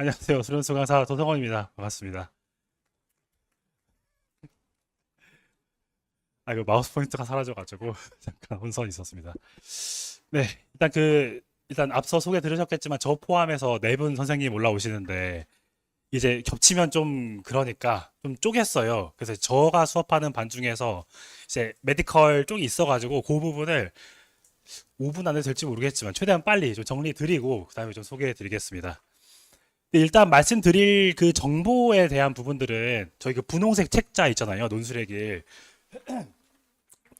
안녕하세요. 수련수 강사 도성원입니다. 반갑습니다. 이거 마우스 포인터가 사라져가지고 잠깐 혼선이 있었습니다. 네, 일단 앞서 소개 들으셨겠지만 저 포함해서 네 분 선생님 올라오시는데 이제 겹치면 좀 그러니까 좀 쪼갰어요. 그래서 저가 수업하는 반 중에서 이제 메디컬 쪽이 있어가지고 그 부분을 5분 안에 될지 모르겠지만 최대한 빨리 좀 정리 드리고 그다음에 좀 소개해 드리겠습니다. 일단 말씀드릴 그 정보에 대한 부분들은 저희 그 분홍색 책자 있잖아요. 논술의 길.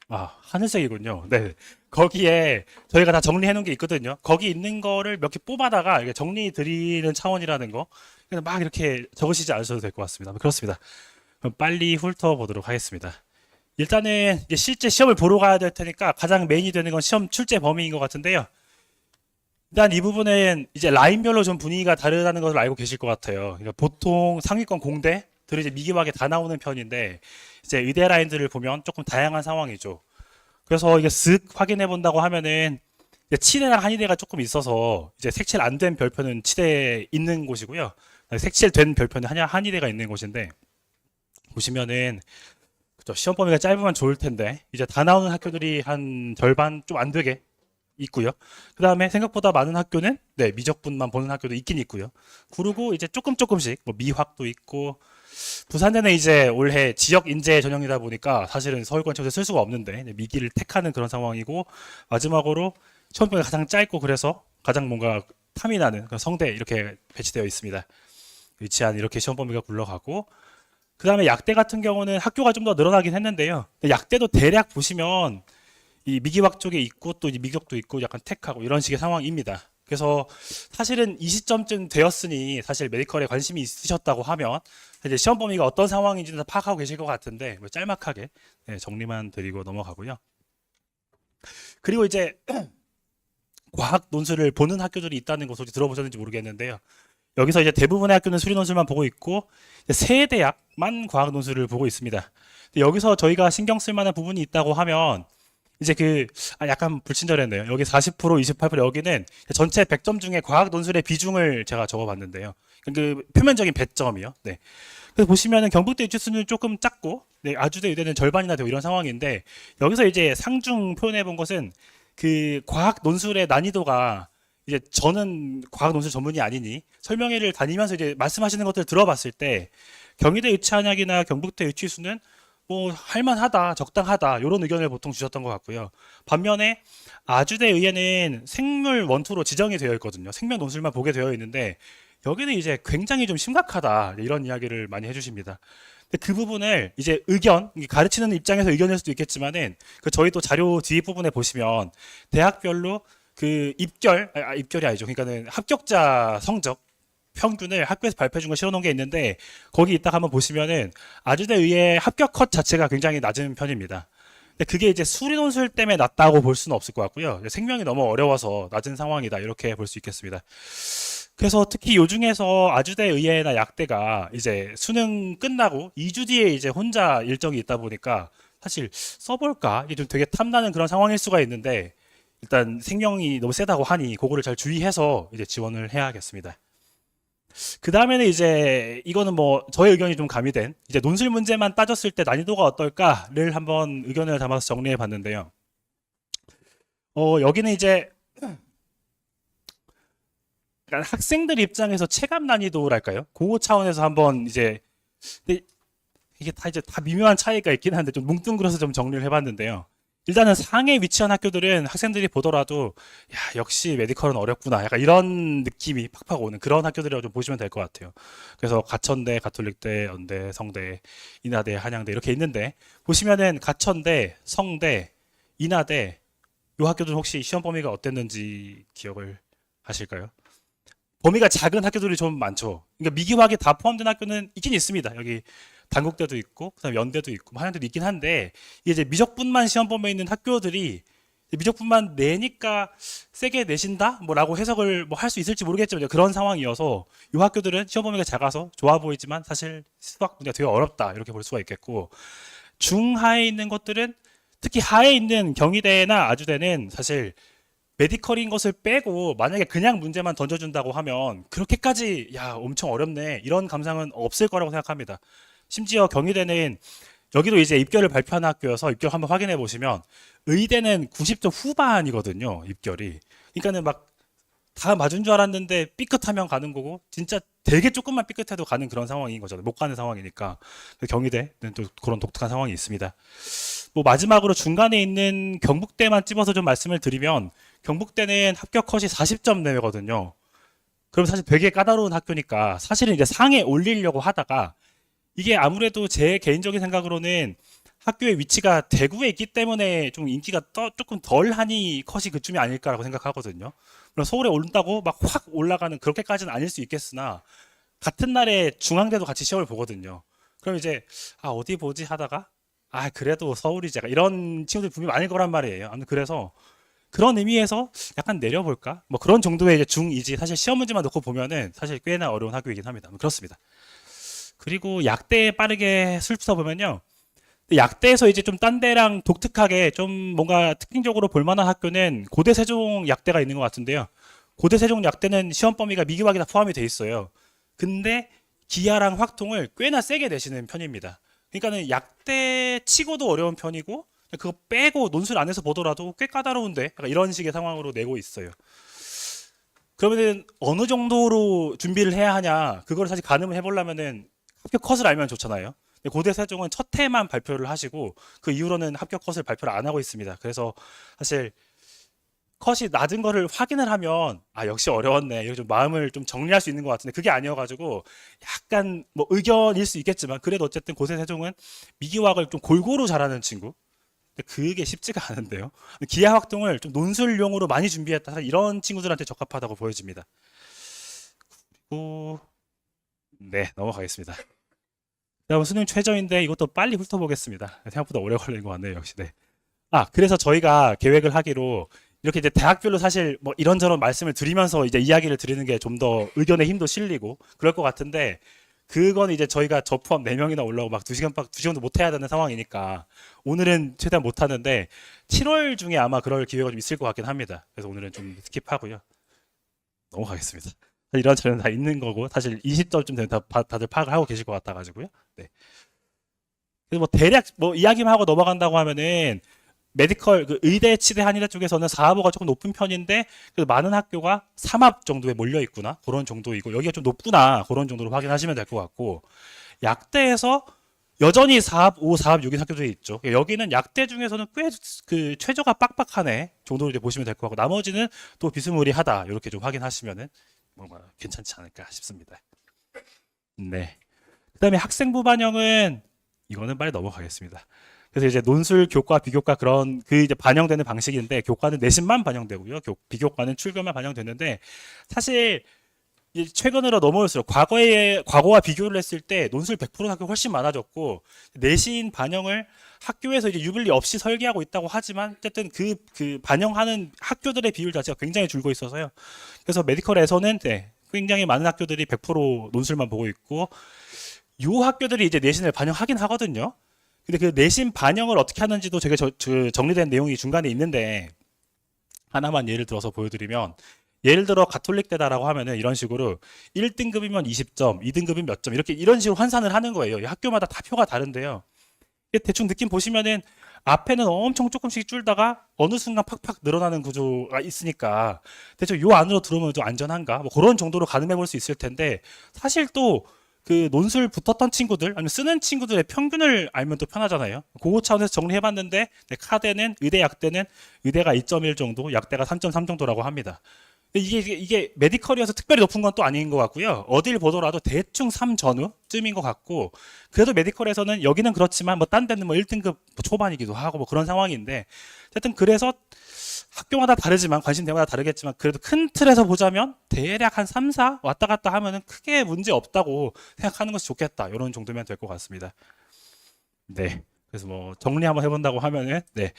하늘색이군요. 네. 거기에 저희가 다 정리해 놓은 게 있거든요. 거기 있는 거를 몇 개 뽑아다가 이렇게 정리 드리는 차원이라는 거. 그래서 막 이렇게 적으시지 않으셔도 될 것 같습니다. 그렇습니다. 그럼 빨리 훑어 보도록 하겠습니다. 일단은 이제 실제 시험을 보러 가야 될 테니까 가장 메인이 되는 건 시험 출제 범위인 것 같은데요. 일단 이 부분은 이제 라인별로 좀 분위기가 다르다는 것을 알고 계실 것 같아요. 그러니까 보통 상위권 공대들이 이제 미기막에 다 나오는 편인데 이제 의대 라인들을 보면 조금 다양한 상황이죠. 그래서 이게 쓱 확인해 본다고 하면은 이제 치대랑 한의대가 조금 있어서 이제 색칠 안 된 별표는 치대에 있는 곳이고요. 색칠된 별표는 한의대가 있는 곳인데 보시면은 그죠, 시험 범위가 짧으면 좋을 텐데 이제 다 나오는 학교들이 한 절반 좀 안 되게 있고요. 그 다음에 생각보다 많은 학교는 네, 미적분만 보는 학교도 있긴 있고요. 그리고 이제 조금씩 뭐 미학도 있고 부산대는 이제 올해 지역 인재 전형이다 보니까 사실은 서울권처에서 쓸 수가 없는데 미기를 택하는 그런 상황이고 마지막으로 시험범위가 가장 짧고 그래서 가장 뭔가 탐이 나는 그런 성대 이렇게 배치되어 있습니다. 위치한 이렇게 시험 범위가 굴러가고 그 다음에 약대 같은 경우는 학교가 좀 더 늘어나긴 했는데요. 약대도 대략 보시면 이 미기학 쪽에 있고 또 미격도 있고 약간 택하고 이런 식의 상황입니다. 그래서 사실은 이 시점쯤 되었으니 사실 메디컬에 관심이 있으셨다고 하면 이제 시험 범위가 어떤 상황인지는 다 파악하고 계실 것 같은데 뭐 짤막하게 네, 정리만 드리고 넘어가고요. 그리고 이제 과학 논술을 보는 학교들이 있다는 것을 들어보셨는지 모르겠는데요. 여기서 이제 대부분의 학교는 수리 논술만 보고 있고 세 대학만 과학 논술을 보고 있습니다. 여기서 저희가 신경 쓸 만한 부분이 있다고 하면 이제 약간 불친절했네요. 여기 40%, 28% 여기는 전체 100점 중에 과학 논술의 비중을 제가 적어봤는데요. 그 표면적인 배점이요. 네. 그래서 보시면은 경북대 유치수는 조금 작고, 네, 아주대 의대는 절반이나 되고 이런 상황인데 여기서 이제 상중 표현해 본 것은 그 과학 논술의 난이도가 이제 저는 과학 논술 전문이 아니니 설명회를 다니면서 이제 말씀하시는 것들을 들어봤을 때 경희대 유치한약이나 경북대 유치수는 뭐 할만하다, 적당하다 이런 의견을 보통 주셨던 것 같고요. 반면에 아주대 의회는 생물 원투로 지정이 되어 있거든요. 생명 논술만 보게 되어 있는데 여기는 이제 굉장히 좀 심각하다 이런 이야기를 많이 해주십니다. 근데 그 부분을 이제 의견 가르치는 입장에서 의견일 수도 있겠지만은 그 저희 또 자료 뒷부분에 보시면 대학별로 그 입결이 아니죠. 그러니까는 합격자 성적 평균을 학교에서 발표해 준 거 실어놓은 게 있는데 거기 이따가 한번 보시면은 아주대 의의 합격 컷 자체가 굉장히 낮은 편입니다. 근데 그게 이제 수리 논술 때문에 낮다고 볼 수는 없을 것 같고요. 생명이 너무 어려워서 낮은 상황이다 이렇게 볼 수 있겠습니다. 그래서 특히 요 중에서 아주대 의예나 약대가 이제 수능 끝나고 2주 뒤에 이제 혼자 일정이 있다 보니까 사실 써볼까 이게 좀 되게 탐나는 그런 상황일 수가 있는데 일단 생명이 너무 세다고 하니 그거를 잘 주의해서 이제 지원을 해야겠습니다. 그 다음에는 이제 이거는 뭐 저의 의견이 좀 가미된 이제 논술 문제만 따졌을 때 난이도가 어떨까를 한번 의견을 담아서 정리해 봤는데요. 여기는 이제 약간 학생들 입장에서 체감 난이도랄까요? 그 차원에서 한번 이제 근데 이게 다 이제 다 미묘한 차이가 있긴 한데 좀 뭉뚱그려서 좀 정리를 해봤는데요. 일단은 상에 위치한 학교들은 학생들이 보더라도 야 역시 메디컬은 어렵구나 약간 이런 느낌이 팍팍 오는 그런 학교들이라고 좀 보시면 될 것 같아요. 그래서 가천대, 가톨릭대, 연대, 성대, 인하대, 한양대 이렇게 있는데 보시면은 가천대, 성대, 인하대 이 학교들 혹시 시험 범위가 어땠는지 기억을 하실까요? 범위가 작은 학교들이 좀 많죠. 그러니까 미기학에 다 포함된 학교는 있긴 있습니다. 여기 단국대도 있고, 그다음 연대도 있고, 뭐 한양대도 있긴 한데 이게 이제 미적분만 시험 범위에 있는 학교들이 미적분만 내니까 세게 내신다? 뭐라고 해석을 뭐 할 수 있을지 모르겠지만 그런 상황이어서 이 학교들은 시험 범위가 작아서 좋아 보이지만 사실 수학 문제가 되게 어렵다 이렇게 볼 수가 있겠고 중하에 있는 것들은 특히 하에 있는 경희대나 아주대는 사실 메디컬인 것을 빼고 만약에 그냥 문제만 던져준다고 하면 그렇게까지 야 엄청 어렵네 이런 감상은 없을 거라고 생각합니다. 심지어 경희대는 여기도 이제 입결을 발표하는 학교여서 입결 한번 확인해 보시면 의대는 90점 후반이거든요 입결이. 그러니까는 막 다 맞은 줄 알았는데 삐끗하면 가는 거고 진짜 되게 조금만 삐끗해도 가는 그런 상황인 거잖아요. 못 가는 상황이니까. 경희대는 또 그런 독특한 상황이 있습니다. 뭐 마지막으로 중간에 있는 경북대만 찝어서 좀 말씀을 드리면 경북대는 합격 컷이 40점 내외거든요. 그럼 사실 되게 까다로운 학교니까 사실은 이제 상에 올리려고 하다가 이게 아무래도 제 개인적인 생각으로는 학교의 위치가 대구에 있기 때문에 좀 인기가 조금 덜하니 컷이 그쯤이 아닐까라고 생각하거든요. 물론 서울에 온다고 막 확 올라가는 그렇게까지는 아닐 수 있겠으나 같은 날에 중앙대도 같이 시험을 보거든요. 그럼 이제 아 어디 보지 하다가 아 그래도 서울이지 약간 이런 친구들이 분명히 많을 거란 말이에요. 아무튼 그래서 그런 의미에서 약간 내려볼까? 뭐 그런 정도의 이제 중이지 사실 시험 문제만 놓고 보면은 사실 꽤나 어려운 학교이긴 합니다. 그렇습니다. 그리고 약대 빠르게 훑어보면요. 약대에서 이제 좀 딴 데랑 독특하게 좀 뭔가 특징적으로 볼만한 학교는 고대 세종 약대가 있는 것 같은데요. 고대 세종 약대는 시험 범위가 미기학이 다 포함이 돼 있어요. 근데 기하랑 확통을 꽤나 세게 내시는 편입니다. 그러니까는 약대 치고도 어려운 편이고 그거 빼고 논술 안에서 보더라도 꽤 까다로운데 약간 이런 식의 상황으로 내고 있어요. 그러면은 어느 정도로 준비를 해야 하냐? 그걸 사실 가늠을 해보려면은 합격 컷을 알면 좋잖아요. 근데 고대 세종은 첫 해만 발표를 하시고 그 이후로는 합격 컷을 발표를 안 하고 있습니다. 그래서 사실 컷이 낮은 거를 확인을 하면 아 역시 어려웠네 이렇게 좀 마음을 좀 정리할 수 있는 것 같은데 그게 아니어가지고 약간 뭐 의견일 수 있겠지만 그래도 어쨌든 고대 세종은 미기화학을 좀 골고루 잘하는 친구. 근데 그게 쉽지가 않은데요. 기하 확동을 좀 논술용으로 많이 준비했다. 사실 이런 친구들한테 적합하다고 보여집니다. 그리고 네 넘어가겠습니다. 다음 수능 최저인데 이것도 빨리 훑어보겠습니다. 생각보다 오래 걸리는 것 같네요, 역시. 네. 아, 그래서 저희가 계획을 하기로 이렇게 이제 대학별로 사실 뭐 이런저런 말씀을 드리면서 이제 이야기를 드리는 게 좀 더 의견의 힘도 실리고 그럴 것 같은데 그건 이제 저희가 저 포함 4명이나 올라오고 막 2시간도 못 해야 되는 상황이니까 오늘은 최대한 못 하는데 7월 중에 아마 그럴 기회가 좀 있을 것 같긴 합니다. 그래서 오늘은 좀 스킵하고요. 넘어가겠습니다. 이런 자료는 다 있는 거고 사실 20점쯤 되면 다들 파악을 하고 계실 것 같아가지고요. 네. 그래서 뭐 대략 뭐 이야기만 하고 넘어간다고 하면은 메디컬 그 의대 치대 한의대 쪽에서는 4합어가 조금 높은 편인데 그래도 많은 학교가 3합 정도에 몰려 있구나 그런 정도이고 여기가 좀 높구나 그런 정도로 확인하시면 될 것 같고 약대에서 여전히 4합 5, 4합 6인 학교들이 있죠. 여기는 약대 중에서는 꽤 그 최저가 빡빡하네 정도로 이제 보시면 될 것 같고 나머지는 또 비스무리하다 이렇게 좀 확인하시면은 뭔가 괜찮지 않을까 싶습니다. 네. 그다음에 학생부 반영은 이거는 빨리 넘어가겠습니다. 그래서 이제 논술, 교과, 비교과 그런 그 이제 반영되는 방식인데 교과는 내신만 반영되고요. 비교과는 출결만 반영되는데 사실 이제 최근으로 넘어올수록 과거와 비교를 했을 때 논술 100% 학교 훨씬 많아졌고 내신 반영을 학교에서 이제 유불리 없이 설계하고 있다고 하지만 어쨌든 그 반영하는 학교들의 비율 자체가 굉장히 줄고 있어서요. 그래서 메디컬에서는 네, 굉장히 많은 학교들이 100% 논술만 보고 있고 요 학교들이 이제 내신을 반영하긴 하거든요. 근데 그 내신 반영을 어떻게 하는지도 제가 정리된 내용이 중간에 있는데 하나만 예를 들어서 보여드리면 예를 들어 가톨릭대다라고 하면은 이런 식으로 1등급이면 20점, 2등급이면 몇 점 이렇게 이런 식으로 환산을 하는 거예요. 학교마다 다 표가 다른데요. 대충 느낌 보시면은 앞에는 엄청 조금씩 줄다가 어느 순간 팍팍 늘어나는 구조가 있으니까 대충 요 안으로 들어오면 좀 안전한가 뭐 그런 정도로 가늠해 볼 수 있을 텐데 사실 또 그 논술 붙었던 친구들 아니면 쓰는 친구들의 평균을 알면 또 편하잖아요. 그거 차원에서 정리해봤는데 네, 카대는 의대 약대는 의대가 2.1 정도 약대가 3.3 정도라고 합니다. 이게 메디컬이어서 특별히 높은 건 또 아닌 것 같고요. 어딜 보더라도 대충 3 전후쯤인 것 같고 그래도 메디컬에서는 여기는 그렇지만 뭐 딴 데는 뭐 1등급 초반이기도 하고 뭐 그런 상황인데 어쨌든 그래서 학교마다 다르지만 관심 대마다 다르겠지만 그래도 큰 틀에서 보자면 대략 한 3, 4 왔다 갔다 하면은 크게 문제 없다고 생각하는 것이 좋겠다. 이런 정도면 될 것 같습니다. 네. 그래서 뭐 정리 한번 해본다고 하면은 네.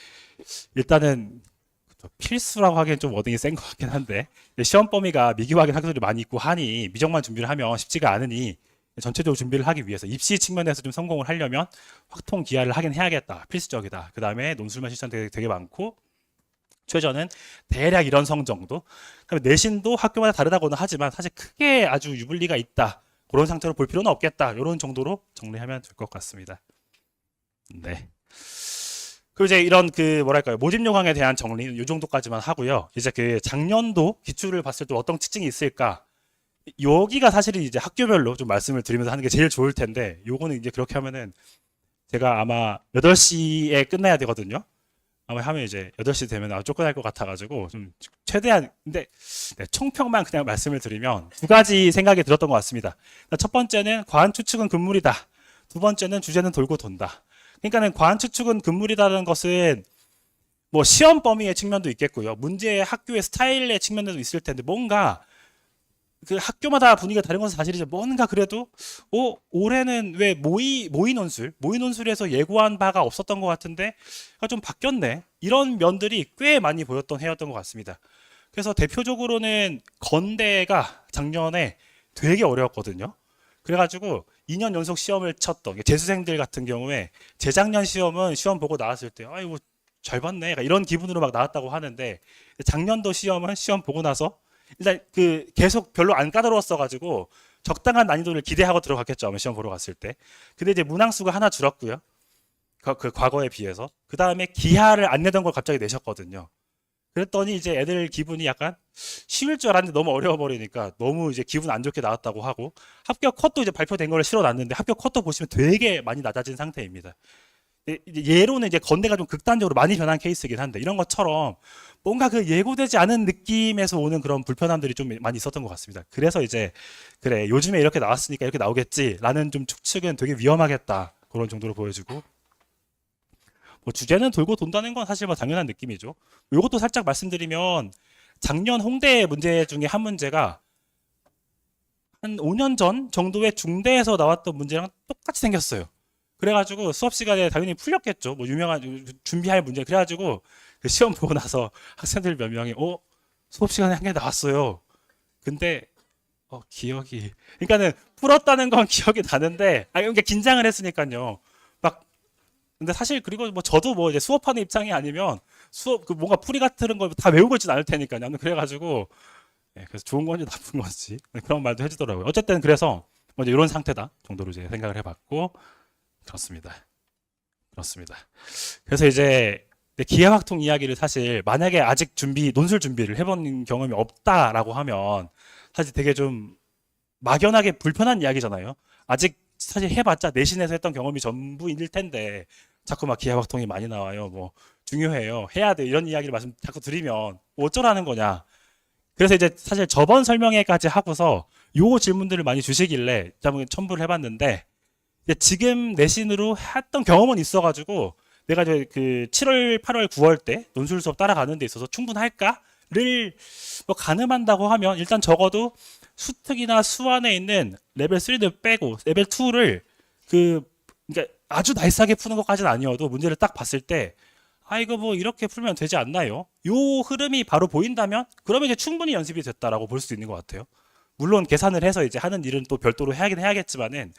일단은 필수라고 하기엔 좀 워딩이 센 것 같긴 한데 시험 범위가 미기화학인 학교들이 많이 있고 하니 미적만 준비를 하면 쉽지가 않으니 전체적으로 준비를 하기 위해서 입시 측면에서 좀 성공을 하려면 확통 기하를 하긴 해야겠다. 필수적이다. 그 다음에 논술만 실시한 되게 많고 최저는 대략 이런 성 정도. 그다음에 내신도 학교마다 다르다고는 하지만 사실 크게 아주 유불리가 있다. 그런 상태로 볼 필요는 없겠다. 이런 정도로 정리하면 될 것 같습니다. 네. 그리고 이제 이런 그 뭐랄까요 모집 요강에 대한 정리는 이 정도까지만 하고요. 이제 그 작년도 기출을 봤을 때 어떤 특징이 있을까? 여기가 사실은 이제 학교별로 좀 말씀을 드리면서 하는 게 제일 좋을 텐데, 요거는 이제 그렇게 하면은 제가 아마 8시에 끝나야 되거든요. 아마 하면 이제 8시 되면 쫓겨날 것 같아가지고 좀 최대한, 근데 네, 총평만 그냥 말씀을 드리면 두 가지 생각이 들었던 것 같습니다. 첫 번째는 과한 추측은 금물이다. 두 번째는 주제는 돌고 돈다. 그러니까는 과한 추측은 금물이라는 것은 뭐 시험 범위의 측면도 있겠고요. 문제의 학교의 스타일의 측면도 있을 텐데, 뭔가 그 학교마다 분위기가 다른 것은 사실이죠. 뭔가 그래도 올해는 왜 모의 논술에서 예고한 바가 없었던 것 같은데 좀 바뀌었네. 이런 면들이 꽤 많이 보였던 해였던 것 같습니다. 그래서 대표적으로는 건대가 작년에 되게 어려웠거든요. 그래가지고 2년 연속 시험을 쳤던 재수생들 같은 경우에 재작년 시험은 시험 보고 나왔을 때 아이고 잘 봤네, 약간 이런 기분으로 막 나왔다고 하는데, 작년도 시험은 시험 보고 나서 일단 그 계속 별로 안 까다로웠어가지고 적당한 난이도를 기대하고 들어갔겠죠, 아마 시험 보러 갔을 때. 근데 이제 문항수가 하나 줄었고요, 그 과거에 비해서. 그 다음에 기하를 안 내던 걸 갑자기 내셨거든요. 그랬더니 이제 애들 기분이 약간 쉬울 줄 알았는데 너무 어려워 버리니까 너무 이제 기분 안 좋게 나왔다고 하고, 합격 컷도 이제 발표된 걸 실어놨는데 합격 컷도 보시면 되게 많이 낮아진 상태입니다. 이제 예로는 이제 건대가 좀 극단적으로 많이 변한 케이스이긴 한데, 이런 것처럼 뭔가 그 예고되지 않은 느낌에서 오는 그런 불편함들이 좀 많이 있었던 것 같습니다. 그래서 이제 그래 요즘에 이렇게 나왔으니까 이렇게 나오겠지라는 좀 추측은 되게 위험하겠다, 그런 정도로 보여지고, 뭐 주제는 돌고 돈다는 건 사실 뭐 당연한 느낌이죠. 이것도 살짝 말씀드리면, 작년 홍대 문제 중에 한 문제가 한 5년 전 정도의 중대에서 나왔던 문제랑 똑같이 생겼어요. 그래가지고 수업 시간에 당연히 풀렸겠죠. 뭐 유명한 준비할 문제. 그래가지고 그 시험 보고 나서 학생들 몇 명이 수업 시간에 한 개 나왔어요. 근데 기억이, 그러니까는 풀었다는 건 기억이 나는데, 그러니까 긴장을 했으니까요. 막 근데 사실 그리고 뭐 저도 뭐 이제 수업하는 입장이 아니면 수업 그 뭔가 풀이 같은 걸 다 외우고 있진 않을 테니까요. 그래가지고 그래서 좋은 건지 나쁜 건지 그런 말도 해주더라고요. 어쨌든 그래서 뭐 이제 이런 상태다 정도로 이제 생각을 해봤고, 그렇습니다. 그렇습니다. 그래서 이제 기하학통 이야기를 사실 만약에 아직 논술 준비를 해본 경험이 없다라고 하면 사실 되게 좀 막연하게 불편한 이야기잖아요. 아직 사실 해봤자 내신에서 했던 경험이 전부일 텐데 자꾸 막 기하학통이 많이 나와요. 뭐 중요해요, 해야 돼, 이런 이야기를 자꾸 드리면 뭐 어쩌라는 거냐. 그래서 이제 사실 저번 설명회까지 하고서 요 질문들을 많이 주시길래 한번 첨부를 해봤는데, 지금 내신으로 했던 경험은 있어가지고 내가 이제 그 7월, 8월, 9월 때 논술 수업 따라가는 데 있어서 충분할까를 뭐 가늠한다고 하면, 일단 적어도 수특이나 수완에 있는 레벨 3를 빼고 레벨 2를 그러니까 아주 나이스하게 푸는 것까지는 아니어도 문제를 딱 봤을 때 이거 뭐 이렇게 풀면 되지 않나요? 요 흐름이 바로 보인다면 그러면 이제 충분히 연습이 됐다라고 볼 수 있는 것 같아요. 물론 계산을 해서 이제 하는 일은 또 별도로 해야긴 해야겠지만은,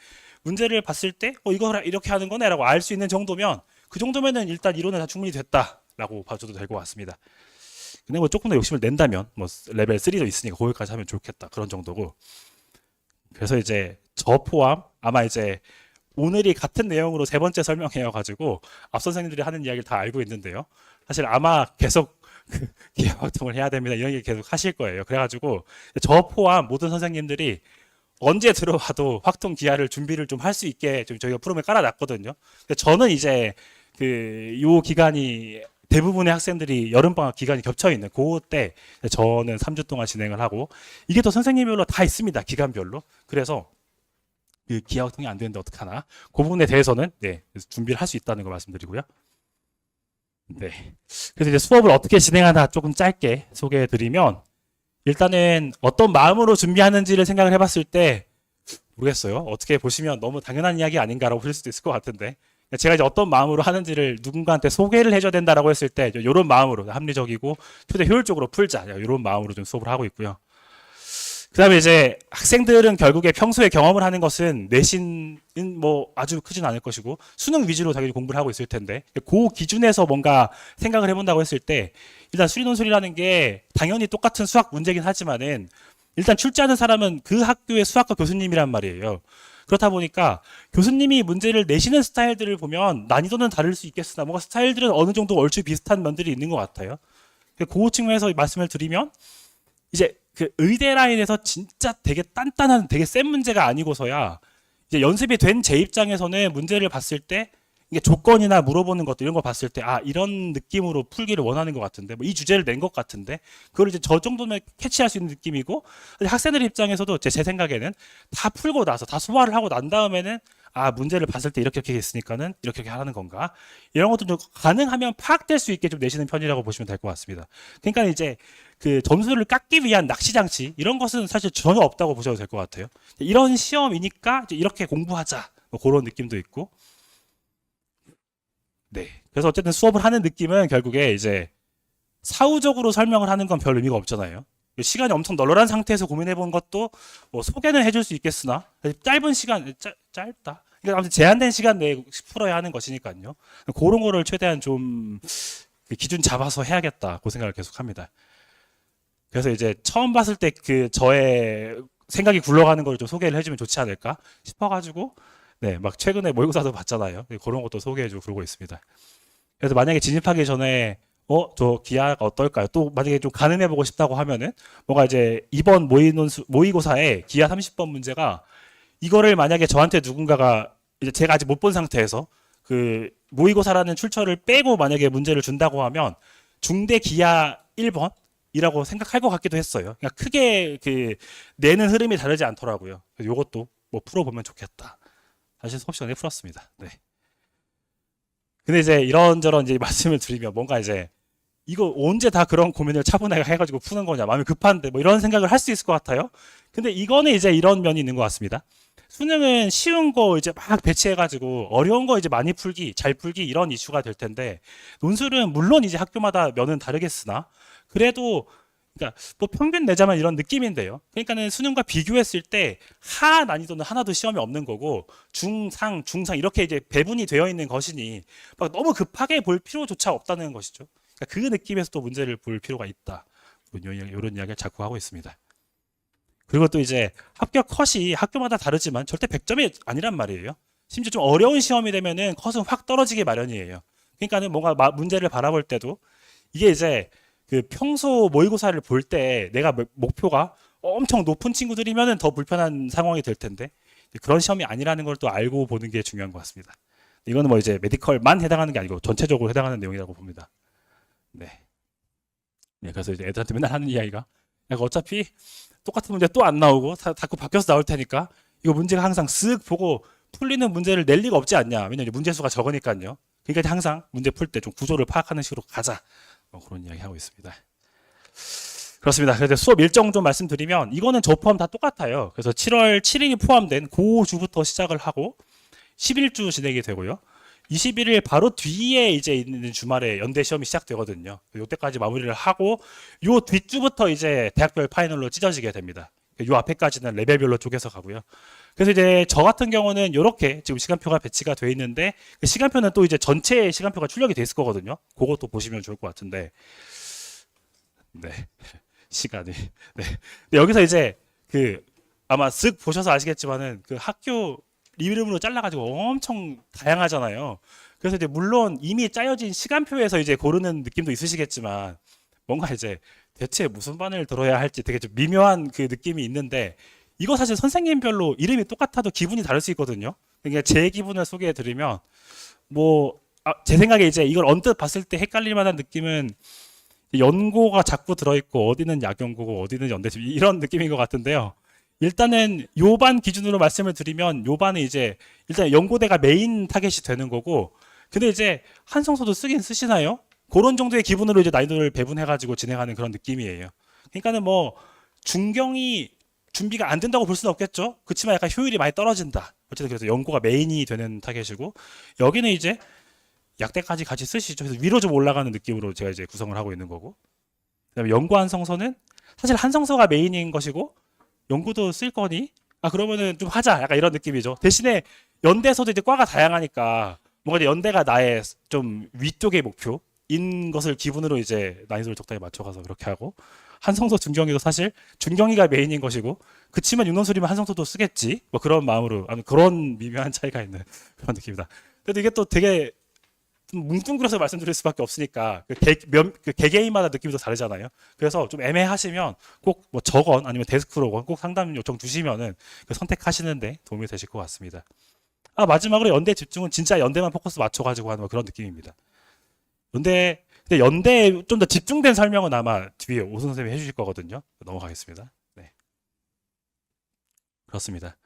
문제를 봤을 때 이거 이렇게 하는 거네라고 알 수 있는 정도면, 그 정도면은 일단 이론은 다 충분히 됐다라고 봐줘도 될 것 같습니다. 근데 뭐 조금 더 욕심을 낸다면 뭐 레벨 3도 있으니까 거기까지 하면 좋겠다, 그런 정도고. 그래서 이제 저 포함 아마 이제 오늘이 같은 내용으로 세 번째 설명회여가지고 앞 선생님들이 하는 이야기를 다 알고 있는데요. 사실 아마 계속 기하활동을 해야 됩니다, 이런 얘기 계속 하실 거예요. 그래가지고 저 포함 모든 선생님들이 언제 들어와도 확통 기하를 준비를 좀 할 수 있게 좀 저희가 프로그램을 깔아놨거든요. 저는 이제 요 기간이 대부분의 학생들이 여름방학 기간이 겹쳐 있는 그때 저는 3주 동안 진행을 하고, 이게 또 선생님별로 다 있습니다, 기간별로. 그래서 그 기하활동이 안 되는데 어떡하나, 그 부분에 대해서는 준비를 할 수 있다는 걸 말씀드리고요. 그래서 이제 수업을 어떻게 진행하나 조금 짧게 소개해 드리면, 일단은 어떤 마음으로 준비하는지를 생각을 해봤을 때, 모르겠어요, 어떻게 보시면 너무 당연한 이야기 아닌가라고 보실 수도 있을 것 같은데, 제가 이제 어떤 마음으로 하는지를 누군가한테 소개를 해줘야 된다라고 했을 때 이런 마음으로 합리적이고 최대 효율적으로 풀자, 이런 마음으로 좀 수업을 하고 있고요. 그다음에 이제 학생들은 결국에 평소에 경험을 하는 것은 내신은 뭐 아주 크진 않을 것이고 수능 위주로 당연히 공부를 하고 있을 텐데 그 기준에서 뭔가 생각을 해본다고 했을 때 일단 수리논술이라는 게 당연히 똑같은 수학 문제긴 하지만은 일단 출제하는 사람은 그 학교의 수학과 교수님이란 말이에요. 그렇다 보니까 교수님이 문제를 내시는 스타일들을 보면 난이도는 다를 수 있겠으나 뭔가 스타일들은 어느 정도 얼추 비슷한 면들이 있는 것 같아요. 그 측면에서 말씀을 드리면 이제 그 의대 라인에서 진짜 되게 단단한 되게 센 문제가 아니고서야 이제 연습이 된 제 입장에서는 문제를 봤을 때 이게 조건이나 물어보는 것들 이런 거 봤을 때 아 이런 느낌으로 풀기를 원하는 것 같은데 뭐 이 주제를 낸 것 같은데 그걸 이제 저 정도면 캐치할 수 있는 느낌이고 학생들 입장에서도 제 생각에는 다 풀고 나서 다 소화를 하고 난 다음에는 아 문제를 봤을 때 이렇게 했으니까는 이렇게 하라는 건가 이런 것도 좀 가능하면 파악될 수 있게 좀 내시는 편이라고 보시면 될 것 같습니다. 그러니까 이제 그 점수를 깎기 위한 낚시 장치 이런 것은 사실 전혀 없다고 보셔도 될 것 같아요. 이런 시험이니까 이제 이렇게 공부하자 뭐 그런 느낌도 있고 네. 그래서 어쨌든 수업을 하는 느낌은 결국에 이제 사후적으로 설명을 하는 건 별 의미가 없잖아요. 시간이 엄청 널널한 상태에서 고민해 본 것도 뭐 소개는 해줄 수 있겠으나 짧은 시간 짧다. 그러니까 아무튼 제한된 시간 내에 풀어야 하는 것이니까요. 그런 거를 최대한 좀 기준 잡아서 해야겠다. 그 생각을 계속 합니다. 그래서 이제 처음 봤을 때 그 저의 생각이 굴러가는 걸 좀 소개를 해주면 좋지 않을까 싶어가지고 네, 막 최근에 모의고사도 봤잖아요. 그런 것도 소개해주고 그러고 있습니다. 그래서 만약에 진입하기 전에 저 기하가 어떨까요? 또 만약에 좀 가늠해보고 싶다고 하면은 뭔가 이제 이번 모의고사에 기하 30번 문제가 이거를 만약에 저한테 누군가가 이제 제가 아직 못 본 상태에서 그 모의고사라는 출처를 빼고 만약에 문제를 준다고 하면 중대 기하 1번 이라고 생각할 것 같기도 했어요. 그러니까 크게 그 내는 흐름이 다르지 않더라고요. 그래서 이것도 뭐 풀어보면 좋겠다. 사실 수업 시간에 풀었습니다. 네. 근데 이제 이런저런 이제 말씀을 드리면 뭔가 이제 이거 언제 다 그런 고민을 차분하게 해가지고 푸는 거냐, 마음이 급한데 뭐 이런 생각을 할 수 있을 것 같아요. 근데 이거는 이제 이런 면이 있는 것 같습니다. 수능은 쉬운 거 이제 막 배치해가지고 어려운 거 이제 많이 풀기, 잘 풀기 이런 이슈가 될 텐데 논술은 물론 이제 학교마다 면은 다르겠으나 그래도 그러니까 뭐 평균 내자만 이런 느낌인데요. 그러니까는 수능과 비교했을 때 하 난이도는 하나도 시험이 없는 거고 중상, 중상 이렇게 이제 배분이 되어 있는 것이니 막 너무 급하게 볼 필요조차 없다는 것이죠. 그러니까 그 느낌에서 또 문제를 볼 필요가 있다. 이런 이야기를 자꾸 하고 있습니다. 그리고 또 이제 합격 컷이 학교마다 다르지만 절대 100점이 아니란 말이에요. 심지어 좀 어려운 시험이 되면은 컷은 확 떨어지기 마련이에요. 그러니까는 뭔가 문제를 바라볼 때도 이게 이제 그 평소 모의고사를 볼 때 내가 목표가 엄청 높은 친구들이면은 더 불편한 상황이 될 텐데 그런 시험이 아니라는 걸 또 알고 보는 게 중요한 것 같습니다. 이거는 뭐 이제 메디컬만 해당하는 게 아니고 전체적으로 해당하는 내용이라고 봅니다. 네. 네, 그래서 이제 애들한테 맨날 하는 이야기가 어차피 똑같은 문제 또 안 나오고 자꾸 바뀌어서 나올 테니까 이거 문제가 항상 쓱 보고 풀리는 문제를 낼 리가 없지 않냐. 왜냐면 문제 수가 적으니까요. 그러니까 항상 문제 풀 때 좀 구조를 파악하는 식으로 가자. 뭐 그런 이야기 하고 있습니다. 그렇습니다. 그래서 수업 일정 좀 말씀드리면 이거는 저 포함 다 똑같아요. 그래서 7월 7일이 포함된 그 주부터 시작을 하고 11주 진행이 되고요. 21일 바로 뒤에 이제 있는 주말에 연대 시험이 시작되거든요. 이때까지 마무리를 하고 요 뒷주부터 이제 대학별 파이널로 찢어지게 됩니다. 요 앞에까지는 레벨별로 쪼개서 가고요. 그래서 이제 저 같은 경우는 이렇게 지금 시간표가 배치가 돼 있는데 그 시간표는 또 이제 전체 시간표가 출력이 돼 있을 거거든요. 그것도 보시면 좋을 것 같은데 네 시간이 네 근데 여기서 이제 그 아마 쓱 보셔서 아시겠지만은 그 학교 이름으로 잘라가지고 엄청 다양하잖아요. 그래서 이제 물론 이미 짜여진 시간표에서 이제 고르는 느낌도 있으시겠지만 뭔가 이제 대체 무슨 반을 들어야 할지 되게 좀 미묘한 그 느낌이 있는데 이거 사실 선생님별로 이름이 똑같아도 기분이 다를 수 있거든요. 그러니까 제 기분을 소개해 드리면 뭐 제 생각에 이제 이걸 언뜻 봤을 때 헷갈릴 만한 느낌은 연고가 자꾸 들어있고 어디는 약연고고 어디는 연대집 이런 느낌인 것 같은데요. 일단은 요 반 기준으로 말씀을 드리면 요 반은 이제 일단 연고대가 메인 타겟이 되는 거고 근데 이제 한성서도 쓰긴 쓰시나요? 그런 정도의 기분으로 이제 난이도를 배분해가지고 진행하는 그런 느낌이에요. 그러니까는 뭐 중경이 준비가 안 된다고 볼 수는 없겠죠. 그렇지만 약간 효율이 많이 떨어진다. 어쨌든 그래서 연고가 메인이 되는 타겟이고 여기는 이제 약대까지 같이 쓰시죠. 그래서 위로 좀 올라가는 느낌으로 제가 이제 구성을 하고 있는 거고 그다음에 연고 한성서는 사실 한성서가 메인인 것이고 연구도 쓸 거니? 아, 그러면은 좀 하자. 약간 이런 느낌이죠. 대신에 연대에서도 이제 과가 다양하니까 뭔가 이제 연대가 나의 좀 위쪽의 목표인 것을 기분으로 이제 난이도를 적당히 맞춰가서 그렇게 하고, 한성소 중경이도 사실 중경이가 메인인 것이고, 그치만 윤원술이면 한성소도 쓰겠지. 뭐 그런 마음으로, 아니 그런 미묘한 차이가 있는 그런 느낌이다. 그래도 이게 또 되게 좀 뭉뚱그려서 말씀드릴 수밖에 없으니까 그 개개인마다 느낌이 또 다르잖아요. 그래서 좀 애매하시면 꼭 뭐 적언 아니면 데스크로 꼭 상담 요청 주시면은 그 선택하시는데 도움이 되실 것 같습니다. 아, 마지막으로 연대 집중은 진짜 연대만 포커스 맞춰가지고 하는 뭐 그런 느낌입니다. 근데 연대에 좀 더 집중된 설명은 아마 뒤에 오승 선생님이 해주실 거거든요. 넘어가겠습니다. 네, 그렇습니다.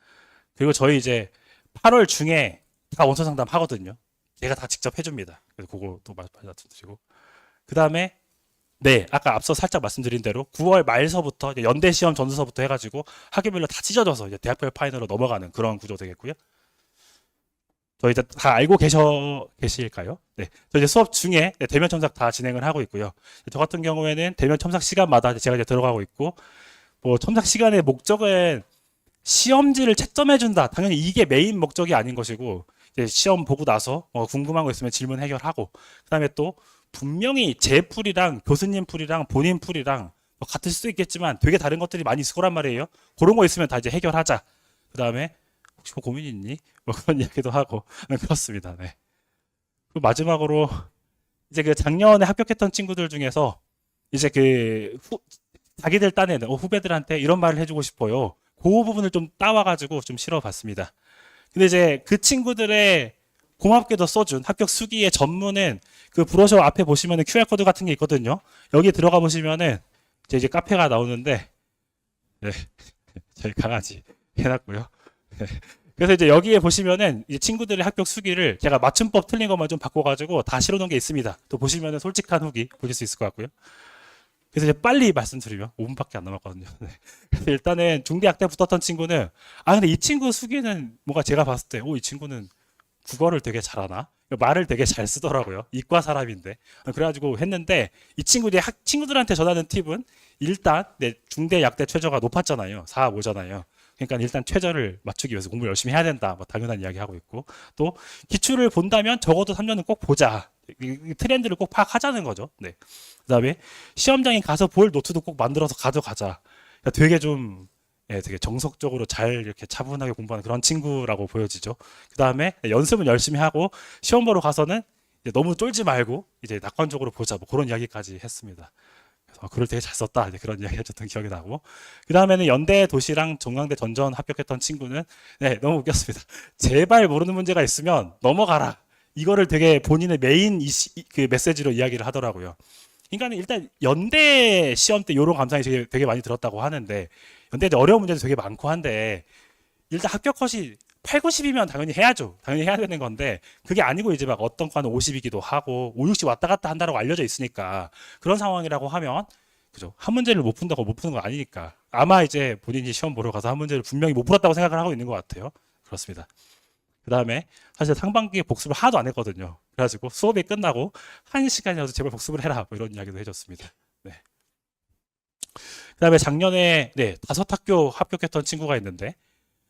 그리고 저희 이제 8월 중에 다 원서 상담 하거든요. 제가 다 직접 해줍니다. 그래서 그거 또 말씀드리고. 그 다음에, 네, 아까 앞서 살짝 말씀드린 대로 9월 말서부터 이제 연대 시험 전수서부터 해가지고 학교별로 다 찢어져서 이제 대학별 파이널로 넘어가는 그런 구조 되겠고요. 저희 다 알고 계실까요? 네. 저 이제 수업 중에 네, 대면 첨삭 다 진행을 하고 있고요. 저 같은 경우에는 대면 첨삭 시간마다 제가 이제 들어가고 있고, 뭐 첨삭 시간의 목적은 시험지를 채점해준다. 당연히 이게 메인 목적이 아닌 것이고, 이제 시험 보고 나서 궁금한 거 있으면 질문 해결하고, 그다음에 또 분명히 제 풀이랑 교수님 풀이랑 본인 풀이랑 뭐 같을 수도 있겠지만 되게 다른 것들이 많이 있을 거란 말이에요. 그런 거 있으면 다 이제 해결하자. 그다음에 혹시 뭐 고민 있니? 뭐 그런 이야기도 하고 그렇습니다. 네. 그리고 마지막으로 이제 그 작년에 합격했던 친구들 중에서 이제 자기들 딴에는 후배들한테 이런 말을 해주고 싶어요. 그 부분을 좀 따와가지고 좀 실어봤습니다. 근데 이제 그 친구들의 고맙게도 써준 합격 수기의 전문은 그 브로셔 앞에 보시면은 QR코드 같은 게 있거든요. 여기 들어가 보시면은 이제 카페가 나오는데, 네. 저희 강아지 해놨고요. 네. 그래서 이제 여기에 보시면은 이제 친구들의 합격 수기를 제가 맞춤법 틀린 것만 좀 바꿔가지고 다 실어놓은 게 있습니다. 또 보시면은 솔직한 후기 보실 수 있을 것 같고요. 그래서 이제 빨리 말씀드리면 5분밖에 안 남았거든요. 네. 그래서 일단은 중대학 때 붙었던 친구는, 아 근데 이 친구 수기는 뭔가 제가 봤을 때 이 친구는 국어를 되게 잘하나? 말을 되게 잘 쓰더라고요. 이과 사람인데. 그래가지고 했는데 이 친구들한테 전하는 팁은 일단 중대 약대 최저가 높았잖아요. 4, 5잖아요. 그러니까 일단 최저를 맞추기 위해서 공부를 열심히 해야 된다. 뭐 당연한 이야기 하고 있고, 또 기출을 본다면 적어도 3년은 꼭 보자. 이 트렌드를 꼭 파악하자는 거죠. 네. 그다음에 시험장에 가서 볼 노트도 꼭 만들어서 가져가자. 그러니까 되게 좀 되게 정석적으로 잘 이렇게 차분하게 공부하는 그런 친구라고 보여지죠. 그다음에 연습은 열심히 하고 시험 보러 가서는 이제 너무 쫄지 말고 이제 낙관적으로 보자. 뭐 그런 이야기까지 했습니다. 그래서 글을 되게 잘 썼다. 이제 그런 이야기 해줬던 기억이 나고. 그 다음에는 연대 도시랑 정강대 전전 합격했던 친구는 네, 너무 웃겼습니다. 제발 모르는 문제가 있으면 넘어가라. 이거를 되게 본인의 메인 그 메시지로 이야기를 하더라고요. 그러니까 일단 연대 시험 때 이런 감상이 되게 많이 들었다고 하는데, 연대 이제 어려운 문제도 되게 많고 한데 일단 합격 컷이 8, 90이면 당연히 해야죠. 당연히 해야 되는 건데 그게 아니고 이제 막 어떤 과는 50이기도 하고 5, 60 왔다 갔다 한다라고 알려져 있으니까, 그런 상황이라고 하면 그죠? 한 문제를 못 푼다고 못 푸는 거 아니니까 아마 이제 본인이 시험 보러 가서 한 문제를 분명히 못 풀었다고 생각을 하고 있는 것 같아요. 그렇습니다. 그 다음에 사실 상반기에 복습을 하나도 안 했거든요. 그래가지고 수업이 끝나고 1시간이라도 제발 복습을 해라 뭐 이런 이야기도 해줬습니다. 네. 그 다음에 작년에 5학교 합격했던 친구가 있는데,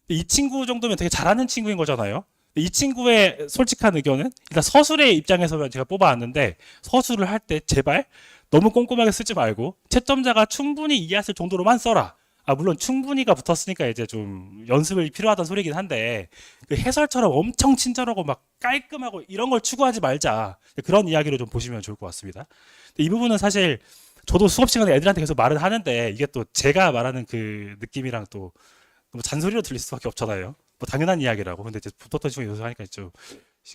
이 친구 정도면 되게 잘하는 친구인 거잖아요. 이 친구의 솔직한 의견은 일단 서술의 입장에서만 제가 뽑아왔는데, 서술을 할 때 제발 너무 꼼꼼하게 쓰지 말고 채점자가 충분히 이해했을 정도로만 써라. 아, 물론 충분히가 붙었으니까 이제 좀 연습이 필요하다는 소리긴 한데, 그 해설처럼 엄청 친절하고 막 깔끔하고 이런 걸 추구하지 말자. 그런 이야기로 좀 보시면 좋을 것 같습니다. 이 부분은 사실 저도 수업 시간에 애들한테 계속 말은 하는데, 이게 또 제가 말하는 그 느낌이랑 또 너무 잔소리로 들릴 수밖에 없잖아요. 뭐 당연한 이야기라고. 근데 이제 붙었던 친구 요소하니까 좀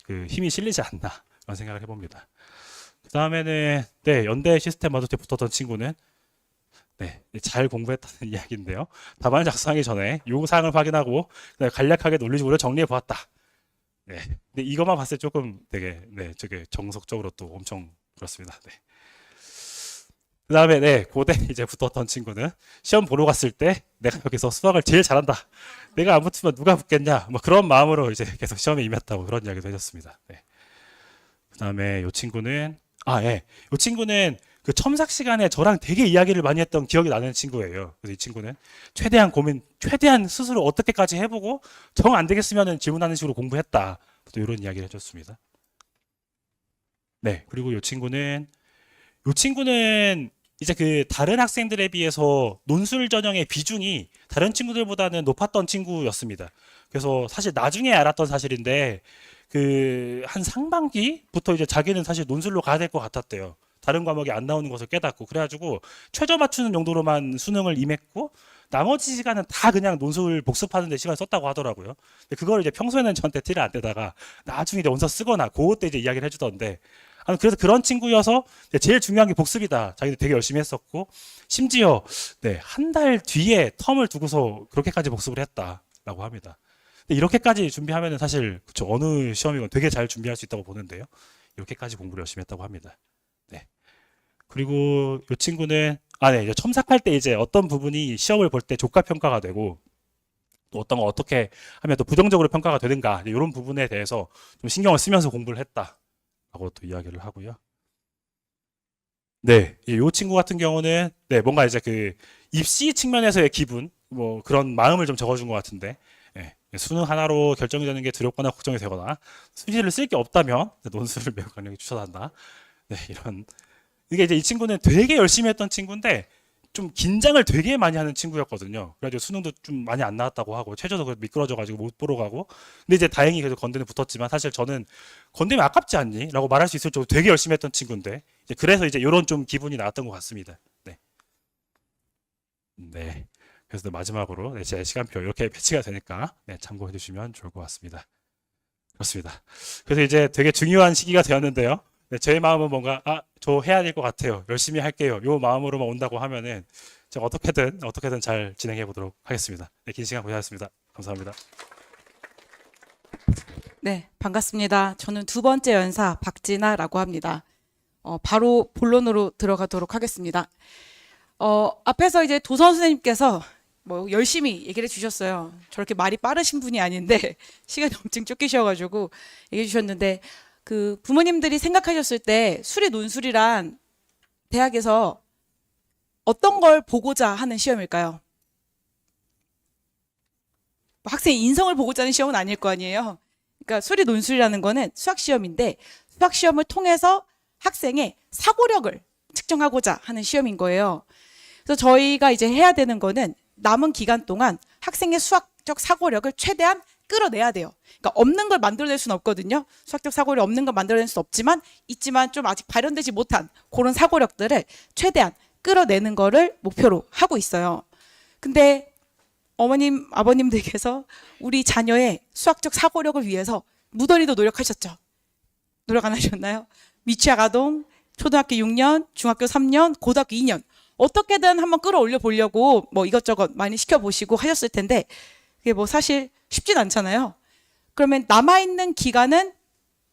그 힘이 실리지 않나 그런 생각을 해봅니다. 그 다음에는 연대 시스템 마저테 붙었던 친구는 잘 공부했다는 이야기인데요. 답안을 작성하기 전에 요구사항을 확인하고 간략하게 논리적으로 정리해 보았다. 네. 근데 이것만 봤을 때 조금 되게 저게 정석적으로 또 엄청 그렇습니다. 네. 그 다음에 고대 이제 붙었던 친구는 시험 보러 갔을 때 내가 여기서 수학을 제일 잘한다. 내가 안 붙으면 누가 붙겠냐. 뭐 그런 마음으로 이제 계속 시험에 임했다고 그런 이야기도 해줬습니다. 네. 그 다음에 이 친구는 이 친구는 그 첨삭 시간에 저랑 되게 이야기를 많이 했던 기억이 나는 친구예요. 그래서 이 친구는 최대한 고민, 최대한 스스로 어떻게까지 해보고 정 안 되겠으면은 질문하는 식으로 공부했다. 또 이런 이야기를 해줬습니다. 네, 그리고 이 친구는 이제 그 다른 학생들에 비해서 논술 전형의 비중이 다른 친구들보다는 높았던 친구였습니다. 그래서 사실 나중에 알았던 사실인데 그 한 상반기부터 이제 자기는 사실 논술로 가야 될 것 같았대요. 다른 과목이 안 나오는 것을 깨닫고 그래가지고 최저 맞추는 용도로만 수능을 임했고 나머지 시간은 다 그냥 논술 복습하는 데 시간 썼다고 하더라고요. 근데 그걸 이제 평소에는 저한테 티를 안 내다가 나중에 이제 원서 쓰거나 그때 이제 이야기를 해주던데 그래서 그런 친구여서 제일 중요한 게 복습이다. 자기도 되게 열심히 했었고 심지어 네, 한 달 뒤에 텀을 두고서 그렇게까지 복습을 했다라고 합니다. 근데 이렇게까지 준비하면은 사실 그쵸, 어느 시험이건 되게 잘 준비할 수 있다고 보는데요. 이렇게까지 공부를 열심히 했다고 합니다. 네. 그리고 이 친구는 네, 이제 첨삭할 때 이제 어떤 부분이 시험을 볼 때 조가 평가가 되고 또 어떤 거 어떻게 하면 또 부정적으로 평가가 되는가 이런 부분에 대해서 좀 신경을 쓰면서 공부를 했다라고 또 이야기를 하고요. 네, 이 친구 같은 경우는 네, 뭔가 이제 그 입시 측면에서의 기분 뭐 그런 마음을 좀 적어준 것 같은데 예, 수능 하나로 결정이 되는 게 두렵거나 걱정이 되거나 수시를 쓸 게 없다면 논술을 매우 강력히 추천한다. 네, 이런 이게 이제 이 친구는 되게 열심히 했던 친구인데 좀 긴장을 되게 많이 하는 친구였거든요. 그래가지고 수능도 좀 많이 안 나왔다고 하고 최저도 미끄러져가지고 못 보러 가고. 근데 이제 다행히 그래도 건대는 붙었지만 사실 저는 건대면 아깝지 않니? 라고 말할 수 있을 정도로 되게 열심히 했던 친구인데 이제 그래서 이제 이런 좀 기분이 나왔던 것 같습니다. 네. 네. 그래서 마지막으로 네, 제 시간표 이렇게 배치가 되니까 네, 참고해 주시면 좋을 것 같습니다. 그렇습니다. 그래서 이제 되게 중요한 시기가 되었는데요. 네, 제 마음은 뭔가 저 해야 될 것 같아요. 열심히 할게요. 요 마음으로만 온다고 하면은 제가 어떻게든 잘 진행해 보도록 하겠습니다. 네, 긴 시간 고생하셨습니다. 감사합니다. 네, 반갑습니다. 저는 두 번째 연사 박진아라고 합니다. 바로 본론으로 들어가도록 하겠습니다. 앞에서 이제 도선 선생님께서 뭐 열심히 얘기를 해주셨어요. 저렇게 말이 빠르신 분이 아닌데 시간이 엄청 쫓기셔가지고 얘기해 주셨는데 그 부모님들이 생각하셨을 때 수리 논술이란 대학에서 어떤 걸 보고자 하는 시험일까요? 뭐 학생 인성을 보고자 하는 시험은 아닐 거 아니에요. 그러니까 수리 논술이라는 거는 수학 시험인데 수학 시험을 통해서 학생의 사고력을 측정하고자 하는 시험인 거예요. 그래서 저희가 이제 해야 되는 거는 남은 기간 동안 학생의 수학적 사고력을 최대한 끌어내야 돼요. 그러니까 없는 걸 만들어낼 수는 없거든요. 수학적 사고력 없는 걸 만들어낼 수는 있지만 좀 아직 발현되지 못한 그런 사고력들을 최대한 끌어내는 거를 목표로 하고 있어요. 근데 어머님, 아버님들께서 우리 자녀의 수학적 사고력을 위해서 무더리도 노력하셨죠. 노력 안 하셨나요? 미취학 아동, 초등학교 6년, 중학교 3년, 고등학교 2년 어떻게든 한번 끌어올려 보려고 뭐 이것저것 많이 시켜보시고 하셨을 텐데 그게 뭐 사실 쉽진 않잖아요. 그러면 남아있는 기간은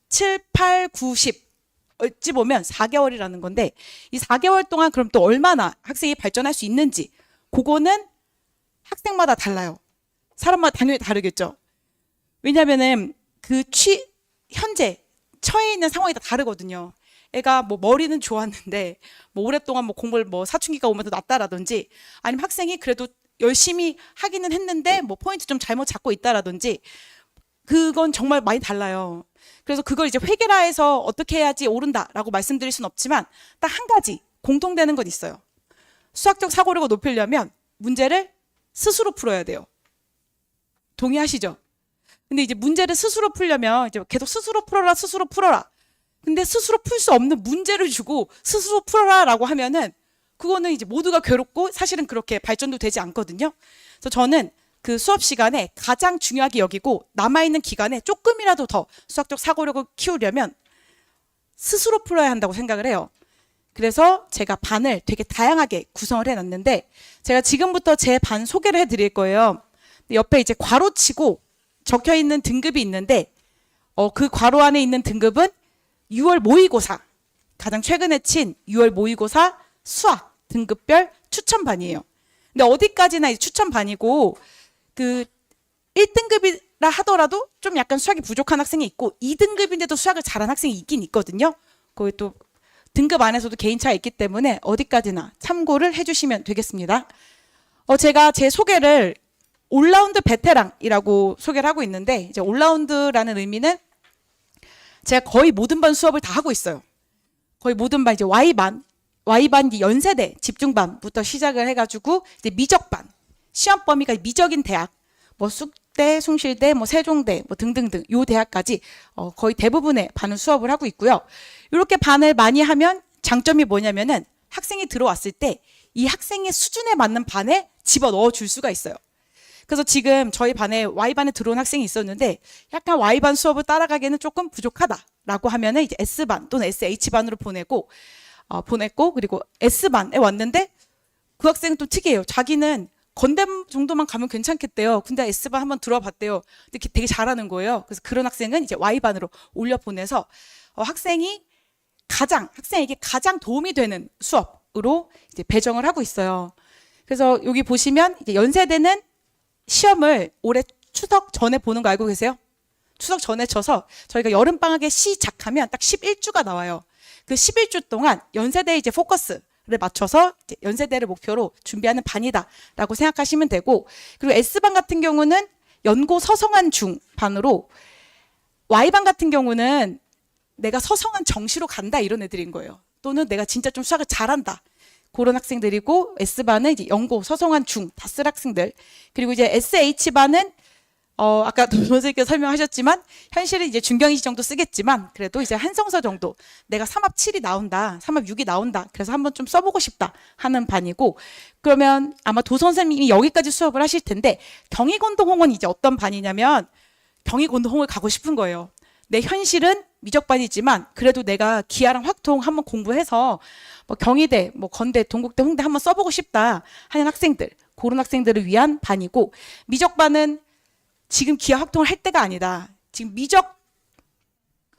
7, 8, 9, 10 어찌 보면 4개월이라는 건데 이 4개월 동안 그럼 또 얼마나 학생이 발전할 수 있는지 그거는 학생마다 달라요. 사람마다 당연히 다르겠죠. 왜냐면은 현재 처해 있는 상황이 다 다르거든요. 애가 뭐 머리는 좋았는데 뭐 오랫동안 뭐 공부를 뭐 사춘기가 오면서 났다라든지 아니면 학생이 그래도 열심히 하기는 했는데 뭐 포인트 좀 잘못 잡고 있다라든지 그건 정말 많이 달라요. 그래서 그걸 이제 획일화해서 어떻게 해야지 오른다라고 말씀드릴 수는 없지만 딱 한 가지 공통되는 건 있어요. 수학적 사고력을 높이려면 문제를 스스로 풀어야 돼요. 동의하시죠? 근데 이제 문제를 스스로 풀려면 이제 계속 스스로 풀어라. 근데 스스로 풀 수 없는 문제를 주고 스스로 풀어라라고 하면은 그거는 이제 모두가 괴롭고 사실은 그렇게 발전도 되지 않거든요. 그래서 저는 그 수업 시간에 가장 중요하게 여기고 남아있는 기간에 조금이라도 더 수학적 사고력을 키우려면 스스로 풀어야 한다고 생각을 해요. 그래서 제가 반을 되게 다양하게 구성을 해놨는데 제가 지금부터 제 반 소개를 해드릴 거예요. 옆에 이제 괄호치고 적혀있는 등급이 있는데 그 괄호 안에 있는 등급은 6월 모의고사 가장 최근에 친 6월 모의고사 수학 등급별 추천반이에요. 근데 어디까지나 추천반이고 그 1등급이라 하더라도 좀 약간 수학이 부족한 학생이 있고 2등급인데도 수학을 잘하는 학생이 있긴 있거든요. 거기 또 등급 안에서도 개인차가 있기 때문에 어디까지나 참고를 해주시면 되겠습니다. 제가 제 소개를 올라운드 베테랑이라고 소개를 하고 있는데, 이제 올라운드라는 의미는 제가 거의 모든 반 수업을 다 하고 있어요. 거의 모든 반, 이제 Y반 이제 연세대 집중반부터 시작을 해가지고 이제 미적반, 시험 범위가 미적인 대학, 뭐 쑥대, 숭실대, 뭐 세종대, 뭐 등등등 요 대학까지 거의 대부분의 반을 수업을 하고 있고요. 이렇게 반을 많이 하면 장점이 뭐냐면은 학생이 들어왔을 때 이 학생의 수준에 맞는 반에 집어 넣어 줄 수가 있어요. 그래서 지금 저희 반에 Y반에 들어온 학생이 있었는데 약간 Y반 수업을 따라가기에는 조금 부족하다라고 하면은 이제 S반 또는 SH반으로 보냈고 그리고 S반에 왔는데 그 학생은 또 특이해요. 자기는 건대 정도만 가면 괜찮겠대요. 근데 S반 한번 들어와 봤대요. 근데 되게 잘하는 거예요. 그래서 그런 학생은 이제 Y반으로 올려 보내서 학생에게 가장 도움이 되는 수업으로 이제 배정을 하고 있어요. 그래서 여기 보시면 이제 연세대는 시험을 올해 추석 전에 보는 거 알고 계세요? 추석 전에 쳐서 저희가 여름방학에 시작하면 딱 11주가 나와요. 그 11주 동안 연세대에 이제 포커스를 맞춰서 이제 연세대를 목표로 준비하는 반이다라고 생각하시면 되고, 그리고 S반 같은 경우는 연고 서성한 중 반으로, Y반 같은 경우는 내가 서성한 정시로 간다 이런 애들인 거예요. 또는 내가 진짜 좀 수학을 잘한다. 그런 학생들이고, S반은 이제 연고 서성한 중 다 쓸 학생들. 그리고 이제 SH반은 아까 선생님께서 설명하셨지만 현실은 이제 중경이시 정도 쓰겠지만 그래도 이제 한성서 정도 내가 3합 7이 나온다, 3합 6이 나온다. 그래서 한번 좀 써보고 싶다 하는 반이고, 그러면 아마 도 선생님이 여기까지 수업을 하실 텐데 경희곤동홍은 이제 어떤 반이냐면 경희곤동홍을 가고 싶은 거예요. 내 현실은 미적반이지만 그래도 내가 기하랑 확통 한번 공부해서 뭐 경희대, 뭐 건대, 동국대, 홍대 한번 써보고 싶다 하는 학생들, 그런 학생들을 위한 반이고, 미적반은 지금 기하 확통을 할 때가 아니다. 지금 미적을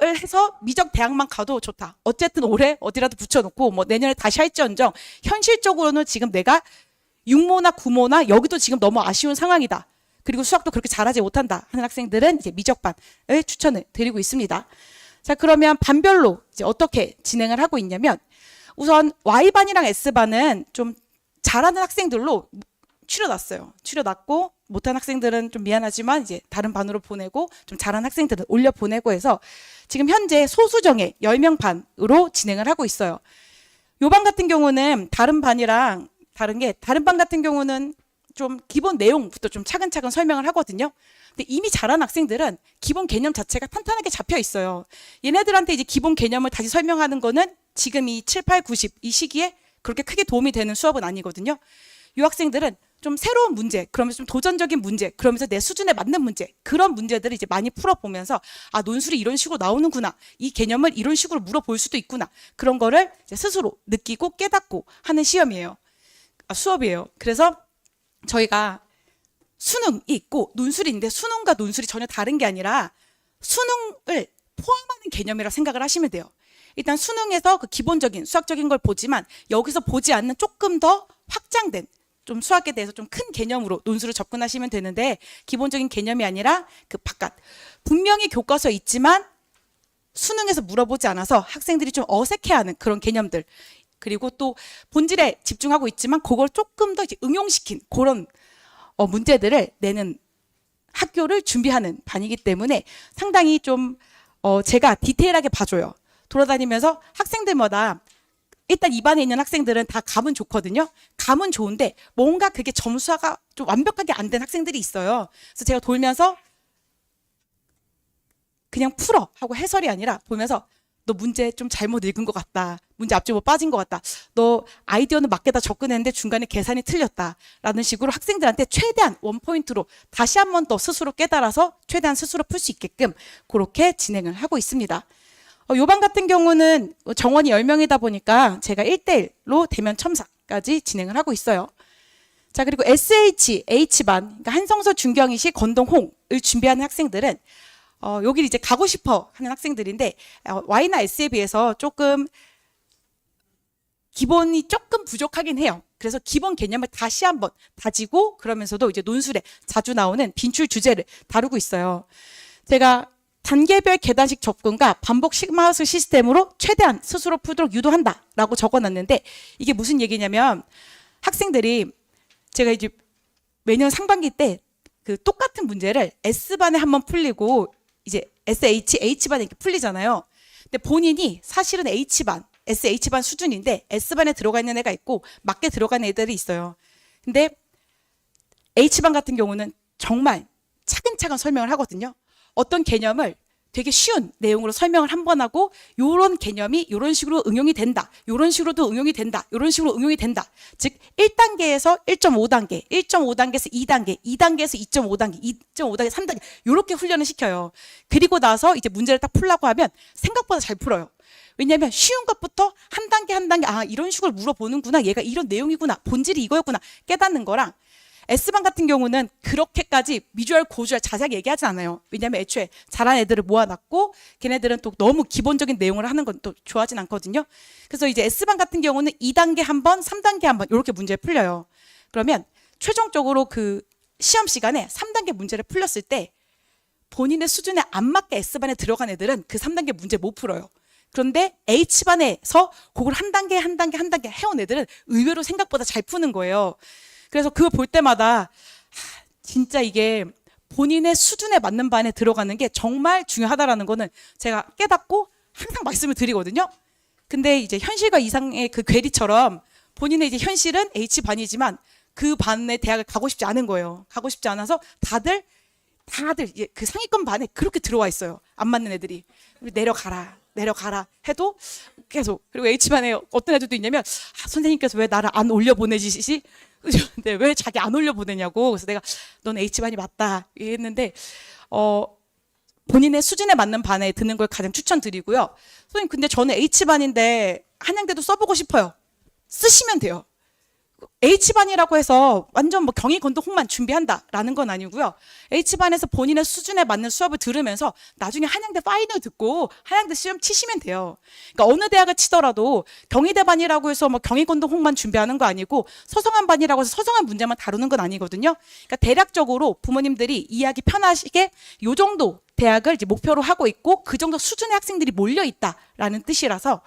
해서 미적 대학만 가도 좋다. 어쨌든 올해 어디라도 붙여놓고 뭐 내년에 다시 할지언정 현실적으로는 지금 내가 6모나 9모나 여기도 지금 너무 아쉬운 상황이다. 그리고 수학도 그렇게 잘하지 못한다 하는 학생들은 이제 미적반을 추천을 드리고 있습니다. 자, 그러면 반별로 이제 어떻게 진행을 하고 있냐면, 우선 Y반이랑 S반은 좀 잘하는 학생들로 추려놨고, 못한 학생들은 좀 미안하지만 이제 다른 반으로 보내고, 좀 잘하는 학생들은 올려 보내고 해서 지금 현재 소수정예 10명 반으로 진행을 하고 있어요. 요 반 같은 경우는 다른 반이랑 다른 게, 다른 반 같은 경우는 좀 기본 내용부터 좀 차근차근 설명을 하거든요. 근데 이미 잘하는 학생들은 기본 개념 자체가 탄탄하게 잡혀 있어요. 얘네들한테 이제 기본 개념을 다시 설명하는 거는 지금 이 7, 8, 90 이 시기에 그렇게 크게 도움이 되는 수업은 아니거든요. 이 학생들은 좀 새로운 문제, 그러면서 좀 도전적인 문제, 그러면서 내 수준에 맞는 문제, 그런 문제들을 이제 많이 풀어보면서 논술이 이런 식으로 나오는구나, 이 개념을 이런 식으로 물어볼 수도 있구나, 그런 거를 이제 스스로 느끼고 깨닫고 하는 수업이에요. 그래서 저희가 수능이 있고 논술이 있는데 수능과 논술이 전혀 다른 게 아니라 수능을 포함하는 개념이라 생각을 하시면 돼요. 일단 수능에서 그 기본적인 수학적인 걸 보지만 여기서 보지 않는 조금 더 확장된 좀 수학에 대해서 좀 큰 개념으로 논술을 접근하시면 되는데, 기본적인 개념이 아니라 그 바깥, 분명히 교과서에 있지만 수능에서 물어보지 않아서 학생들이 좀 어색해하는 그런 개념들, 그리고 또 본질에 집중하고 있지만 그걸 조금 더 이제 응용시킨 그런 문제들을 내는 학교를 준비하는 반이기 때문에 상당히 좀 제가 디테일하게 봐줘요. 돌아다니면서 학생들마다 일단 이 반에 있는 학생들은 다 감은 좋거든요. 감은 좋은데 뭔가 그게 점수가 좀 완벽하게 안 된 학생들이 있어요. 그래서 제가 돌면서 그냥 풀어 하고 해설이 아니라 보면서, 너 문제 좀 잘못 읽은 것 같다. 문제 앞뒤 뭐 빠진 것 같다. 너 아이디어는 맞게 다 접근했는데 중간에 계산이 틀렸다. 라는 식으로 학생들한테 최대한 원포인트로 다시 한 번 더 스스로 깨달아서 최대한 스스로 풀 수 있게끔 그렇게 진행을 하고 있습니다. 요 반 같은 경우는 정원이 10명이다 보니까 제가 1대1로 대면 첨삭까지 진행을 하고 있어요. 자, 그리고 H반, 그러니까 한성서, 중경이시, 건동홍을 준비하는 학생들은 여기 이제 가고 싶어 하는 학생들인데, Y나 S에 비해서 조금 기본이 조금 부족하긴 해요. 그래서 기본 개념을 다시 한번 다지고, 그러면서도 이제 논술에 자주 나오는 빈출 주제를 다루고 있어요. 제가 단계별 계단식 접근과 반복 심화학습 시스템으로 최대한 스스로 풀도록 유도한다라고 적어놨는데 이게 무슨 얘기냐면 학생들이 제가 이제 매년 상반기 때 그 똑같은 문제를 S반에 한번 풀리고 이제 SH, H반에 이렇게 풀리잖아요. 근데 본인이 사실은 H반, SH반 수준인데 S반에 들어가 있는 애가 있고 맞게 들어가는 애들이 있어요. 근데 H반 같은 경우는 정말 차근차근 설명을 하거든요. 어떤 개념을 되게 쉬운 내용으로 설명을 한 번 하고 요런 개념이 요런 식으로 응용이 된다. 요런 식으로도 응용이 된다. 요런 식으로 응용이 된다. 즉 1단계에서 1.5단계, 1.5단계에서 2단계, 2단계에서 2.5단계, 2.5단계, 3단계 요렇게 훈련을 시켜요. 그리고 나서 이제 문제를 딱 풀라고 하면 생각보다 잘 풀어요. 왜냐하면 쉬운 것부터 한 단계 한 단계 아 이런 식으로 물어보는구나. 얘가 이런 내용이구나. 본질이 이거였구나. 깨닫는 거랑 S반 같은 경우는 그렇게까지 미주얼, 고주얼 자세하게 얘기하지 않아요. 왜냐하면 애초에 잘하는 애들을 모아놨고 걔네들은 또 너무 기본적인 내용을 하는 건 또 좋아하진 않거든요. 그래서 이제 S반 같은 경우는 2단계 한 번, 3단계 한 번 이렇게 문제를 풀려요. 그러면 최종적으로 그 시험 시간에 3단계 문제를 풀렸을 때 본인의 수준에 안 맞게 S반에 들어간 애들은 그 3단계 문제 못 풀어요. 그런데 H반에서 그걸 한 단계 한 단계 한 단계 해온 애들은 의외로 생각보다 잘 푸는 거예요. 그래서 그거 볼 때마다 진짜 이게 본인의 수준에 맞는 반에 들어가는 게 정말 중요하다라는 거는 제가 깨닫고 항상 말씀을 드리거든요. 근데 이제 현실과 이상의 그 괴리처럼 본인의 이제 현실은 H반이지만 그 반의 대학을 가고 싶지 않은 거예요. 가고 싶지 않아서 다들 이제 그 상위권 반에 그렇게 들어와 있어요. 안 맞는 애들이. 내려가라 해도 계속. 그리고 H반에 어떤 애들도 있냐면 선생님께서 왜 나를 안 올려보내시지? 근데 왜 자기 안 올려보내냐고. 그래서 내가 넌 H반이 맞다 했는데 본인의 수준에 맞는 반에 드는 걸 가장 추천드리고요. 선생님 근데 저는 H반인데 한양대도 써보고 싶어요. 쓰시면 돼요. H반이라고 해서 완전 뭐 경희건도홍만 준비한다라는 건 아니고요. H반에서 본인의 수준에 맞는 수업을 들으면서 나중에 한양대 파이널 듣고 한양대 시험 치시면 돼요. 그러니까 어느 대학을 치더라도 경희대반이라고 해서 뭐 경희건도홍만 준비하는 거 아니고 서성한반이라고 해서 서성한 문제만 다루는 건 아니거든요. 그러니까 대략적으로 부모님들이 이해하기 편하시게 요 정도 대학을 이제 목표로 하고 있고 그 정도 수준의 학생들이 몰려 있다라는 뜻이라서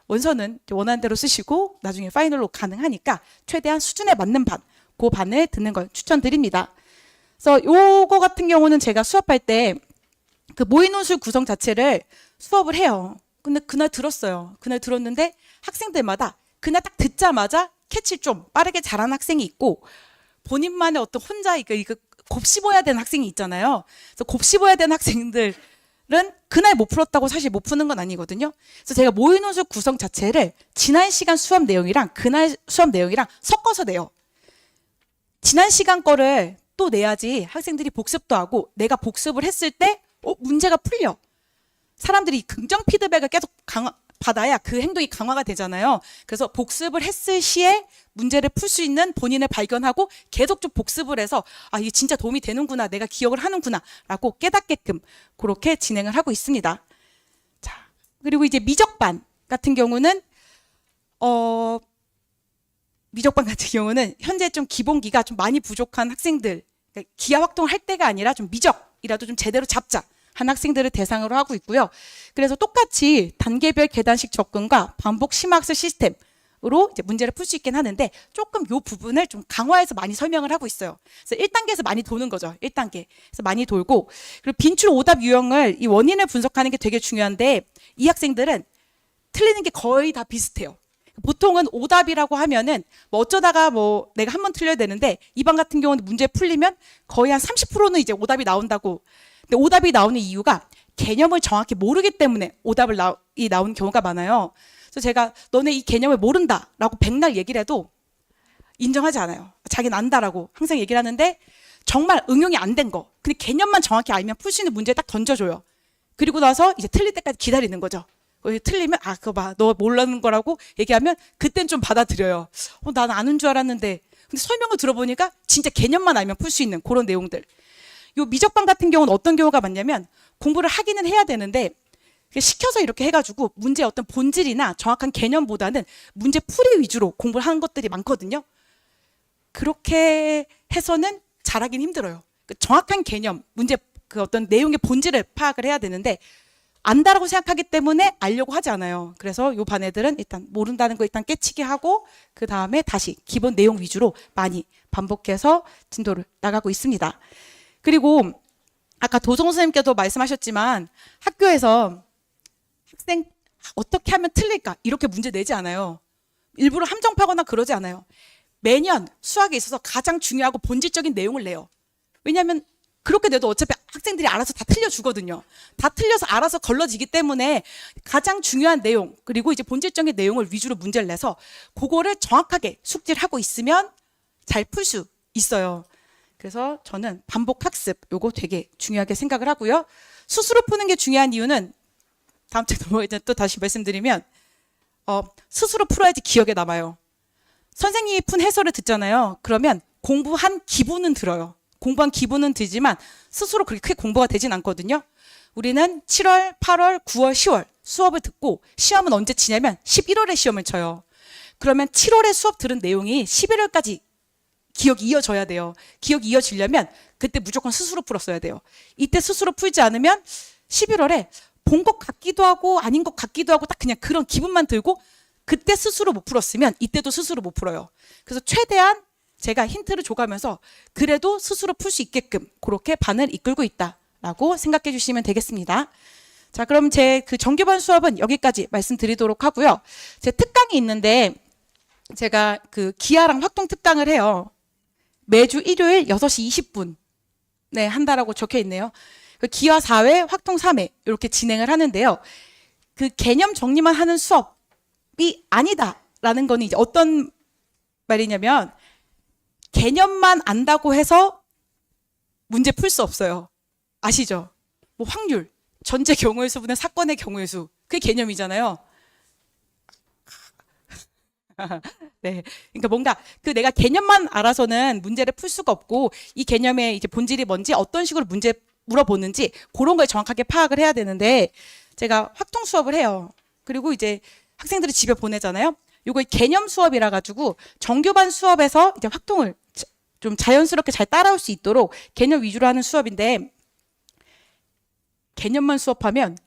원서는 원하는 대로 쓰시고 나중에 파이널로 가능하니까 최대한 수준에 맞는 반, 그 반을 듣는 걸 추천드립니다. 그래서 요거 같은 경우는 제가 수업할 때 그 모의논술 구성 자체를 수업을 해요. 근데 그날 들었어요. 그날 들었는데 학생들마다 그날 딱 듣자마자 캐치를 좀 빠르게 잘하는 학생이 있고 본인만의 어떤 혼자 이거 곱씹어야 되는 학생이 있잖아요. 그래서 곱씹어야 되는 학생들 은 그날 못 풀었다고 사실 못 푸는 건 아니거든요. 그래서 제가 모의논술 구성 자체를 지난 시간 수업 내용이랑 그날 수업 내용이랑 섞어서 내요. 지난 시간 거를 또 내야지 학생들이 복습도 하고 내가 복습을 했을 때 문제가 풀려. 사람들이 긍정 피드백을 계속 받아야 그 행동이 강화가 되잖아요. 그래서 복습을 했을 시에 문제를 풀 수 있는 본인을 발견하고 계속 좀 복습을 해서 아 이게 진짜 도움이 되는구나, 내가 기억을 하는구나 라고 깨닫게끔 그렇게 진행을 하고 있습니다. 자, 그리고 이제 미적반 같은 경우는 현재 좀 기본기가 좀 많이 부족한 학생들, 그러니까 기하 활동을 할 때가 아니라 좀 미적이라도 좀 제대로 잡자 한 학생들을 대상으로 하고 있고요. 그래서 똑같이 단계별 계단식 접근과 반복 심화학습 시스템으로 이제 문제를 풀 수 있긴 하는데 조금 요 부분을 좀 강화해서 많이 설명을 하고 있어요. 그래서 1단계에서 많이 도는 거죠. 1단계에서 많이 돌고 그리고 빈출 오답 유형을 이 원인을 분석하는 게 되게 중요한데 이 학생들은 틀리는 게 거의 다 비슷해요. 보통은 오답이라고 하면은 뭐 어쩌다가 뭐 내가 한 번 틀려야 되는데 이 반 같은 경우는 문제 풀리면 거의 한 30%는 이제 오답이 나온다고. 근데 오답이 나오는 이유가 개념을 정확히 모르기 때문에 오답을 나오는 경우가 많아요. 그래서 제가 너네 이 개념을 모른다라고 백날 얘기를 해도 인정하지 않아요. 자기는 안다라고 항상 얘기를 하는데 정말 응용이 안 된 거. 근데 개념만 정확히 알면 풀 수 있는 문제 딱 던져줘요. 그리고 나서 이제 틀릴 때까지 기다리는 거죠. 틀리면 그거 봐, 너 모르는 거라고 얘기하면 그땐 좀 받아들여요. 난 아는 줄 알았는데 근데 설명을 들어보니까 진짜 개념만 알면 풀 수 있는 그런 내용들. 요 미적반 같은 경우는 어떤 경우가 많냐면 공부를 하기는 해야 되는데 시켜서 이렇게 해가지고 문제의 어떤 본질이나 정확한 개념보다는 문제 풀이 위주로 공부를 하는 것들이 많거든요. 그렇게 해서는 잘하긴 힘들어요. 정확한 개념, 문제 그 어떤 내용의 본질을 파악을 해야 되는데 안다라고 생각하기 때문에 알려고 하지 않아요. 그래서 요 반 애들은 일단 모른다는 거 일단 깨치게 하고 그 다음에 다시 기본 내용 위주로 많이 반복해서 진도를 나가고 있습니다. 그리고 아까 도성 선생님께도 말씀하셨지만 학교에서 학생 어떻게 하면 틀릴까 이렇게 문제 내지 않아요. 일부러 함정파거나 그러지 않아요. 매년 수학에 있어서 가장 중요하고 본질적인 내용을 내요. 왜냐하면 그렇게 내도 어차피 학생들이 알아서 다 틀려주거든요. 다 틀려서 알아서 걸러지기 때문에 가장 중요한 내용 그리고 이제 본질적인 내용을 위주로 문제를 내서 그거를 정확하게 숙지를 하고 있으면 잘 풀 수 있어요. 그래서 저는 반복 학습 요거 되게 중요하게 생각을 하고요. 스스로 푸는 게 중요한 이유는 다음 주에 넘어가기 전에 또 다시 말씀드리면 스스로 풀어야지 기억에 남아요. 선생님이 푼 해설을 듣잖아요. 그러면 공부한 기분은 들어요. 공부한 기분은 들지만 스스로 그렇게 크게 공부가 되진 않거든요. 우리는 7월, 8월, 9월, 10월 수업을 듣고 시험은 언제 치냐면 11월에 시험을 쳐요. 그러면 7월에 수업 들은 내용이 11월까지 기억이 이어져야 돼요. 기억이 이어지려면 그때 무조건 스스로 풀었어야 돼요. 이때 스스로 풀지 않으면 11월에 본 것 같기도 하고 아닌 것 같기도 하고 딱 그냥 그런 기분만 들고 그때 스스로 못 풀었으면 이때도 스스로 못 풀어요. 그래서 최대한 제가 힌트를 줘가면서 그래도 스스로 풀 수 있게끔 그렇게 반을 이끌고 있다라고 생각해 주시면 되겠습니다. 자, 그럼 제 그 정규반 수업은 여기까지 말씀드리도록 하고요. 제 특강이 있는데 제가 그 기하랑 확동 특강을 해요. 매주 일요일 6시 20분 네, 한다라고 적혀 있네요. 그 기하 4회, 확동 3회 이렇게 진행을 하는데요. 그 개념 정리만 하는 수업이 아니다라는 거는 이제 어떤 말이냐면 개념만 안다고 해서 문제 풀 수 없어요. 아시죠? 뭐 확률, 전체 경우의 수분의 사건의 경우의 수. 그게 개념이잖아요. 네. 그러니까 뭔가 그 내가 개념만 알아서는 문제를 풀 수가 없고 이 개념의 이제 본질이 뭔지 어떤 식으로 문제 물어보는지 그런 걸 정확하게 파악을 해야 되는데 제가 확통 수업을 해요. 그리고 이제 학생들이 집에 보내잖아요. 요거 개념 수업이라 가지고 정규반 수업에서 이제 확통을 좀 자연스럽게 잘 따라올 수 있도록 개념 위주로 하는 수업인데 개념만 수업하면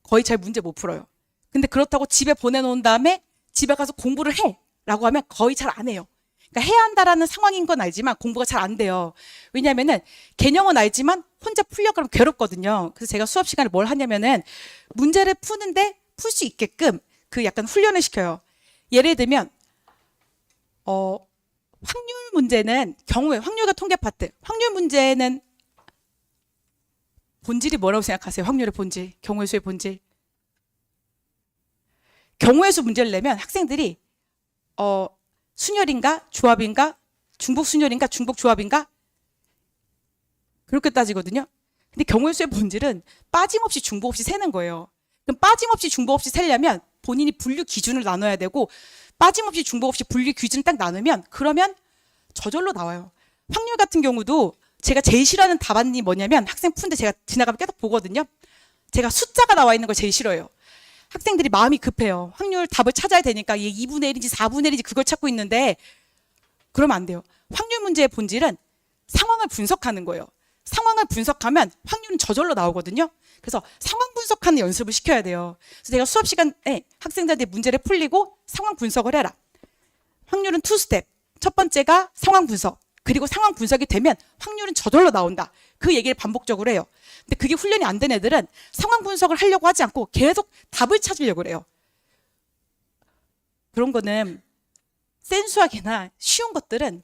거의 잘 문제 못 풀어요. 근데 그렇다고 집에 보내놓은 다음에 집에 가서 공부를 해 라고 하면 거의 잘 안 해요. 그러니까 해야 한다라는 상황인 건 알지만 공부가 잘 안 돼요. 왜냐하면은 개념은 알지만 혼자 풀려고 하면 괴롭거든요. 그래서 제가 수업 시간에 뭘 하냐면은 문제를 푸는데 풀 수 있게끔 그 약간 훈련을 시켜요. 예를 들면 확률 문제는 경우에 확률과 통계 파트. 확률 문제는 본질이 뭐라고 생각하세요? 확률의 본질, 경우의 수의 본질. 경우의 수 문제를 내면 학생들이 순열인가 조합인가 중복 순열인가 중복 조합인가 그렇게 따지거든요. 근데 경우의 수의 본질은 빠짐없이 중복 없이 세는 거예요. 그럼 빠짐없이 중복 없이 세려면 본인이 분류 기준을 나눠야 되고 빠짐없이 중복 없이 분류 기준을 딱 나누면 그러면 저절로 나와요. 확률 같은 경우도 제가 제일 싫어하는 답안이 뭐냐면 학생 푸는데 제가 지나가면 계속 보거든요. 제가 숫자가 나와 있는 걸 제일 싫어해요. 학생들이 마음이 급해요. 확률 답을 찾아야 되니까 얘 2분의 1인지 4분의 1인지 그걸 찾고 있는데 그러면 안 돼요. 확률 문제의 본질은 상황을 분석하는 거예요. 상황을 분석하면 확률은 저절로 나오거든요. 그래서 상황 분석하는 연습을 시켜야 돼요. 그래서 제가 수업 시간에 학생들한테 문제를 풀리고 상황 분석을 해라. 확률은 2스텝. 첫 번째가 상황 분석. 그리고 상황 분석이 되면 확률은 저절로 나온다. 그 얘기를 반복적으로 해요. 근데 그게 훈련이 안 된 애들은 상황 분석을 하려고 하지 않고 계속 답을 찾으려고 그래요. 그런 거는 센 수학이나 쉬운 것들은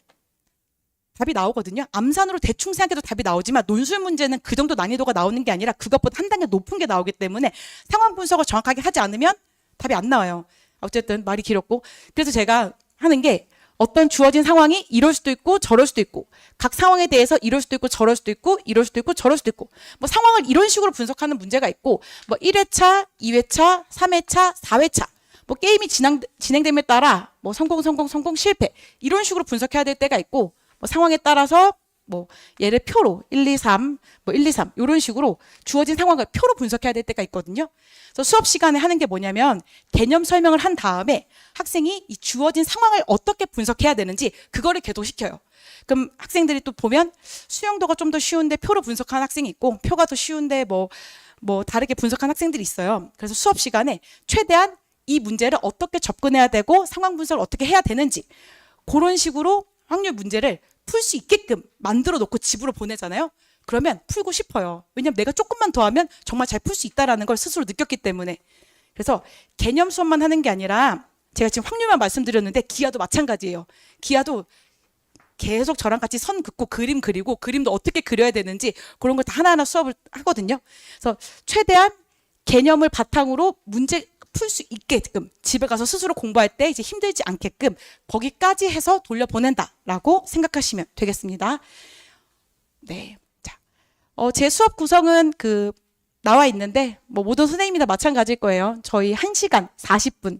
답이 나오거든요. 암산으로 대충 생각해도 답이 나오지만 논술 문제는 그 정도 난이도가 나오는 게 아니라 그것보다 한 단계 높은 게 나오기 때문에 상황 분석을 정확하게 하지 않으면 답이 안 나와요. 어쨌든 말이 길었고 그래서 제가 하는 게 어떤 주어진 상황이 이럴 수도 있고 저럴 수도 있고 각 상황에 대해서 이럴 수도 있고 저럴 수도 있고 이럴 수도 있고 저럴 수도 있고 뭐 상황을 이런 식으로 분석하는 문제가 있고 뭐 1회차, 2회차, 3회차, 4회차 뭐 게임이 진행됨에 따라 뭐 성공 실패 이런 식으로 분석해야 될 때가 있고 뭐 상황에 따라서 뭐 얘를 표로 1, 2, 3, 뭐 1, 2, 3 이런 식으로 주어진 상황을 표로 분석해야 될 때가 있거든요. 그래서 수업 시간에 하는 게 뭐냐면 개념 설명을 한 다음에 학생이 이 주어진 상황을 어떻게 분석해야 되는지 그거를 계속 시켜요. 그럼 학생들이 또 보면 수영도가 좀 더 쉬운데 표로 분석한 학생이 있고 표가 더 쉬운데 뭐 다르게 분석한 학생들이 있어요. 그래서 수업 시간에 최대한 이 문제를 어떻게 접근해야 되고 상황 분석을 어떻게 해야 되는지 그런 식으로 확률 문제를 풀 수 있게끔 만들어 놓고 집으로 보내잖아요. 그러면 풀고 싶어요. 왜냐면 내가 조금만 더 하면 정말 잘 풀 수 있다라는 걸 스스로 느꼈기 때문에. 그래서 개념 수업만 하는 게 아니라 제가 지금 확률만 말씀드렸는데 기하도 마찬가지예요. 기하도 계속 저랑 같이 선 긋고 그림 그리고 그림도 어떻게 그려야 되는지 그런 걸 다 하나하나 수업을 하거든요. 그래서 최대한 개념을 바탕으로 문제 풀 수 있게끔 집에 가서 스스로 공부할 때 이제 힘들지 않게끔 거기까지 해서 돌려보낸다라고 생각하시면 되겠습니다. 네. 자, 제 수업 구성은 나와 있는데 뭐 모든 선생님이 다 마찬가지일 거예요. 저희 1시간 40분,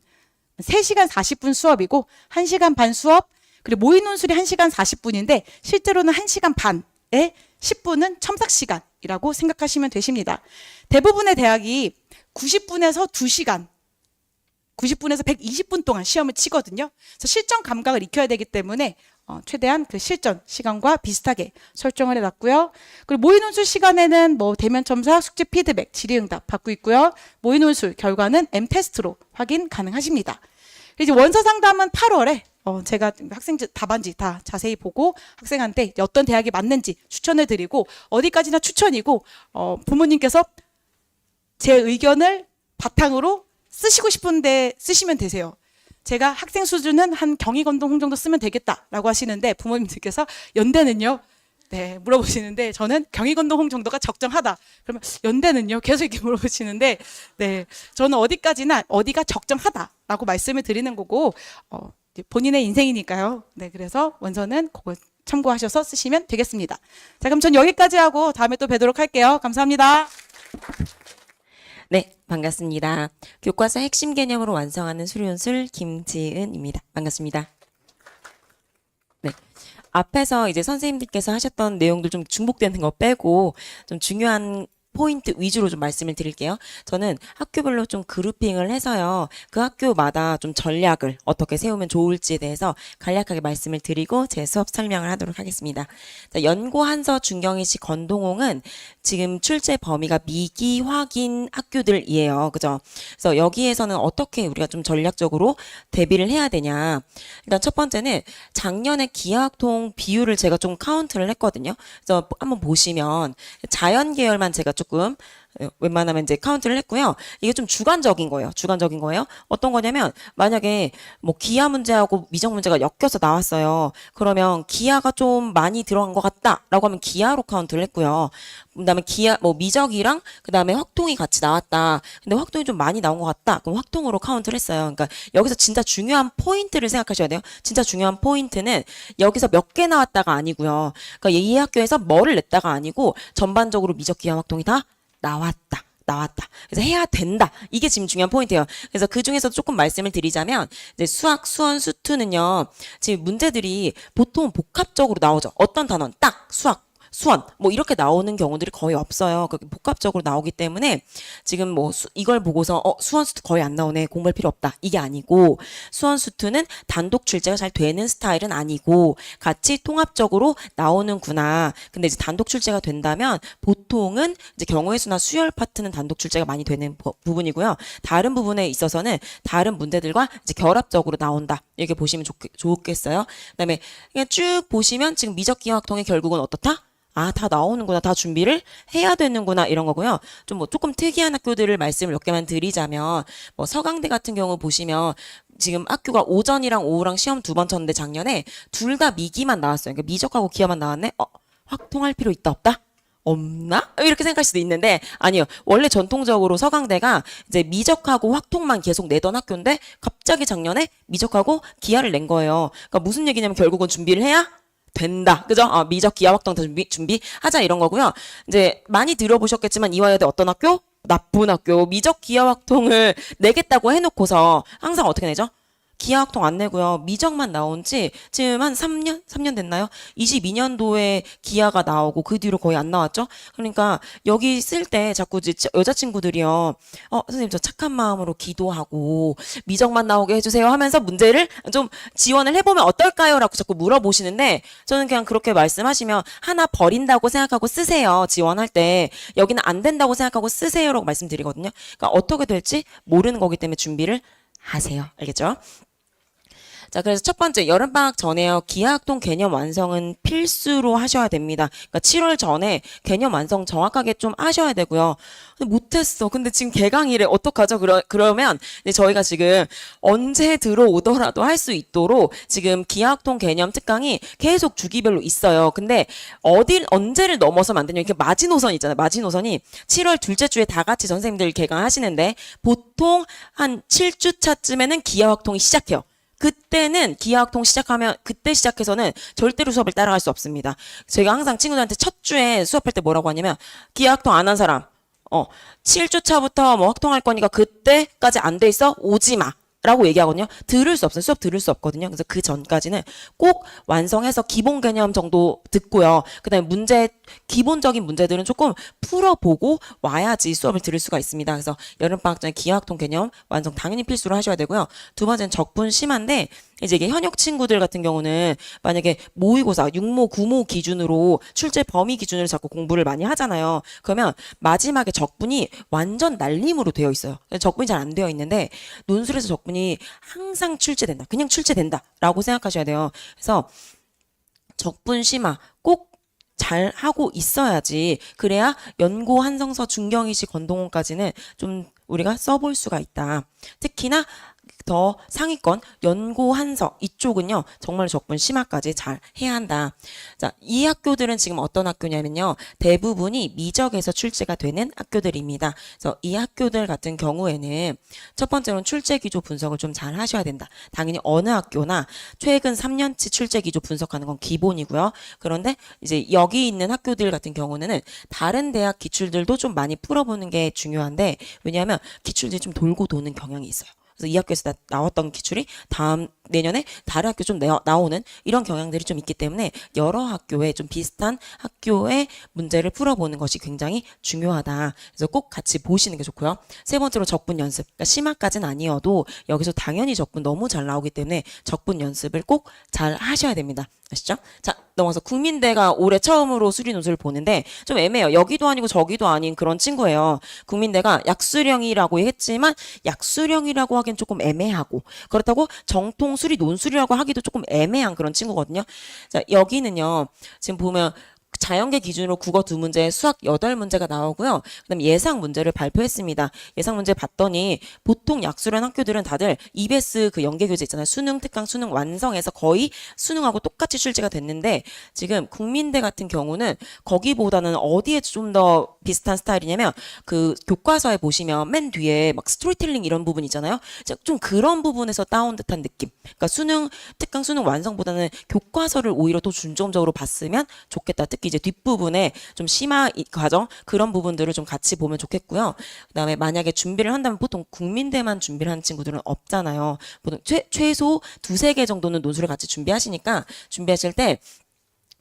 3시간 40분 수업이고 1시간 반 수업, 그리고 모의 논술이 1시간 40분인데 실제로는 1시간 반에 10분은 첨삭 시간이라고 생각하시면 되십니다. 대부분의 대학이 90분에서 2시간, 90분에서 120분 동안 시험을 치거든요. 그래서 실전 감각을 익혀야 되기 때문에 최대한 그 실전 시간과 비슷하게 설정을 해놨고요. 그리고 모의 논술 시간에는 뭐 대면 첨삭, 숙제 피드백, 질의응답 받고 있고요. 모의 논술 결과는 M테스트로 확인 가능하십니다. 이제 원서 상담은 8월에 제가 학생 답안지 다 자세히 보고 학생한테 어떤 대학이 맞는지 추천을 드리고 어디까지나 추천이고 부모님께서 제 의견을 바탕으로 쓰시고 싶은데 쓰시면 되세요. 제가 학생 수준은 한 경희건동 홍 정도 쓰면 되겠다라고 하시는데 부모님들께서 연대는요? 네, 물어보시는데 저는 경희건동 홍 정도가 적정하다. 그러면 연대는요? 계속 이렇게 물어보시는데 네, 저는 어디까지나 어디가 적정하다라고 말씀을 드리는 거고 본인의 인생이니까요. 네, 그래서 원서는 그거 참고하셔서 쓰시면 되겠습니다. 자, 그럼 전 여기까지 하고 다음에 또 뵈도록 할게요. 감사합니다. 네, 반갑습니다. 교과서 핵심 개념으로 완성하는 수료연술 김지은입니다. 반갑습니다. 네. 앞에서 이제 선생님들께서 하셨던 내용들 좀 중복되는 거 빼고 좀 중요한 포인트 위주로 좀 말씀을 드릴게요. 저는 학교별로 좀 그룹핑을 해서요. 그 학교마다 좀 전략을 어떻게 세우면 좋을지에 대해서 간략하게 말씀을 드리고 제 수업 설명을 하도록 하겠습니다. 자, 연고 한서 중경희시 건동홍은 지금 출제 범위가 미기 확인 학교들이에요. 그죠? 그래서 여기에서는 어떻게 우리가 좀 전략적으로 대비를 해야 되냐. 일단 첫 번째는 작년에 기하학통 비율을 제가 좀 카운트를 했거든요. 그래서 한번 보시면 자연 계열만 제가 조금 웬만하면 이제 카운트를 했고요. 이게 좀 주관적인 거예요. 주관적인 거예요. 어떤 거냐면 만약에 뭐 기하 문제하고 미적 문제가 엮여서 나왔어요. 그러면 기하가 좀 많이 들어간 것 같다라고 하면 기하로 카운트를 했고요. 그다음에 기하 뭐 미적이랑 그다음에 확통이 같이 나왔다. 근데 확통이 좀 많이 나온 것 같다. 그럼 확통으로 카운트를 했어요. 그러니까 여기서 진짜 중요한 포인트를 생각하셔야 돼요. 진짜 중요한 포인트는 여기서 몇 개 나왔다가 아니고요. 그러니까 이 학교에서 뭐를 냈다가 아니고 전반적으로 미적 기하 확통이 다 나왔다. 그래서 해야 된다. 이게 지금 중요한 포인트예요. 그래서 그 중에서 조금 말씀을 드리자면 이제 수학, 수원, 수투는요. 지금 문제들이 보통 복합적으로 나오죠. 어떤 단원 딱 수학, 수원 뭐 이렇게 나오는 경우들이 거의 없어요. 그렇게 복합적으로 나오기 때문에 지금 뭐 이걸 보고서 수원 수투 거의 안 나오네. 공부할 필요 없다. 이게 아니고 수원 수투는 단독 출제가 잘 되는 스타일은 아니고 같이 통합적으로 나오는구나. 근데 이제 단독 출제가 된다면 보통은 이제 경우의 수나 수열 파트는 단독 출제가 많이 되는 부분이고요. 다른 부분에 있어서는 다른 문제들과 이제 결합적으로 나온다. 이렇게 보시면 좋겠어요. 그다음에 그냥 쭉 보시면 지금 미적 기하학통의 결국은 어떻다? 다 나오는구나. 다 준비를 해야 되는구나. 이런 거고요. 좀 뭐 조금 특이한 학교들을 말씀을 몇 개만 드리자면 뭐 서강대 같은 경우 보시면 지금 학교가 오전이랑 오후랑 시험 2번 쳤는데 작년에 둘 다 미기만 나왔어요. 그러니까 미적하고 기하만 나왔네. 확통할 필요 있다 없다? 없나? 이렇게 생각할 수도 있는데 아니요. 원래 전통적으로 서강대가 이제 미적하고 확통만 계속 내던 학교인데 갑자기 작년에 미적하고 기하를 낸 거예요. 그러니까 무슨 얘기냐면 결국은 준비를 해야 된다. 그죠? 미적 기하 확통 다 준비하자 이런 거고요. 이제 많이 들어보셨겠지만 이화여대 어떤 학교? 나쁜 학교. 미적 기하 확통을 내겠다고 해놓고서 항상 어떻게 내죠? 기하학통 안 내고요. 미적만 나온 지 지금 한 3년 됐나요? 22년도에 기하가 나오고 그 뒤로 거의 안 나왔죠? 그러니까 여기 쓸 때 자꾸 이제 여자친구들이요. 선생님 저 착한 마음으로 기도하고 미적만 나오게 해주세요 하면서 문제를 좀 지원을 해보면 어떨까요? 라고 자꾸 물어보시는데 저는 그냥 그렇게 말씀하시면 하나 버린다고 생각하고 쓰세요. 지원할 때. 여기는 안 된다고 생각하고 쓰세요라고 말씀드리거든요. 그러니까 어떻게 될지 모르는 거기 때문에 준비를 하세요. 알겠죠? 자, 그래서 첫 번째, 여름방학 전에요. 기하학동 개념 완성은 필수로 하셔야 됩니다. 그러니까 7월 전에 개념 완성 정확하게 좀 하셔야 되고요. 근데 못했어. 근데 지금 개강이래. 어떡하죠? 그러면 이제 저희가 지금 언제 들어오더라도 할 수 있도록 지금 기하학동 개념 특강이 계속 주기별로 있어요. 근데 언제를 넘어서면 안 되냐. 이렇게 마지노선 있잖아요. 마지노선이 7월 둘째 주에 다 같이 선생님들 개강하시는데 보통 한 7주 차쯤에는 기하학통이 시작해요. 그때는 기하학통 시작하면 그때 시작해서는 절대로 수업을 따라갈 수 없습니다. 제가 항상 친구들한테 첫 주에 수업할 때 뭐라고 하냐면 기하학통 안 한 사람 7주 차부터 뭐 학통할 거니까 그때까지 안 돼 있어 오지 마. 라고 얘기하거든요. 들을 수 없어요. 수업 들을 수 없거든요. 그래서 그 전까지는 꼭 완성해서 기본 개념 정도 듣고요. 그다음에 기본적인 문제들은 조금 풀어보고 와야지 수업을 들을 수가 있습니다. 그래서 여름방학 전에 기하학통 개념 완성 당연히 필수로 하셔야 되고요. 두 번째는 적분 심한데 이제 이게 현역 친구들 같은 경우는 만약에 모의고사 6모, 9모 기준으로 출제 범위 기준으로 자꾸 공부를 많이 하잖아요. 그러면 마지막에 적분이 완전 날림으로 되어 있어요. 적분이 잘 안 되어 있는데 논술에서 적분이 항상 출제된다. 그냥 출제된다라고 생각하셔야 돼요. 그래서 적분 심화 꼭 잘 하고 있어야지 그래야 연고 한성서 중경이시 건동원까지는 좀 우리가 써볼 수가 있다. 특히나 더 상위권 연고 한서 이쪽은요 정말 적분 심화까지 잘 해야 한다. 자, 이 학교들은 지금 어떤 학교냐면요 대부분이 미적에서 출제가 되는 학교들입니다. 그래서 이 학교들 같은 경우에는 첫 번째로는 출제 기조 분석을 좀 잘 하셔야 된다. 당연히 어느 학교나 최근 3년치 출제 기조 분석하는 건 기본이고요. 그런데 이제 여기 있는 학교들 같은 경우는 다른 대학 기출들도 좀 많이 풀어보는 게 중요한데 왜냐하면 기출들이 좀 돌고 도는 경향이 있어요. 그래서 이 학교에서 나왔던 기출이 내년에 다른 학교 좀 나오는 이런 경향들이 좀 있기 때문에 여러 학교에 좀 비슷한 학교의 문제를 풀어보는 것이 굉장히 중요하다. 그래서 꼭 같이 보시는 게 좋고요. 세 번째로 적분 연습. 그러니까 심화까지는 아니어도 여기서 당연히 적분 너무 잘 나오기 때문에 적분 연습을 꼭 잘 하셔야 됩니다. 아시죠? 자, 넘어서 국민대가 올해 처음으로 수리 논술을 보는데 좀 애매해요. 여기도 아니고 저기도 아닌 그런 친구예요. 국민대가 약수령이라고 했지만 약수령이라고 하기엔 조금 애매하고 그렇다고 정통 수리 논술이라고 하기도 조금 애매한 그런 친구거든요. 자, 여기는요. 지금 보면 자연계 기준으로 국어 2문제, 수학 8문제가 나오고요. 그다음 예상 문제를 발표했습니다. 예상 문제 봤더니 보통 약수련 학교들은 다들 EBS 그 연계교재 있잖아요. 수능, 특강, 수능 완성해서 거의 수능하고 똑같이 출제가 됐는데 지금 국민대 같은 경우는 거기보다는 어디에 좀 더 비슷한 스타일이냐면 그 교과서에 보시면 맨 뒤에 막 스토리텔링 이런 부분 있잖아요. 좀 그런 부분에서 다운 듯한 느낌. 그러니까 수능, 특강, 수능 완성보다는 교과서를 오히려 더 중점적으로 봤으면 좋겠다. 특히 이제 뒷부분에 좀 심화 과정 그런 부분들을 좀 같이 보면 좋겠고요. 그다음에 만약에 준비를 한다면 보통 국민대만 준비를 하는 친구들은 없잖아요. 보통 최소 2-3개 정도는 논술을 같이 준비하시니까 준비하실 때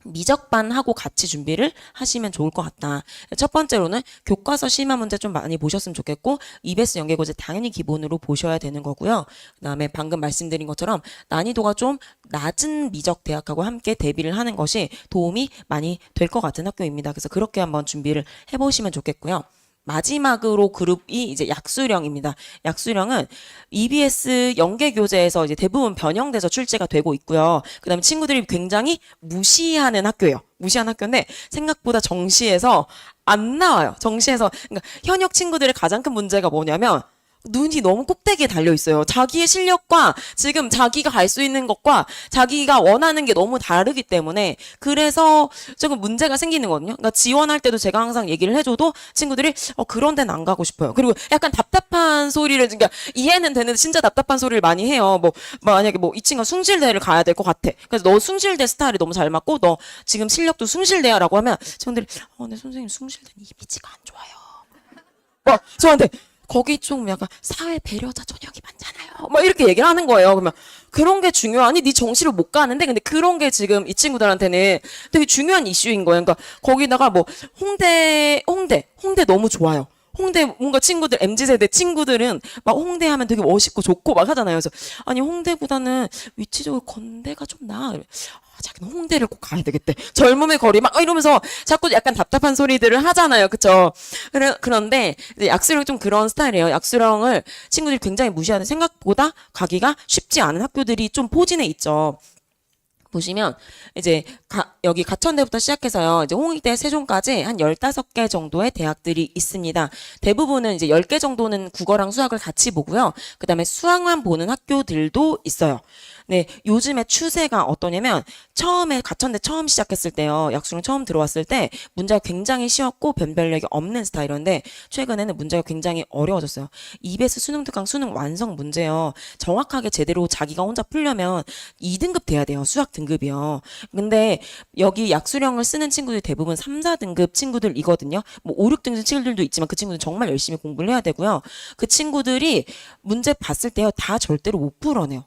미적반하고 같이 준비를 하시면 좋을 것 같다. 첫 번째로는 교과서 심화 문제 좀 많이 보셨으면 좋겠고 EBS 연계고제 당연히 기본으로 보셔야 되는 거고요. 그다음에 방금 말씀드린 것처럼 난이도가 좀 낮은 미적 대학하고 함께 대비를 하는 것이 도움이 많이 될 것 같은 학교입니다. 그래서 그렇게 한번 준비를 해보시면 좋겠고요. 마지막으로 그룹이 이제 약수령입니다. 약수령은 EBS 연계교재에서 이제 대부분 변형돼서 출제가 되고 있고요. 그다음에 친구들이 굉장히 무시하는 학교예요. 무시한 학교인데 생각보다 정시에서 안 나와요. 정시에서 그러니까 현역 친구들의 가장 큰 문제가 뭐냐면 눈이 너무 꼭대기에 달려 있어요. 자기의 실력과 지금 자기가 갈 수 있는 것과 자기가 원하는 게 너무 다르기 때문에 그래서 조금 문제가 생기는 거거든요. 그러니까 지원할 때도 제가 항상 얘기를 해줘도 친구들이 그런 데는 안 가고 싶어요. 그리고 약간 답답한 소리를 그러니까 이해는 되는데 진짜 답답한 소리를 많이 해요. 만약에 이 친구가 숭실대를 가야 될 것 같아. 그래서 너 숭실대 스타일이 너무 잘 맞고 너 지금 실력도 숭실대야라고 하면 친구들이 네 선생님 숭실대는 이미지가 안 좋아요. 저한테 거기 좀 약간 사회 배려자 전형이 많잖아요. 막 이렇게 얘기를 하는 거예요. 그러면 그런 게 중요하니? 네 정시를 못 가는데 근데 그런 게 지금 이 친구들한테는 되게 중요한 이슈인 거예요. 그러니까 거기다가 뭐 홍대 너무 좋아요. 홍대 뭔가 친구들 MZ세대 친구들은 막 홍대 하면 되게 멋있고 좋고 막 하잖아요. 그래서 아니 홍대보다는 위치적으로 건대가 좀 나아. 자기는 홍대를 꼭 가야 되겠대. 젊음의 거리 막 이러면서 자꾸 약간 답답한 소리들을 하잖아요. 그쵸? 그런데 이제 약수령 좀 그런 스타일이에요. 약수령을 친구들이 굉장히 무시하는 생각보다 가기가 쉽지 않은 학교들이 좀 포진해 있죠. 보시면 이제 여기 가천대부터 시작해서요. 이제 홍익대, 세종까지 한 15개 정도의 대학들이 있습니다. 대부분은 이제 10개 정도는 국어랑 수학을 같이 보고요. 그다음에 수학만 보는 학교들도 있어요. 네, 요즘의 추세가 어떠냐면 처음에 가천대 처음 시작했을 때요. 약수령 처음 들어왔을 때 문제가 굉장히 쉬웠고 변별력이 없는 스타일이었는데 최근에는 문제가 굉장히 어려워졌어요. EBS 수능 특강 수능 완성 문제요. 정확하게 제대로 자기가 혼자 풀려면 2등급 돼야 돼요. 수학 등급이요. 근데 여기 약수령을 쓰는 친구들이 대부분 3, 4등급 친구들이거든요. 뭐 5, 6등급 친구들도 있지만 그 친구들은 정말 열심히 공부를 해야 되고요. 그 친구들이 문제 봤을 때요. 다 절대로 못 풀어내요.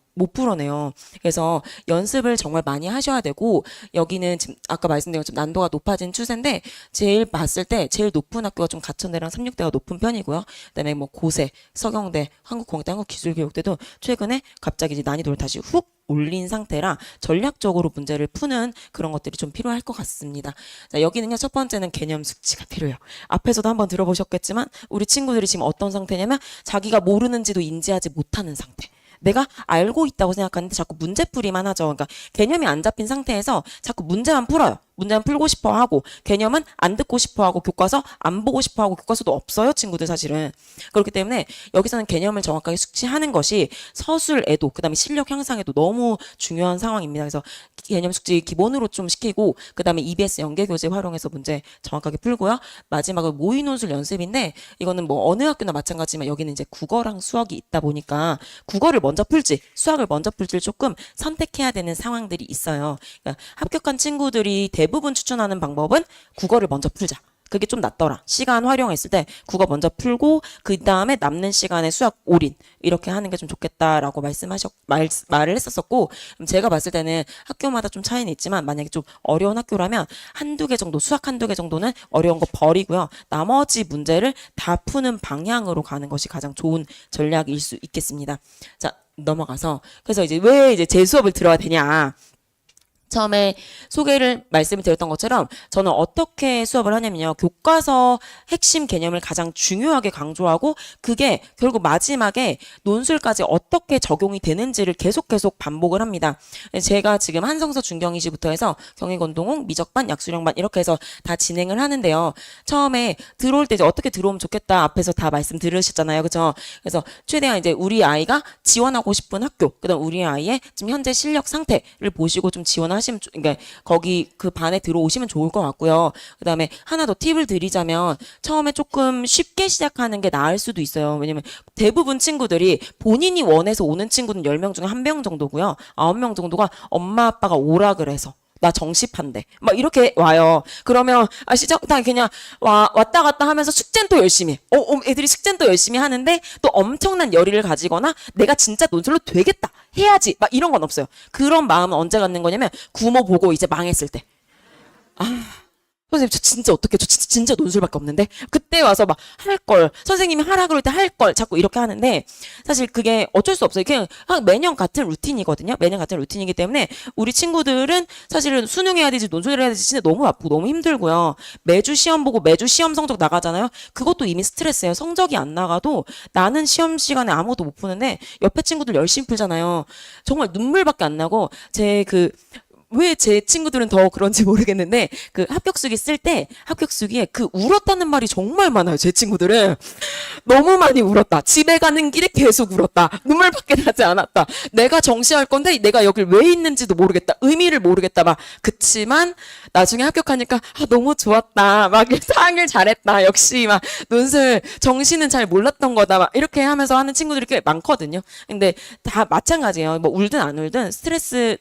그래서 연습을 정말 많이 하셔야 되고 여기는 지금 아까 말씀드린 것처럼 난도가 높아진 추세인데 제일 봤을 때 제일 높은 학교가 좀 가천대랑 삼육대가 높은 편이고요. 그다음에 뭐 고세, 서경대, 한국공대, 한국기술교육대도 최근에 갑자기 이제 난이도를 다시 훅 올린 상태라 전략적으로 문제를 푸는 그런 것들이 좀 필요할 것 같습니다. 자, 여기는요, 첫 번째는 개념 숙지가 필요해요. 앞에서도 한번 들어보셨겠지만 우리 친구들이 지금 어떤 상태냐면 자기가 모르는지도 인지하지 못하는 상태. 내가 알고 있다고 생각하는데 자꾸 문제풀이만 하죠. 그러니까 개념이 안 잡힌 상태에서 자꾸 문제만 풀어요. 문제만 풀고 싶어 하고 개념은 안 듣고 싶어 하고 교과서 안 보고 싶어 하고 교과서도 없어요. 친구들 사실은. 그렇기 때문에 여기서는 개념을 정확하게 숙지하는 것이 서술에도 그다음에 실력 향상에도 너무 중요한 상황입니다. 그래서 개념 숙지 기본으로 좀 시키고 그다음에 EBS 연계교재 활용해서 문제 정확하게 풀고요. 마지막으로 모의논술 연습인데 이거는 뭐 어느 학교나 마찬가지지만 여기는 이제 국어랑 수학이 있다 보니까 국어를 먼저 풀지 수학을 먼저 풀지를 조금 선택해야 되는 상황들이 있어요. 그러니까 합격한 친구들이 대부분 추천하는 방법은 국어를 먼저 풀자. 그게 좀 낫더라. 시간 활용했을 때 국어 먼저 풀고 그 다음에 남는 시간에 수학 올인 이렇게 하는 게 좀 좋겠다라고 말을 했었었고 제가 봤을 때는 학교마다 좀 차이는 있지만 만약에 좀 어려운 학교라면 한두 개 정도 수학 한두 개 정도는 어려운 거 버리고요. 나머지 문제를 다 푸는 방향으로 가는 것이 가장 좋은 전략일 수 있겠습니다. 자, 넘어가서 그래서 이제 왜 이제 제 수업을 들어야 되냐? 처음에 소개를 말씀을 드렸던 것처럼 저는 어떻게 수업을 하냐면요. 교과서 핵심 개념을 가장 중요하게 강조하고 그게 결국 마지막에 논술까지 어떻게 적용이 되는지를 계속 반복을 합니다. 제가 지금 한성서 중경이시부터 해서 경희권동홍, 미적반, 약수령반 이렇게 해서 다 진행을 하는데요. 처음에 들어올 때 이제 어떻게 들어오면 좋겠다 앞에서 다 말씀 들으셨잖아요. 그죠? 그래서 최대한 이제 우리 아이가 지원하고 싶은 학교, 그다음 우리 아이의 지금 현재 실력 상태를 보시고 좀 지원하시면 그러니까 거기 그 반에 들어오시면 좋을 것 같고요. 그다음에 하나 더 팁을 드리자면 처음에 조금 쉽게 시작하는 게 나을 수도 있어요. 왜냐면 대부분 친구들이 본인이 원해서 오는 친구는 10명 중에 1명 정도고요. 9명 정도가 엄마 아빠가 오라 그래서 나 정시판대 막 이렇게 와요. 그러면 시작당 그냥 왔다 갔다 하면서 숙제는 또 열심히 애들이 숙제는 또 열심히 하는데 또 엄청난 열의를 가지거나 내가 진짜 논술로 되겠다 해야지 막 이런 건 없어요. 그런 마음은 언제 갖는 거냐면 구모 보고 이제 망했을 때 선생님 저 진짜 어떡해 저 진짜 논술밖에 없는데 그때 와서 막 할 걸 선생님이 하라 그럴 때 할 걸 자꾸 이렇게 하는데 사실 그게 어쩔 수 없어요. 그냥 매년 같은 루틴이거든요. 매년 같은 루틴이기 때문에 우리 친구들은 사실은 수능해야 되지 논술해야 되지 진짜 너무 아프고 너무 힘들고요. 매주 시험 보고 매주 시험 성적 나가잖아요. 그것도 이미 스트레스예요. 성적이 안 나가도 나는 시험 시간에 아무것도 못 푸는데 옆에 친구들 열심히 풀잖아요. 정말 눈물밖에 안 나고 왜 제 친구들은 더 그런지 모르겠는데 그 합격수기 쓸 때 합격수기에 그 울었다는 말이 정말 많아요. 제 친구들은 너무 많이 울었다. 집에 가는 길에 계속 울었다. 눈물밖에 나지 않았다. 내가 정시할 건데 내가 여길 왜 있는지도 모르겠다. 의미를 모르겠다. 막 그치만 나중에 합격하니까 너무 좋았다. 막 4학년 잘했다. 역시 막 논술 정시는 잘 몰랐던 거다. 막 이렇게 하면서 하는 친구들이 꽤 많거든요. 근데 다 마찬가지예요. 뭐 울든 안 울든 스트레스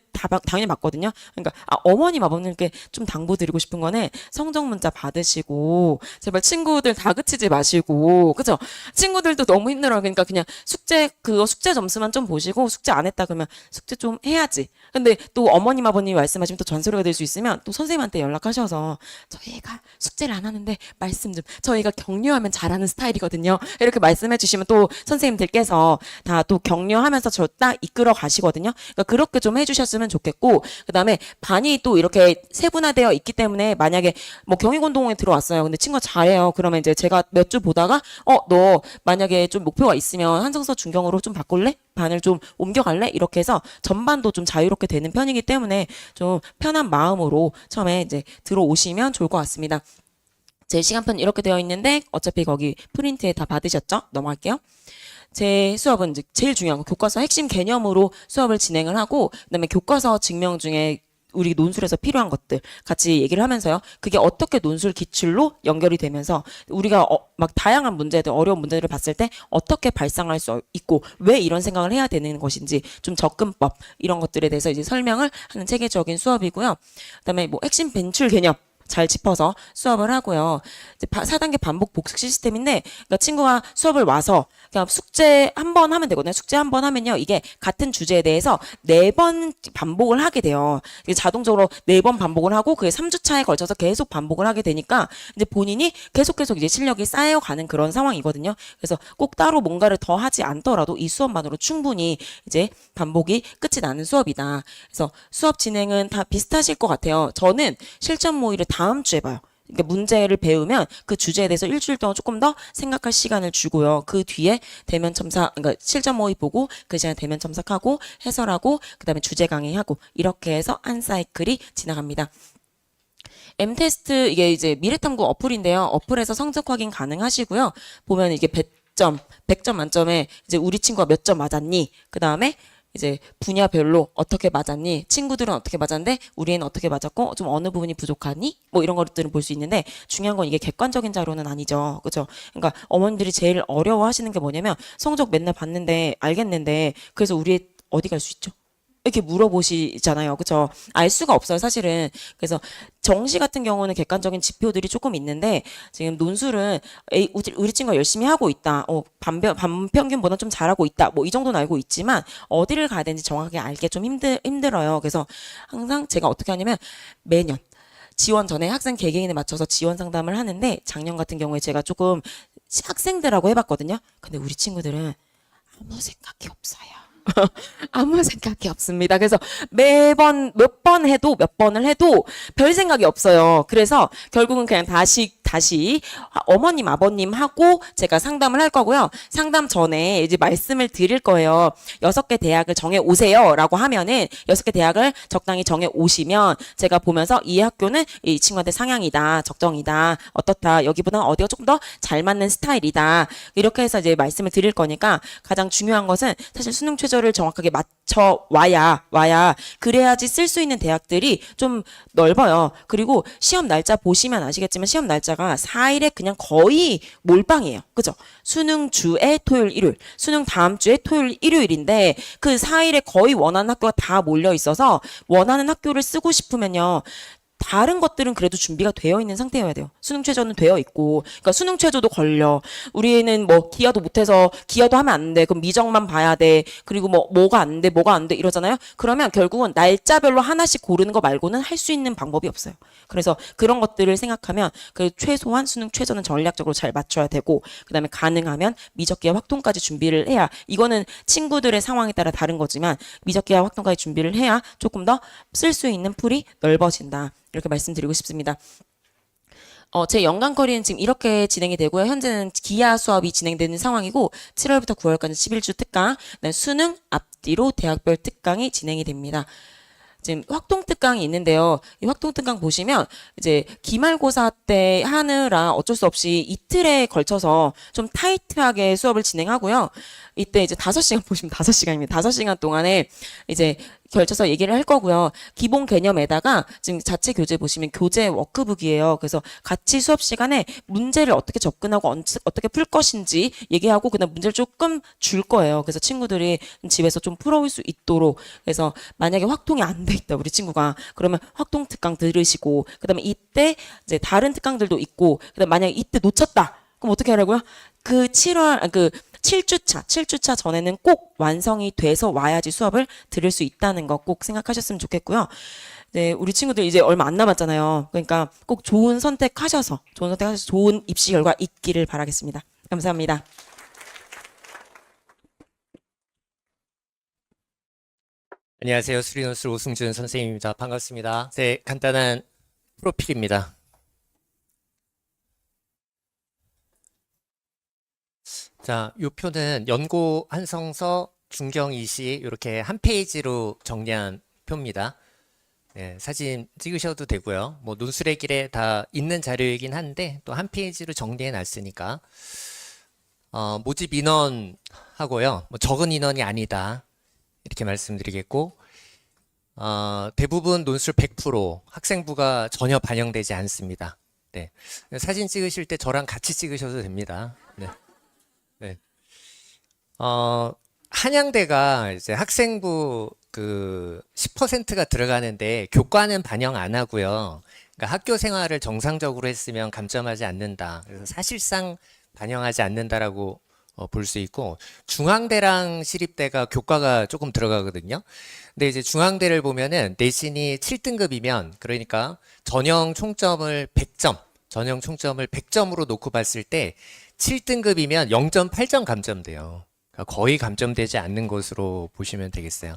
당연히 받거든요. 그러니까 어머님 아버님께 좀 당부드리고 싶은 거는 성적 문자 받으시고 제발 친구들 다그치지 마시고, 그죠? 친구들도 너무 힘들어요. 그러니까 그냥 숙제 점수만 좀 보시고 숙제 안 했다 그러면 숙제 좀 해야지. 근데 또 어머님 아버님이 말씀하시면 또 잔소리가 될 수 있으면 또 선생님한테 연락하셔서 저희가 숙제를 안 하는데 말씀 좀, 저희가 격려하면 잘하는 스타일이거든요. 이렇게 말씀해 주시면 또 선생님들께서 다 또 격려하면서 저 딱 이끌어 가시거든요. 그러니까 그렇게 좀 해주셨으면 좋겠고, 그다음에 반이 또 이렇게 세분화되어 있기 때문에 만약에 뭐 경희곤동에 들어왔어요. 근데 친구가 잘해요. 그러면 이제 제가 몇 주 보다가 너 만약에 좀 목표가 있으면 한성서 중경으로 좀 바꿀래? 반을 좀 옮겨갈래? 이렇게 해서 전반도 좀 자유롭게 되는 편이기 때문에 좀 편한 마음으로 처음에 이제 들어오시면 좋을 것 같습니다. 제 시간편 이렇게 되어 있는데 어차피 거기 프린트에 다 받으셨죠? 넘어갈게요. 제 수업은 이제 제일 중요한 거 교과서 핵심 개념으로 수업을 진행을 하고, 그다음에 교과서 증명 중에 우리 논술에서 필요한 것들 같이 얘기를 하면서요. 그게 어떻게 논술 기출로 연결이 되면서 우리가 막 다양한 문제들, 어려운 문제들을 봤을 때 어떻게 발상할 수 있고 왜 이런 생각을 해야 되는 것인지 좀 접근법 이런 것들에 대해서 이제 설명을 하는 체계적인 수업이고요. 그다음에 뭐 핵심 벤출 개념 잘 짚어서 수업을 하고요. 이제 4단계 반복 복습 시스템인데, 그러니까 친구가 수업을 와서 그냥 숙제 한 번 하면 되거든요. 숙제 한 번 하면요, 이게 같은 주제에 대해서 4번 반복을 하게 돼요. 이게 자동적으로 4번 반복을 하고 그게 3주 차에 걸쳐서 계속 반복을 하게 되니까 이제 본인이 계속 이제 실력이 쌓여가는 그런 상황이거든요. 그래서 꼭 따로 뭔가를 더 하지 않더라도 이 수업만으로 충분히 이제 반복이 끝이 나는 수업이다. 그래서 수업 진행은 다 비슷하실 것 같아요. 저는 실전 모의를 다음 주에 봐요. 그러니까 문제를 배우면 그 주제에 대해서 일주일 동안 조금 더 생각할 시간을 주고요. 그 뒤에 대면 첨삭, 그러니까 실전 모의 보고 그 시간에 대면 첨삭하고 해설하고 그다음에 주제 강의하고 이렇게 해서 한 사이클이 지나갑니다. M테스트 이게 이제 미래탐구 어플인데요. 어플에서 성적 확인 가능하시고요. 보면 이게 100점 만점에 이제 우리 친구가 몇 점 맞았니? 그다음에 이제 분야별로 어떻게 맞았니? 친구들은 어떻게 맞았는데 우리는 어떻게 맞았고 좀 어느 부분이 부족하니? 뭐 이런 것들은 볼 수 있는데 중요한 건 이게 객관적인 자료는 아니죠. 그렇죠? 그러니까 어머님들이 제일 어려워하시는 게 뭐냐면 성적 맨날 봤는데 알겠는데 그래서 우리 어디 갈 수 있죠? 이렇게 물어보시잖아요. 그렇죠? 알 수가 없어요, 사실은. 그래서 정시 같은 경우는 객관적인 지표들이 조금 있는데 지금 논술은 우리 친구가 열심히 하고 있다. 반평균보다 좀 잘하고 있다. 뭐 이 정도는 알고 있지만 어디를 가야 되는지 정확하게 알기 좀 힘들어요. 그래서 항상 제가 어떻게 하냐면 매년 지원 전에 학생 개개인에 맞춰서 지원 상담을 하는데 작년 같은 경우에 제가 조금 학생들하고 해봤거든요. 근데 우리 친구들은 아무 생각이 없어요. 아무 생각이 없습니다. 그래서 매번 몇 번을 해도 별 생각이 없어요. 그래서 결국은 그냥 다시 어머님 아버님하고 제가 상담을 할 거고요. 상담 전에 이제 말씀을 드릴 거예요. 6개 대학을 정해 오세요라고 하면은 6개 대학을 적당히 정해 오시면 제가 보면서 이 학교는 이 친구한테 상향이다, 적정이다, 어떻다, 여기보다는 어디가 조금 더 잘 맞는 스타일이다. 이렇게 해서 이제 말씀을 드릴 거니까 가장 중요한 것은 사실 수능 최저를 정확하게 맞춰 와야 그래야지 쓸 수 있는 대학들이 좀 넓어요. 그리고 시험 날짜 보시면 아시겠지만 시험 날짜가 4일에 그냥 거의 몰빵이에요. 그죠? 수능 주에 토요일, 일요일, 수능 다음 주에 토요일, 일요일인데 그 4일에 거의 원하는 학교가 다 몰려 있어서 원하는 학교를 쓰고 싶으면요. 다른 것들은 그래도 준비가 되어 있는 상태여야 돼요. 수능 최저는 되어 있고, 그러니까 수능 최저도 걸려. 우리는 뭐 기하도 못해서 기하도 하면 안 돼. 그럼 미적만 봐야 돼. 그리고 뭐가 안 돼, 뭐가 안 돼 이러잖아요. 그러면 결국은 날짜별로 하나씩 고르는 거 말고는 할 수 있는 방법이 없어요. 그래서 그런 것들을 생각하면 그 최소한 수능 최저는 전략적으로 잘 맞춰야 되고, 그다음에 가능하면 미적기하 확통까지 준비를 해야, 이거는 친구들의 상황에 따라 다른 거지만 미적기하 확통까지 준비를 해야 조금 더 쓸 수 있는 풀이 넓어진다. 이렇게 말씀드리고 싶습니다. 제 연간 커리는 지금 이렇게 진행이 되고요. 현재는 기하 수업이 진행되는 상황이고 7월부터 9월까지 11주 특강, 수능 앞뒤로 대학별 특강이 진행이 됩니다. 지금 확통 특강이 있는데요. 이 확통 특강 보시면 이제 기말고사 때 하느라 어쩔 수 없이 이틀에 걸쳐서 좀 타이트하게 수업을 진행하고요. 이때 이제 5시간 보시면 5시간입니다. 5시간 동안에 이제 걸쳐서 얘기를 할 거고요. 기본 개념에다가 지금 자체 교재 보시면 교재 워크북이에요. 그래서 같이 수업 시간에 문제를 어떻게 접근하고 어떻게 풀 것인지 얘기하고 그다음 문제를 조금 줄 거예요. 그래서 친구들이 집에서 좀 풀어올 수 있도록. 그래서 만약에 확통이 안 돼 있다 우리 친구가 그러면 확통 특강 들으시고 그다음에 이때 이제 다른 특강들도 있고 그다음 만약에 이때 놓쳤다. 그럼 어떻게 하라고요? 그 7주차 전에는 꼭 완성이 돼서 와야지 수업을 들을 수 있다는 거 꼭 생각하셨으면 좋겠고요. 네, 우리 친구들 이제 얼마 안 남았잖아요. 그러니까 꼭 좋은 선택하셔서 좋은 입시 결과 있기를 바라겠습니다. 감사합니다. 안녕하세요. 수리논술 오승준 선생님입니다. 반갑습니다. 제 간단한 프로필입니다. 자, 이 표는 연고 한성서 중경이시 이렇게 한 페이지로 정리한 표입니다. 네, 사진 찍으셔도 되고요. 뭐 논술의 길에 다 있는 자료이긴 한데 또 한 페이지로 정리해 놨으니까 모집 인원하고요. 뭐 적은 인원이 아니다. 이렇게 말씀드리겠고 대부분 논술 100% 학생부가 전혀 반영되지 않습니다. 네. 사진 찍으실 때 저랑 같이 찍으셔도 됩니다. 네. 네. 한양대가 이제 학생부 그 10%가 들어가는데 교과는 반영 안 하고요. 그러니까 학교 생활을 정상적으로 했으면 감점하지 않는다. 그래서 사실상 반영하지 않는다라고 볼 수 있고 중앙대랑 시립대가 교과가 조금 들어가거든요. 근데 이제 중앙대를 보면은 내신이 7등급이면 그러니까 전형 총점을 100점으로 놓고 봤을 때 7등급이면 0.8점 감점돼요. 그러니까 거의 감점되지 않는 것으로 보시면 되겠어요.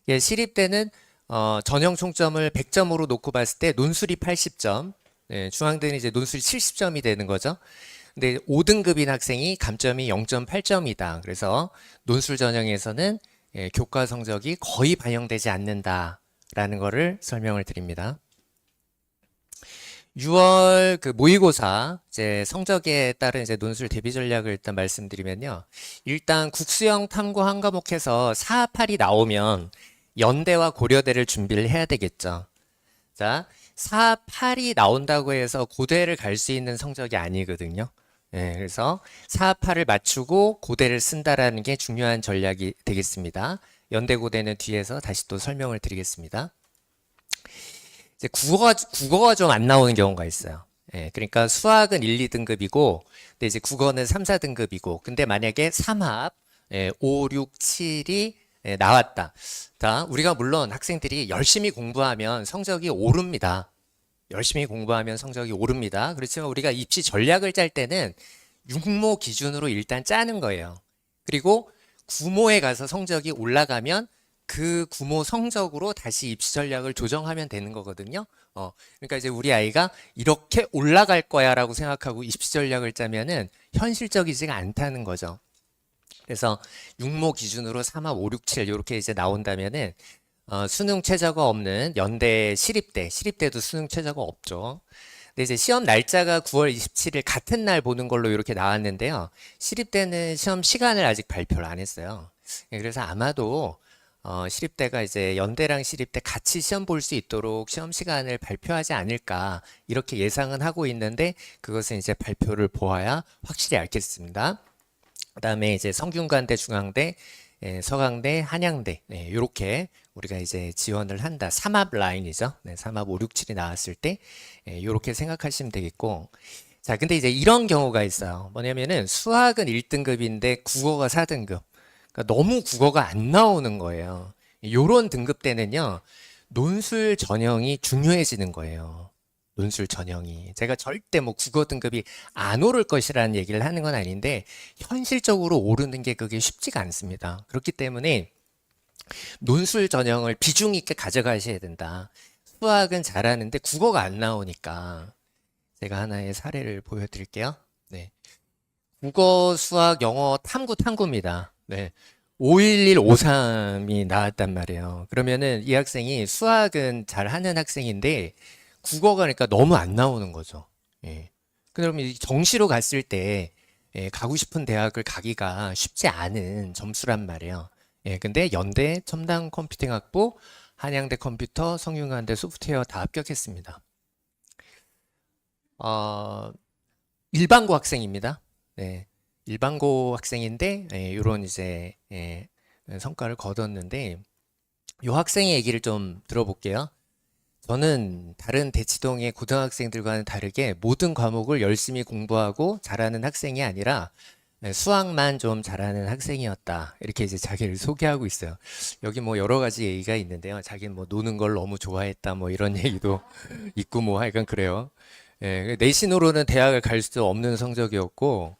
예, 시립대는 전형 총점을 100점으로 놓고 봤을 때 논술이 80점, 예, 중앙대는 이제 논술이 70점이 되는 거죠. 근데 5등급인 학생이 감점이 0.8점이다. 그래서 논술 전형에서는 예, 교과 성적이 거의 반영되지 않는다라는 거를 설명을 드립니다. 6월 그 모의고사 이제 성적에 따른 이제 논술 대비 전략을 일단 말씀드리면요. 일단 국수형 탐구 한 과목에서 4, 8이 나오면 연대와 고려대를 준비를 해야 되겠죠. 자, 4, 8이 나온다고 해서 고대를 갈 수 있는 성적이 아니거든요. 예, 그래서 4, 8을 맞추고 고대를 쓴다라는 게 중요한 전략이 되겠습니다. 연대 고대는 뒤에서 다시 또 설명을 드리겠습니다. 이제 국어가 좀 안 나오는 경우가 있어요. 예, 그러니까 수학은 1, 2등급이고, 근데 이제 국어는 3, 4등급이고, 근데 만약에 3합, 5, 6, 7이 나왔다. 자, 우리가 물론 학생들이 열심히 공부하면 성적이 오릅니다. 열심히 공부하면 성적이 오릅니다. 그렇지만 우리가 입시 전략을 짤 때는 육모 기준으로 일단 짜는 거예요. 그리고 구모에 가서 성적이 올라가면 그 구모 성적으로 다시 입시 전략을 조정하면 되는 거거든요. 그러니까 이제 우리 아이가 이렇게 올라갈 거야 라고 생각하고 입시 전략을 짜면은 현실적이지가 않다는 거죠. 그래서 육모 기준으로 3합 5, 6, 7 이렇게 이제 나온다면은 수능 최저가 없는 연대 시립대도 수능 최저가 없죠. 근데 이제 시험 날짜가 9월 27일 같은 날 보는 걸로 이렇게 나왔는데요. 시립대는 시험 시간을 아직 발표를 안 했어요. 그래서 아마도 시립대가 이제 연대랑 시립대 같이 시험 볼 수 있도록 시험 시간을 발표하지 않을까 이렇게 예상은 하고 있는데 그것은 이제 발표를 보아야 확실히 알겠습니다. 그다음에 이제 성균관대, 중앙대, 서강대, 한양대 이렇게 우리가 이제 지원을 한다. 3합 라인이죠. 3합 5, 6, 7이 나왔을 때 이렇게 생각하시면 되겠고 자, 근데 이제 이런 경우가 있어요. 뭐냐면은 수학은 1등급인데 국어가 4등급. 그러니까 너무 국어가 안 나오는 거예요. 요런 등급 때는요. 논술 전형이 중요해지는 거예요. 논술 전형이. 제가 절대 뭐 국어 등급이 안 오를 것이라는 얘기를 하는 건 아닌데 현실적으로 오르는 게 그게 쉽지가 않습니다. 그렇기 때문에 논술 전형을 비중 있게 가져가셔야 된다. 수학은 잘하는데 국어가 안 나오니까 제가 하나의 사례를 보여드릴게요. 네. 국어, 수학, 영어, 탐구입니다. 네. 511, 53이 나왔단 말이에요. 그러면은 이 학생이 수학은 잘하는 학생인데 국어가 그러니까 너무 안 나오는 거죠. 예. 그러면 정시로 갔을 때 가고 싶은 대학을 가기가 쉽지 않은 점수란 말이에요. 예, 근데 연대 첨단 컴퓨팅 학부 한양대 컴퓨터, 성균관대 소프트웨어 다 합격했습니다. 일반고 학생입니다. 네, 일반고 학생인데 이런 이제 성과를 거뒀는데 이 학생의 얘기를 좀 들어볼게요. 저는 다른 대치동의 고등학생들과는 다르게 모든 과목을 열심히 공부하고 잘하는 학생이 아니라 수학만 좀 잘하는 학생이었다. 이렇게 이제 자기를 소개하고 있어요. 여기 뭐 여러 가지 얘기가 있는데요. 자기는 뭐 노는 걸 너무 좋아했다. 뭐 이런 얘기도 있고 뭐 하여간 그래요. 내신으로는 대학을 갈 수 없는 성적이었고,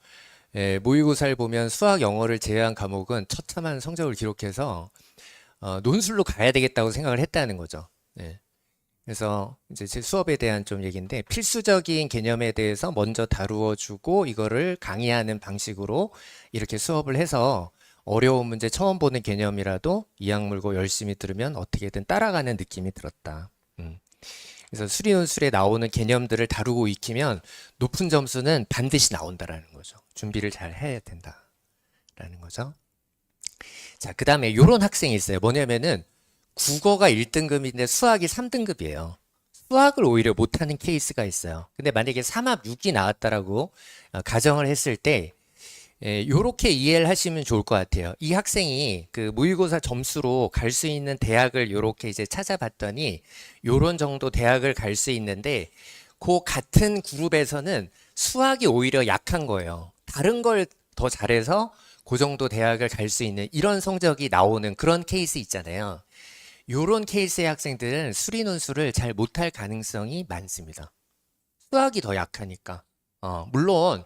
모의고사를 보면 수학, 영어를 제외한 과목은 처참한 성적을 기록해서 논술로 가야 되겠다고 생각을 했다는 거죠. 그래서 이제 제 수업에 대한 좀 얘기인데 필수적인 개념에 대해서 먼저 다루어 주고 이거를 강의하는 방식으로 이렇게 수업을 해서 어려운 문제 처음 보는 개념이라도 이악 물고 열심히 들으면 어떻게든 따라가는 느낌이 들었다. 그래서 수리논술에 나오는 개념들을 다루고 익히면 높은 점수는 반드시 나온다라는 거죠. 준비를 잘 해야 된다라는 거죠. 자, 그 다음에 이런 학생이 있어요. 뭐냐면은 국어가 1등급인데 수학이 3등급이에요. 수학을 오히려 못하는 케이스가 있어요. 근데 만약에 3합 6이 나왔다라고 가정을 했을 때 요렇게 이해를 하시면 좋을 것 같아요. 이 학생이 그 모의고사 점수로 갈 수 있는 대학을 요렇게 이제 찾아봤더니 요런 정도 대학을 갈 수 있는데 그 같은 그룹에서는 수학이 오히려 약한 거예요. 다른 걸 더 잘해서 그 정도 대학을 갈 수 있는 이런 성적이 나오는 그런 케이스 있잖아요. 요런 케이스의 학생들은 수리논술을 잘 못할 가능성이 많습니다. 수학이 더 약하니까. 물론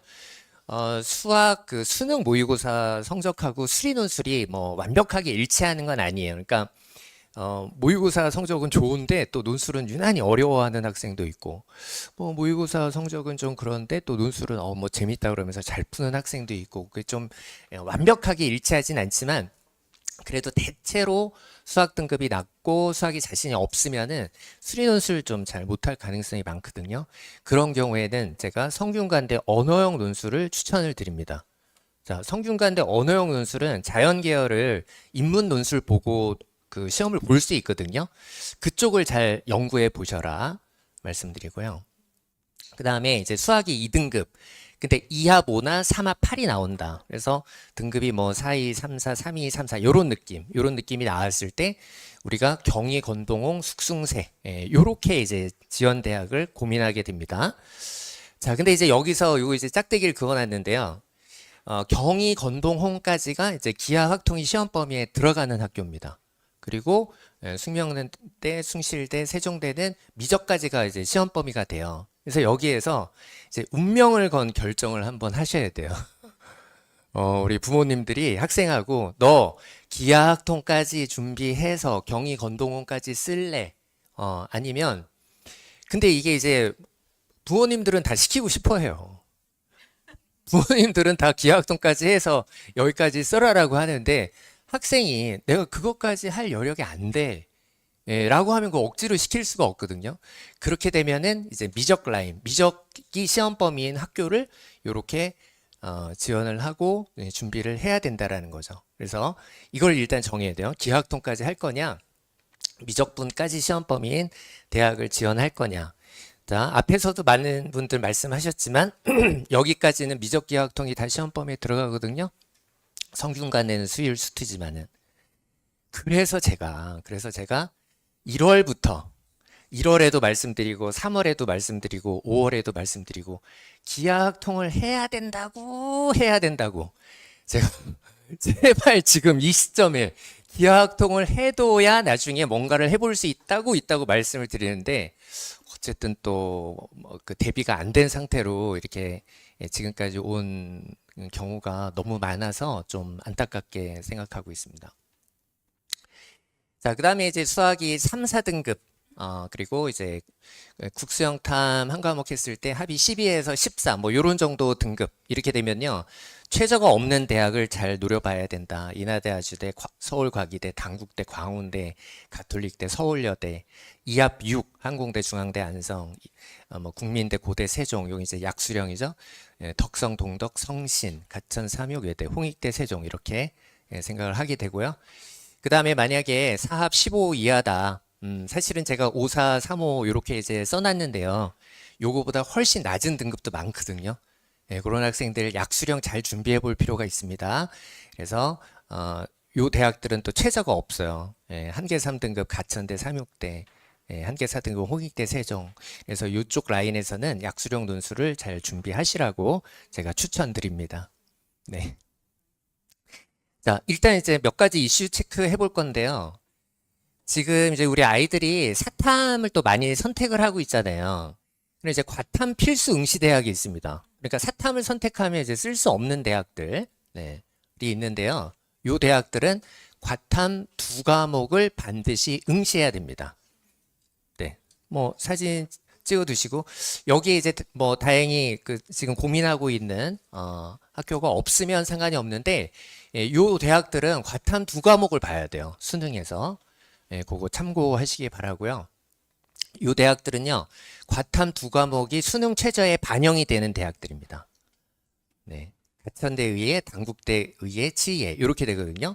수학 그 수능 모의고사 성적하고 수리논술이 뭐 완벽하게 일치하는 건 아니에요. 그러니까 모의고사 성적은 좋은데 또 논술은 유난히 어려워하는 학생도 있고, 뭐 모의고사 성적은 좀 그런데 또 논술은 뭐 재밌다 그러면서 잘 푸는 학생도 있고, 그게 좀 완벽하게 일치하진 않지만 그래도 대체로 수학 등급이 낮고 수학이 자신이 없으면은 수리논술 좀 잘 못할 가능성이 많거든요. 그런 경우에는 제가 성균관대 언어형 논술을 추천을 드립니다. 자, 성균관대 언어형 논술은 자연 계열을 인문 논술 보고 그 시험을 볼 수 있거든요. 그쪽을 잘 연구해 보셔라 말씀드리고요. 그 다음에 이제 수학이 2등급. 근데 2합 5나 3합 8이 나온다. 그래서 등급이 뭐 4, 2, 3, 4, 3, 2, 3, 4 요런 느낌이 나왔을 때 우리가 경희, 건동홍, 숙숭세 요렇게 이제 지원 대학을 고민하게 됩니다. 자, 근데 이제 여기서 요거 이제 짝대기를 그어놨는데요. 경희, 건동홍까지가 이제 기하학통이 시험 범위에 들어가는 학교입니다. 그리고 숙명대, 숭실대, 세종대는 미적까지가 이제 시험 범위가 돼요. 그래서 여기에서 이제 운명을 건 결정을 한번 하셔야 돼요. 우리 부모님들이 학생하고 너 기하학통까지 준비해서 경희 건동원까지 쓸래? 아니면 근데 이게 이제 부모님들은 다 시키고 싶어 해요. 부모님들은 다 기하학통까지 해서 여기까지 써라라고 하는데 학생이 내가 그것까지 할 여력이 안 돼. 라고 하면 그 억지로 시킬 수가 없거든요. 그렇게 되면은 이제 미적 라인, 미적이 시험 범위인 학교를 이렇게 지원을 하고 준비를 해야 된다라는 거죠. 그래서 이걸 일단 정해야 돼요. 기하학통까지 할 거냐, 미적분까지 시험 범위인 대학을 지원할 거냐. 자, 앞에서도 많은 분들 말씀하셨지만 여기까지는 미적 기하학통이 다 시험 범위에 들어가거든요. 성균관에는 수일 수투지만은. 그래서 제가 1월에도 말씀드리고 3월에도 말씀드리고 5월에도 말씀드리고 기하학통을 해야 된다고 제가 제발 지금 이 시점에 기하학통을 해둬야 나중에 뭔가를 해볼 수 있다고 말씀을 드리는데 어쨌든 또 그 대비가 안 된 상태로 이렇게 지금까지 온 경우가 너무 많아서 좀 안타깝게 생각하고 있습니다. 자, 그 다음에 이제 수학이 3, 4등급, 그리고 이제 국수영탐 한 과목 했을 때 합이 12에서 14, 뭐 요런 정도 등급. 이렇게 되면요. 최저가 없는 대학을 잘 노려봐야 된다. 인하대, 아주대, 서울과기대, 당국대, 광운대, 가톨릭대, 서울여대, 2합 6, 항공대, 중앙대, 안성, 뭐 국민대, 고대, 세종, 요 이제 약수령이죠. 덕성, 동덕, 성신, 가천, 삼육, 외대, 홍익대, 세종 이렇게 생각을 하게 되고요. 그 다음에 만약에 4합 15 이하다. 사실은 제가 5, 4, 3, 5 이렇게 이제 써놨는데요. 요거보다 훨씬 낮은 등급도 많거든요. 예, 그런 학생들 약수령 잘 준비해 볼 필요가 있습니다. 그래서 요 대학들은 또 최저가 없어요. 예, 한계 3등급 가천대, 삼육대, 예, 한계 4등급 홍익대, 세종. 그래서 요쪽 라인에서는 약수령 논술을 잘 준비하시라고 제가 추천드립니다. 네. 자, 일단 이제 몇 가지 이슈 체크해 볼 건데요. 지금 이제 우리 아이들이 사탐을 또 많이 선택을 하고 있잖아요. 근데 이제 과탐 필수 응시 대학이 있습니다. 그러니까 사탐을 선택하면 이제 쓸 수 없는 대학들, 네, 이 있는데요. 요 대학들은 과탐 2과목을 반드시 응시해야 됩니다. 네, 뭐 사진 찍어 두시고 여기에 이제 뭐 다행히 그 지금 고민하고 있는 학교가 없으면 상관이 없는데 예, 요 대학들은 과탐 2과목을 봐야 돼요. 수능에서. 예, 그거 참고하시기 바라고요. 요 대학들은요. 과탐 2과목이 수능 최저에 반영이 되는 대학들입니다. 네. 가천대 의예, 단국대 의예, 치예 이렇게 되거든요.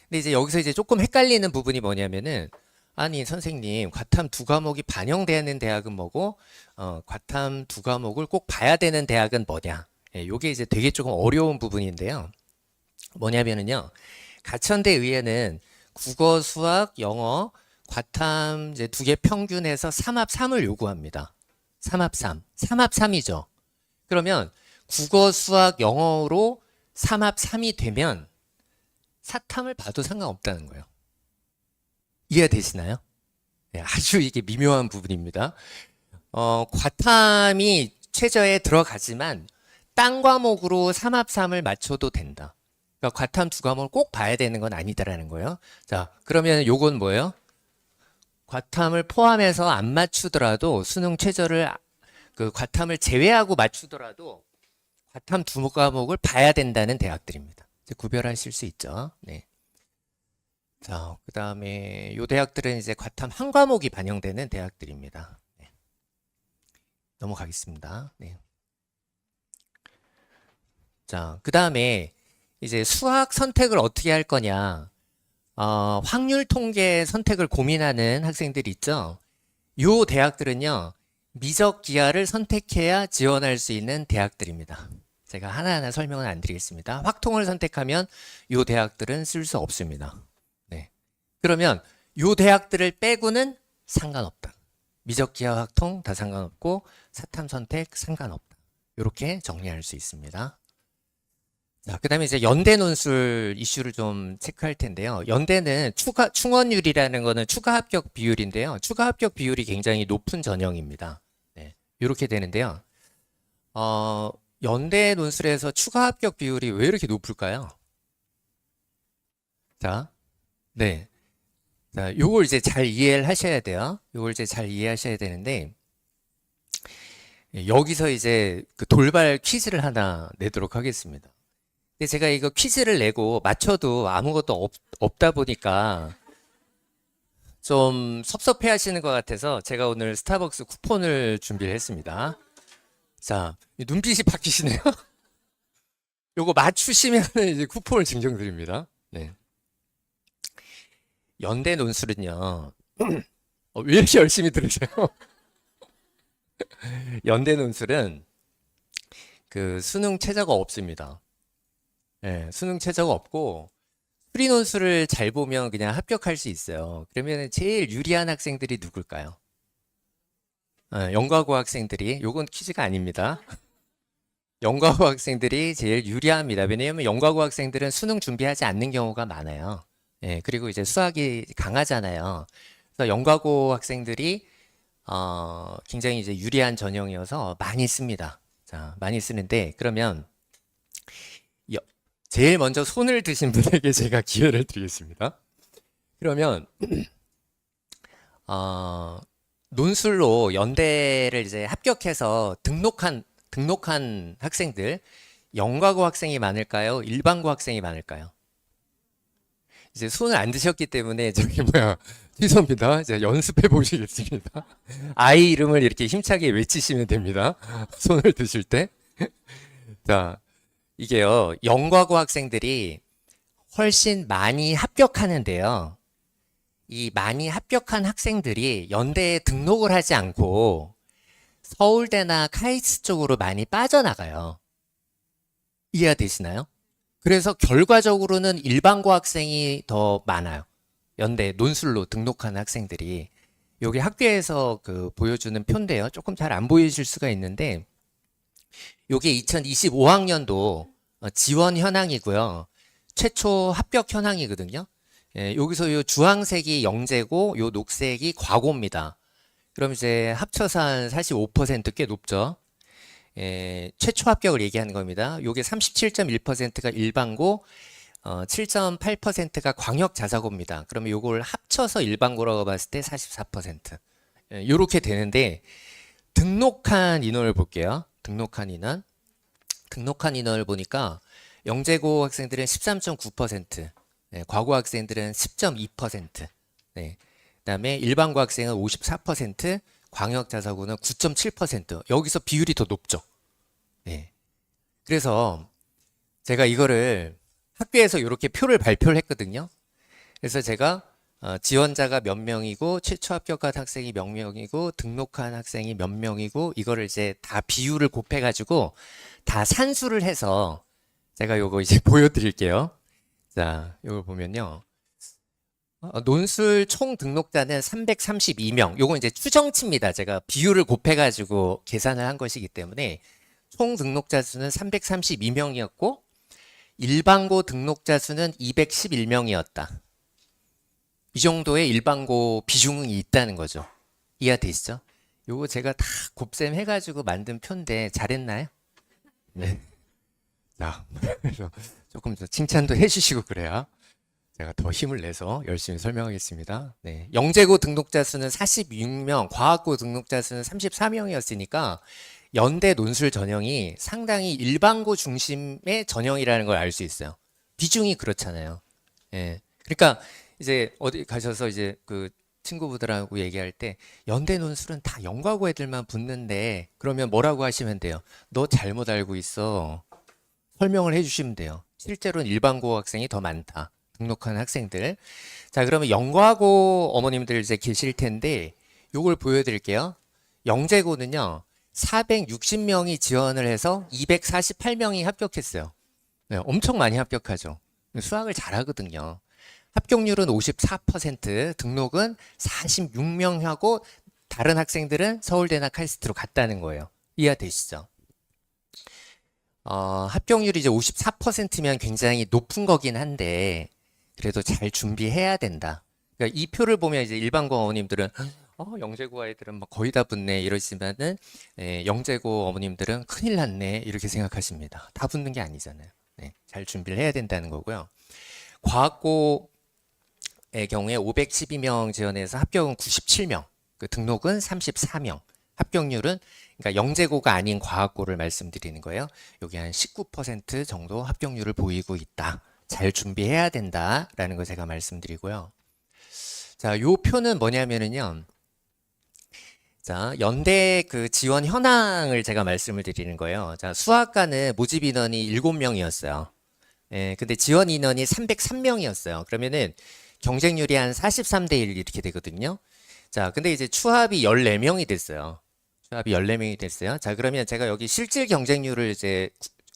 근데 이제 여기서 이제 조금 헷갈리는 부분이 뭐냐면은 아니 선생님 과탐 2과목이 반영되는 대학은 뭐고 과탐 2과목을 꼭 봐야 되는 대학은 뭐냐. 예, 요게 이제 되게 조금 어려운 부분인데요. 뭐냐면은요. 가천대 의예는 국어, 수학, 영어, 과탐 이제 2개 평균해서 3합 3을 요구합니다. 3합 3. 3합 3이죠. 그러면 국어, 수학, 영어로 3합 3이 되면 사탐을 봐도 상관없다는 거예요. 이해되시나요? 네, 아주 이게 미묘한 부분입니다. 과탐이 최저에 들어가지만 딴 과목으로 3합 3을 맞춰도 된다. 그러니까 과탐 2과목을 꼭 봐야 되는 건 아니다라는 거예요. 자, 그러면 요건 뭐예요? 과탐을 포함해서 안 맞추더라도 수능 최저를 그 과탐을 제외하고 맞추더라도 과탐 2과목을 봐야 된다는 대학들입니다. 이제 구별하실 수 있죠. 네. 자, 그다음에 요 대학들은 이제 과탐 1과목이 반영되는 대학들입니다. 네. 넘어가겠습니다. 네. 자, 그다음에 이제 수학 선택을 어떻게 할 거냐. 확률 통계 선택을 고민하는 학생들이 있죠. 요 대학들은요. 미적 기하를 선택해야 지원할 수 있는 대학들입니다. 제가 하나하나 설명은 안 드리겠습니다. 확통을 선택하면 요 대학들은 쓸 수 없습니다. 네. 그러면 요 대학들을 빼고는 상관없다. 미적 기하 확통 다 상관없고 사탐 선택 상관없다. 이렇게 정리할 수 있습니다. 자, 그다음에 이제 연대 논술 이슈를 좀 체크할 텐데요. 연대는 충원율이라는 거는 추가 합격 비율인데요. 추가 합격 비율이 굉장히 높은 전형입니다. 네, 이렇게 되는데요. 연대 논술에서 추가 합격 비율이 왜 이렇게 높을까요? 자, 네. 자, 요걸 이제 잘 이해를 하셔야 돼요. 요걸 이제 잘 이해하셔야 되는데, 여기서 이제 그 돌발 퀴즈를 하나 내도록 하겠습니다. 근데 제가 이거 퀴즈를 내고 맞춰도 아무것도 없다 보니까 좀 섭섭해 하시는 것 같아서 제가 오늘 스타벅스 쿠폰을 준비를 했습니다. 자, 눈빛이 바뀌시네요. 요거 맞추시면 이제 쿠폰을 증정드립니다. 네. 연대 논술은요. 왜 이렇게 열심히 들으세요? 연대 논술은 그 수능 최저가 없습니다. 네, 수능 최저가 없고 수리 논술을 잘 보면 그냥 합격할 수 있어요. 그러면 제일 유리한 학생들이 누굴까요? 영과고 학생들이, 요건 퀴즈가 아닙니다. 영과고 학생들이 제일 유리합니다. 왜냐하면 영과고 학생들은 수능 준비하지 않는 경우가 많아요. 예, 그리고 이제 수학이 강하잖아요. 그래서 영과고 학생들이 굉장히 이제 유리한 전형이어서 많이 씁니다. 자, 많이 쓰는데 그러면 제일 먼저 손을 드신 분에게 제가 기회를 드리겠습니다. 그러면 논술로 연대를 이제 합격해서 등록한 학생들 영과고 학생이 많을까요? 일반고 학생이 많을까요? 이제 손을 안 드셨기 때문에 저기 죄송합니다. 이제 연습해 보시겠습니다. 아이 이름을 이렇게 힘차게 외치시면 됩니다. 손을 드실 때. 자, 이게요. 영과고 학생들이 훨씬 많이 합격하는데요. 이 많이 합격한 학생들이 연대에 등록을 하지 않고 서울대나 카이스트 쪽으로 많이 빠져나가요. 이해되시나요? 그래서 결과적으로는 일반고 학생이 더 많아요. 연대 논술로 등록한 학생들이. 여기 학교에서 그 보여주는 표인데요. 조금 잘 안 보이실 수가 있는데 요게 2025학년도 지원 현황이고요. 최초 합격 현황이거든요. 예, 여기서 요 주황색이 영재고 요 녹색이 과고입니다. 그럼 이제 합쳐서 한 45% 꽤 높죠. 예, 최초 합격을 얘기하는 겁니다. 요게 37.1%가 일반고, 7.8%가 광역 자사고입니다. 그러면 요걸 합쳐서 일반고라고 봤을 때 44%. 예, 요렇게 되는데 등록한 인원을 볼게요. 등록한 인원을 보니까 영재고 학생들은 13.9%, 네, 과고 학생들은 10.2%, 네, 그다음에 일반고 학생은 54%, 광역 자사고는 9.7%. 여기서 비율이 더 높죠. 네. 그래서 제가 이거를 학교에서 이렇게 표를 발표를 했거든요. 그래서 제가 지원자가 몇 명이고 최초 합격한 학생이 몇 명이고 등록한 학생이 몇 명이고 이거를 이제 다 비율을 곱해가지고 다 산수를 해서 제가 요거 이제 보여드릴게요. 자, 요걸 보면요. 논술 총 등록자는 332명. 요건 이제 추정치입니다. 제가 비율을 곱해가지고 계산을 한 것이기 때문에 총 등록자 수는 332명이었고 일반고 등록자 수는 211명이었다. 이 정도의 일반고 비중이 있다는 거죠. 이해되시죠? 요거 제가 다 곱셈 해가지고 만든 표인데 잘했나요? 네. 자, 그래서 조금 더 칭찬도 해주시고 그래야 제가 더 힘을 내서 열심히 설명하겠습니다. 네. 영재고 등록자 수는 46명, 과학고 등록자 수는 34명이었으니까 연대 논술 전형이 상당히 일반고 중심의 전형이라는 걸 알 수 있어요. 비중이 그렇잖아요. 예. 그러니까 이제 어디 가셔서 이제 그 친구분들하고 얘기할 때 연대 논술은 다 영과고 애들만 붙는데 그러면 뭐라고 하시면 돼요? 너 잘못 알고 있어. 설명을 해주시면 돼요. 실제로는 일반고 학생이 더 많다. 등록한 학생들. 자, 그러면 영과고 어머님들 이제 계실 텐데 요걸 보여드릴게요. 영재고는요. 460명이 지원을 해서 248명이 합격했어요. 네, 엄청 많이 합격하죠. 수학을 잘하거든요. 합격률은 54%, 등록은 46명하고 다른 학생들은 서울대나 카이스트로 갔다는 거예요. 이해되시죠? 합격률이 이제 54%면 굉장히 높은 거긴 한데 그래도 잘 준비해야 된다. 그러니까 이 표를 보면 이제 일반고 어머님들은 영재고 아이들은 막 거의 다 붙네 이러시면은 영재고 어머님들은 큰일 났네 이렇게 생각하십니다. 다 붙는 게 아니잖아요. 네, 잘 준비를 해야 된다는 거고요. 과학고의 경우에 512명 지원해서 합격은 97명, 그 등록은 34명, 합격률은 그러니까 영재고가 아닌 과학고를 말씀드리는 거예요. 여기 한 19% 정도 합격률을 보이고 있다. 잘 준비해야 된다라는 거 제가 말씀드리고요. 자, 요 표는 뭐냐면은요. 자, 연대 그 지원 현황을 제가 말씀을 드리는 거예요. 자, 수학과는 모집 인원이 7명이었어요. 예, 근데 지원 인원이 303명이었어요. 그러면은 경쟁률이 한 43대 1 이렇게 되거든요. 자, 근데 이제 추합이 14명이 됐어요. 추합이 14명이 됐어요. 자, 그러면 제가 여기 실질 경쟁률을 이제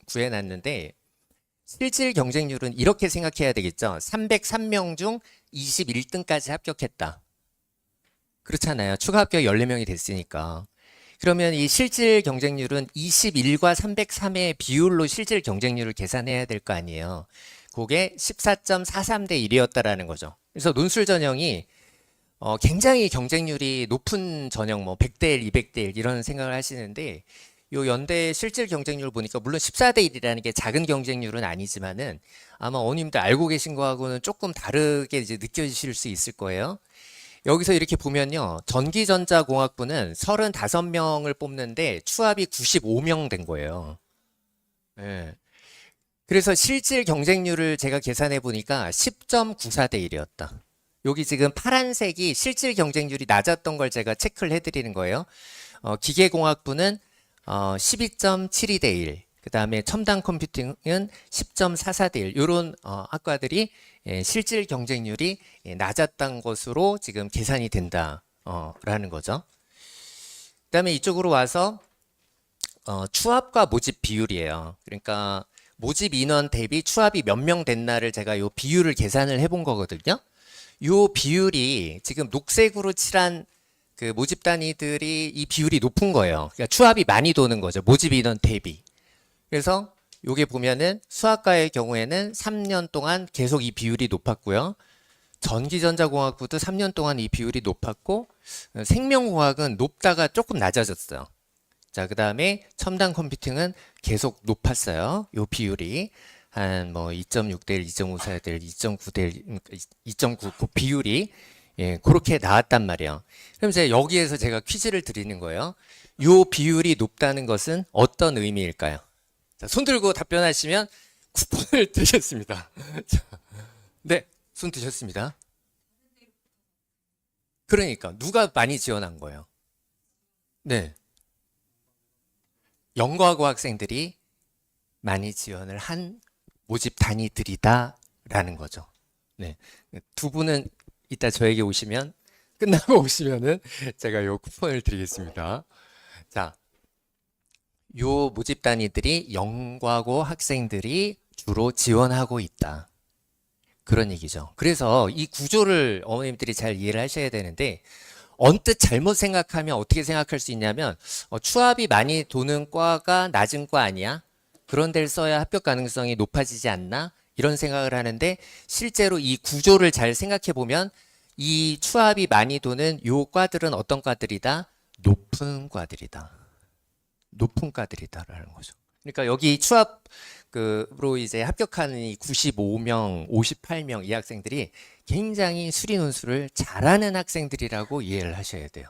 구해놨는데 실질 경쟁률은 이렇게 생각해야 되겠죠. 303명 중 21등까지 합격했다. 그렇잖아요. 추가 합격 14명이 됐으니까. 그러면 이 실질 경쟁률은 21과 303의 비율로 실질 경쟁률을 계산해야 될 거 아니에요. 그게 14.43대 1이었다라는 거죠. 그래서 논술 전형이 굉장히 경쟁률이 높은 전형, 뭐 100대 1, 200대 1 이런 생각을 하시는데 요 연대 실질 경쟁률 보니까 물론 14대 1이라는 게 작은 경쟁률은 아니지만은 아마 어머님들 알고 계신 거하고는 조금 다르게 이제 느껴지실 수 있을 거예요. 여기서 이렇게 보면요. 전기전자공학부는 35명을 뽑는데 추합이 95명 된 거예요. 예. 그래서 실질 경쟁률을 제가 계산해 보니까 10.94대 1이었다. 여기 지금 파란색이 실질 경쟁률이 낮았던 걸 제가 체크를 해드리는 거예요. 기계공학부는 12.72대 1, 그 그다음에 첨단 컴퓨팅은 10.44대 1. 요런 학과들이 실질 경쟁률이 낮았던 것으로 지금 계산이 된다. 라는 거죠. 그다음에 이쪽으로 와서 추합과 모집 비율이에요. 그러니까 모집 인원 대비 추합이 몇 명 됐나를 제가 요 비율을 계산을 해본 거거든요. 요 비율이 지금 녹색으로 칠한 그 모집 단위들이 이 비율이 높은 거예요. 그러니까 추합이 많이 도는 거죠. 모집 인원 대비. 그래서 요게 보면은 수학과의 경우에는 3년 동안 계속 이 비율이 높았고요. 전기전자공학부도 3년 동안 이 비율이 높았고, 생명공학은 높다가 조금 낮아졌어요. 자, 그 다음에 첨단 컴퓨팅은 계속 높았어요. 요 비율이. 한 뭐 2.6대 1, 2.54대 1, 2.9대 1, 2.9 그 비율이 그렇게 나왔단 말이에요. 그럼 제가 여기에서 제가 퀴즈를 드리는 거예요. 요 비율이 높다는 것은 어떤 의미일까요? 자, 손 들고 답변하시면 쿠폰을 드리겠습니다. 자, 네, 손 드셨습니다. 그러니까 누가 많이 지원한 거예요? 네. 연구하고 학생들이 많이 지원을 한 모집 단위들이다라는 거죠. 네. 두 분은 이따 저에게 오시면 끝나고 오시면은 제가 요 쿠폰을 드리겠습니다. 자, 요 모집 단위들이 연구하고 학생들이 주로 지원하고 있다. 그런 얘기죠. 그래서 이 구조를 어머님들이 잘 이해를 하셔야 되는데 언뜻 잘못 생각하면 어떻게 생각할 수 있냐면 추합이 많이 도는 과가 낮은 과 아니야? 그런 데를 써야 합격 가능성이 높아지지 않나? 이런 생각을 하는데 실제로 이 구조를 잘 생각해 보면 이 추합이 많이 도는 요 과들은 어떤 과들이다? 높은 과들이다. 높은 과들이다라는 거죠. 그러니까 여기 추합으로 이제 합격하는 이 95명, 58명 이 학생들이 굉장히 수리 논술을 잘하는 학생들이라고 이해를 하셔야 돼요.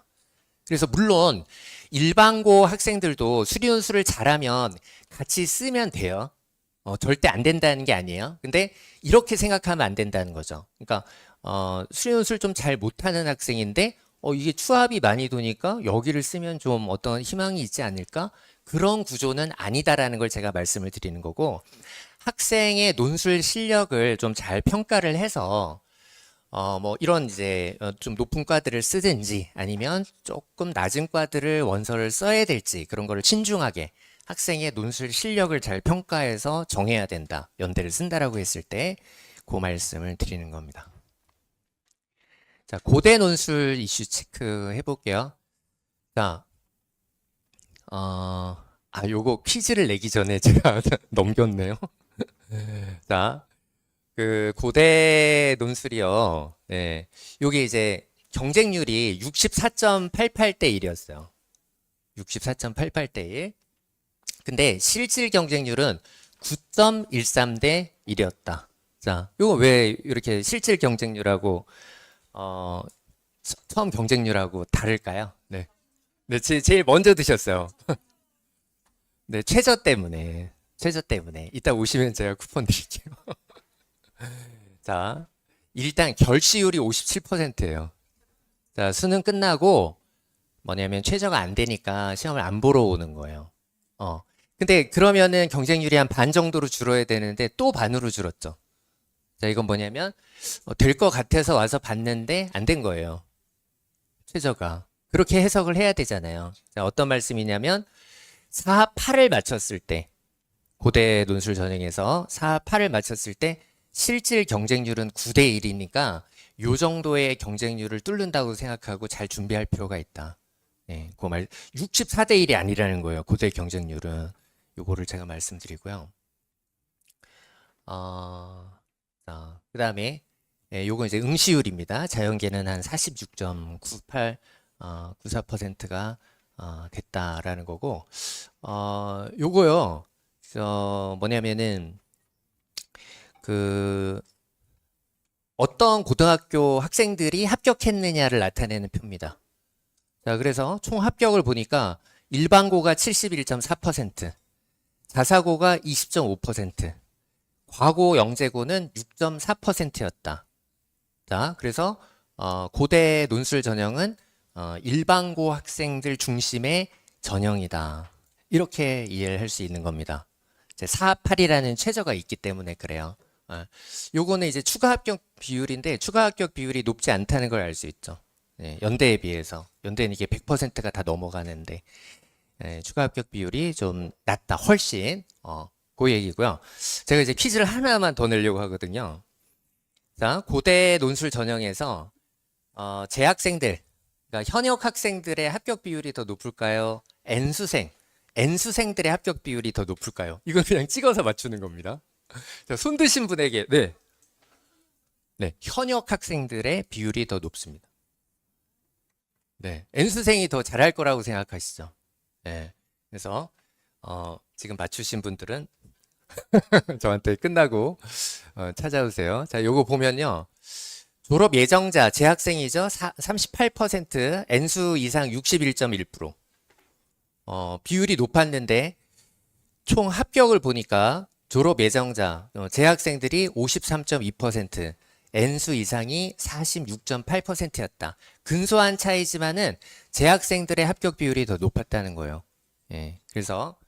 그래서 물론 일반고 학생들도 수리 논술을 잘하면 같이 쓰면 돼요. 절대 안 된다는 게 아니에요. 근데 이렇게 생각하면 안 된다는 거죠. 그러니까 수리 논술 좀 잘 못하는 학생인데 이게 추합이 많이 도니까 여기를 쓰면 좀 어떤 희망이 있지 않을까? 그런 구조는 아니다라는 걸 제가 말씀을 드리는 거고, 학생의 논술 실력을 좀 잘 평가를 해서 뭐 이런 이제 좀 높은 과들을 쓰든지 아니면 조금 낮은 과들을 원서를 써야 될지 그런 거를 신중하게 학생의 논술 실력을 잘 평가해서 정해야 된다. 연대를 쓴다라고 했을 때 그 말씀을 드리는 겁니다. 자, 고대 논술 이슈 체크해 볼게요. 자, 요거 퀴즈를 내기 전에 제가 넘겼네요. 자, 그 고대 논술이요. 네. 요게 이제 경쟁률이 64.88대 1이었어요. 64.88대 1. 근데 실질 경쟁률은 9.13대 1이었다. 자, 요거 왜 이렇게 실질 경쟁률하고 처음 경쟁률하고 다를까요? 네. 네, 제일 먼저 드셨어요. 네, 최저 때문에. 이따 오시면 제가 쿠폰 드릴게요. 자, 일단 결시율이 57%예요. 자, 수능 끝나고 뭐냐면 최저가 안 되니까 시험을 안 보러 오는 거예요. 근데 그러면은 경쟁률이 한 반 정도로 줄어야 되는데 또 반으로 줄었죠. 자, 이건 뭐냐면 될 것 같아서 와서 봤는데 안 된 거예요. 최저가. 그렇게 해석을 해야 되잖아요. 자, 어떤 말씀이냐면 4, 8을 맞췄을 때 고대 논술 전형에서 4, 8을 맞췄을 때 실질 경쟁률은 9대 1이니까 요 정도의 경쟁률을 뚫는다고 생각하고 잘 준비할 필요가 있다. 네, 그 말 64대 1이 아니라는 거예요. 고대 경쟁률은. 요거를 제가 말씀드리고요. 자, 그다음에 요건 이제 응시율입니다. 자연계는 한 46.98 94%가 됐다라는 거고, 요거요, 뭐냐면은, 어떤 고등학교 학생들이 합격했느냐를 나타내는 표입니다. 자, 그래서 총 합격을 보니까 일반고가 71.4%, 자사고가 20.5%, 과고 영재고는 6.4%였다. 자, 그래서 고대 논술 전형은 일반고 학생들 중심의 전형이다. 이렇게 이해를 할 수 있는 겁니다. 이제 4-8이라는 최저가 있기 때문에 그래요. 요거는 이제 추가 합격 비율인데 추가 합격 비율이 높지 않다는 걸 알 수 있죠. 예, 연대에 비해서. 연대는 이게 100%가 다 넘어가는데 예, 추가 합격 비율이 좀 낮다. 훨씬. 그 얘기고요. 제가 이제 퀴즈를 하나만 더 내려고 하거든요. 자, 고대 논술 전형에서 재학생들, 그러니까 현역 학생들의 합격 비율이 더 높을까요? N수생들의 합격 비율이 더 높을까요? 이건 그냥 찍어서 맞추는 겁니다. 자, 손 드신 분에게, 네. 네, 현역 학생들의 비율이 더 높습니다. 네, N수생이 더 잘할 거라고 생각하시죠? 네, 그래서, 지금 맞추신 분들은 저한테 끝나고 찾아오세요. 자, 요거 보면요. 졸업 예정자, 재학생이죠? 38%, N수 이상 61.1%. 비율이 높았는데, 총 합격을 보니까 졸업 예정자, 재학생들이 53.2%, N수 이상이 46.8%였다. 근소한 차이지만은 재학생들의 합격 비율이 더 높았다는 거예요. 예. 그래서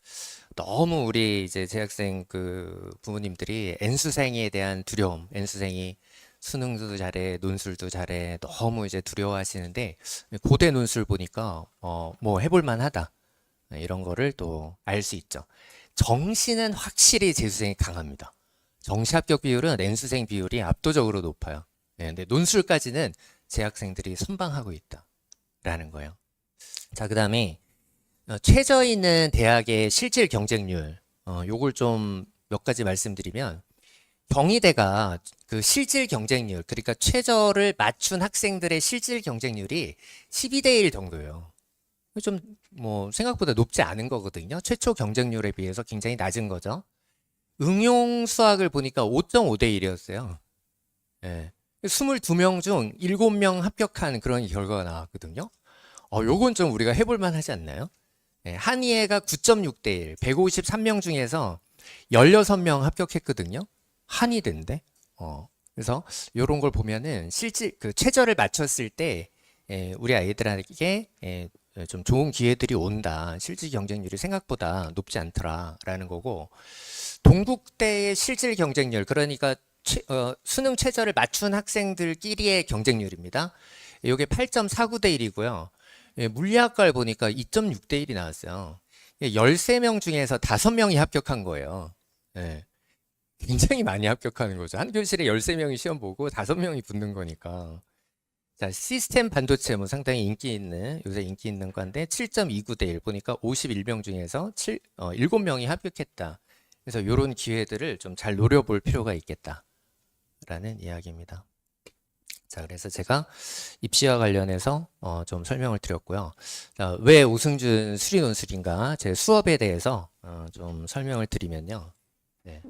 너무 우리 이제 재학생 그 부모님들이 N수생에 대한 두려움, N수생이 수능도 잘해, 논술도 잘해, 너무 이제 두려워하시는데 고대 논술 보니까 뭐 해볼 만하다. 이런 거를 또 알 수 있죠. 정시는 확실히 재수생이 강합니다. 정시 합격 비율은 N수생 비율이 압도적으로 높아요. 네, 근데 논술까지는 재학생들이 선방하고 있다라는 거예요. 자, 그다음에 최저 있는 대학의 실질 경쟁률, 요걸 좀 몇 가지 말씀드리면 경희대가 그 실질 경쟁률, 그러니까 최저를 맞춘 학생들의 실질 경쟁률이 12대 1 정도예요. 좀 뭐 생각보다 높지 않은 거거든요. 최초 경쟁률에 비해서 굉장히 낮은 거죠. 응용 수학을 보니까 5.5대 1이었어요. 예. 22명 중 7명 합격한 그런 결과가 나왔거든요. 요건 좀 우리가 해볼 만하지 않나요? 예, 한의회가 9.6대 1, 153명 중에서 16명 합격했거든요. 한의대인데. 그래서 요런 걸 보면은 실질 그 최저를 맞췄을 때 우리 아이들에게 좀 좋은 기회들이 온다. 실질 경쟁률이 생각보다 높지 않더라라는 거고, 동국대의 실질 경쟁률, 그러니까 수능 최저를 맞춘 학생들끼리의 경쟁률입니다. 이게 8.49대 1이고요. 물리학과를 보니까 2.6대 1이 나왔어요. 13명 중에서 5명이 합격한 거예요. 예. 굉장히 많이 합격하는 거죠. 한 교실에 13명이 시험 보고 5명이 붙는 거니까. 자, 시스템 반도체 뭐 상당히 요새 인기 있는 건데 7.29대 1 보니까 51명 중에서 7명이 합격했다. 그래서 이런 기회들을 좀 잘 노려볼 필요가 있겠다라는 이야기입니다. 자, 그래서 제가 입시와 관련해서 좀 설명을 드렸고요. 자, 왜 오승준 수리논술인가 제 수업에 대해서 좀 설명을 드리면요. 네.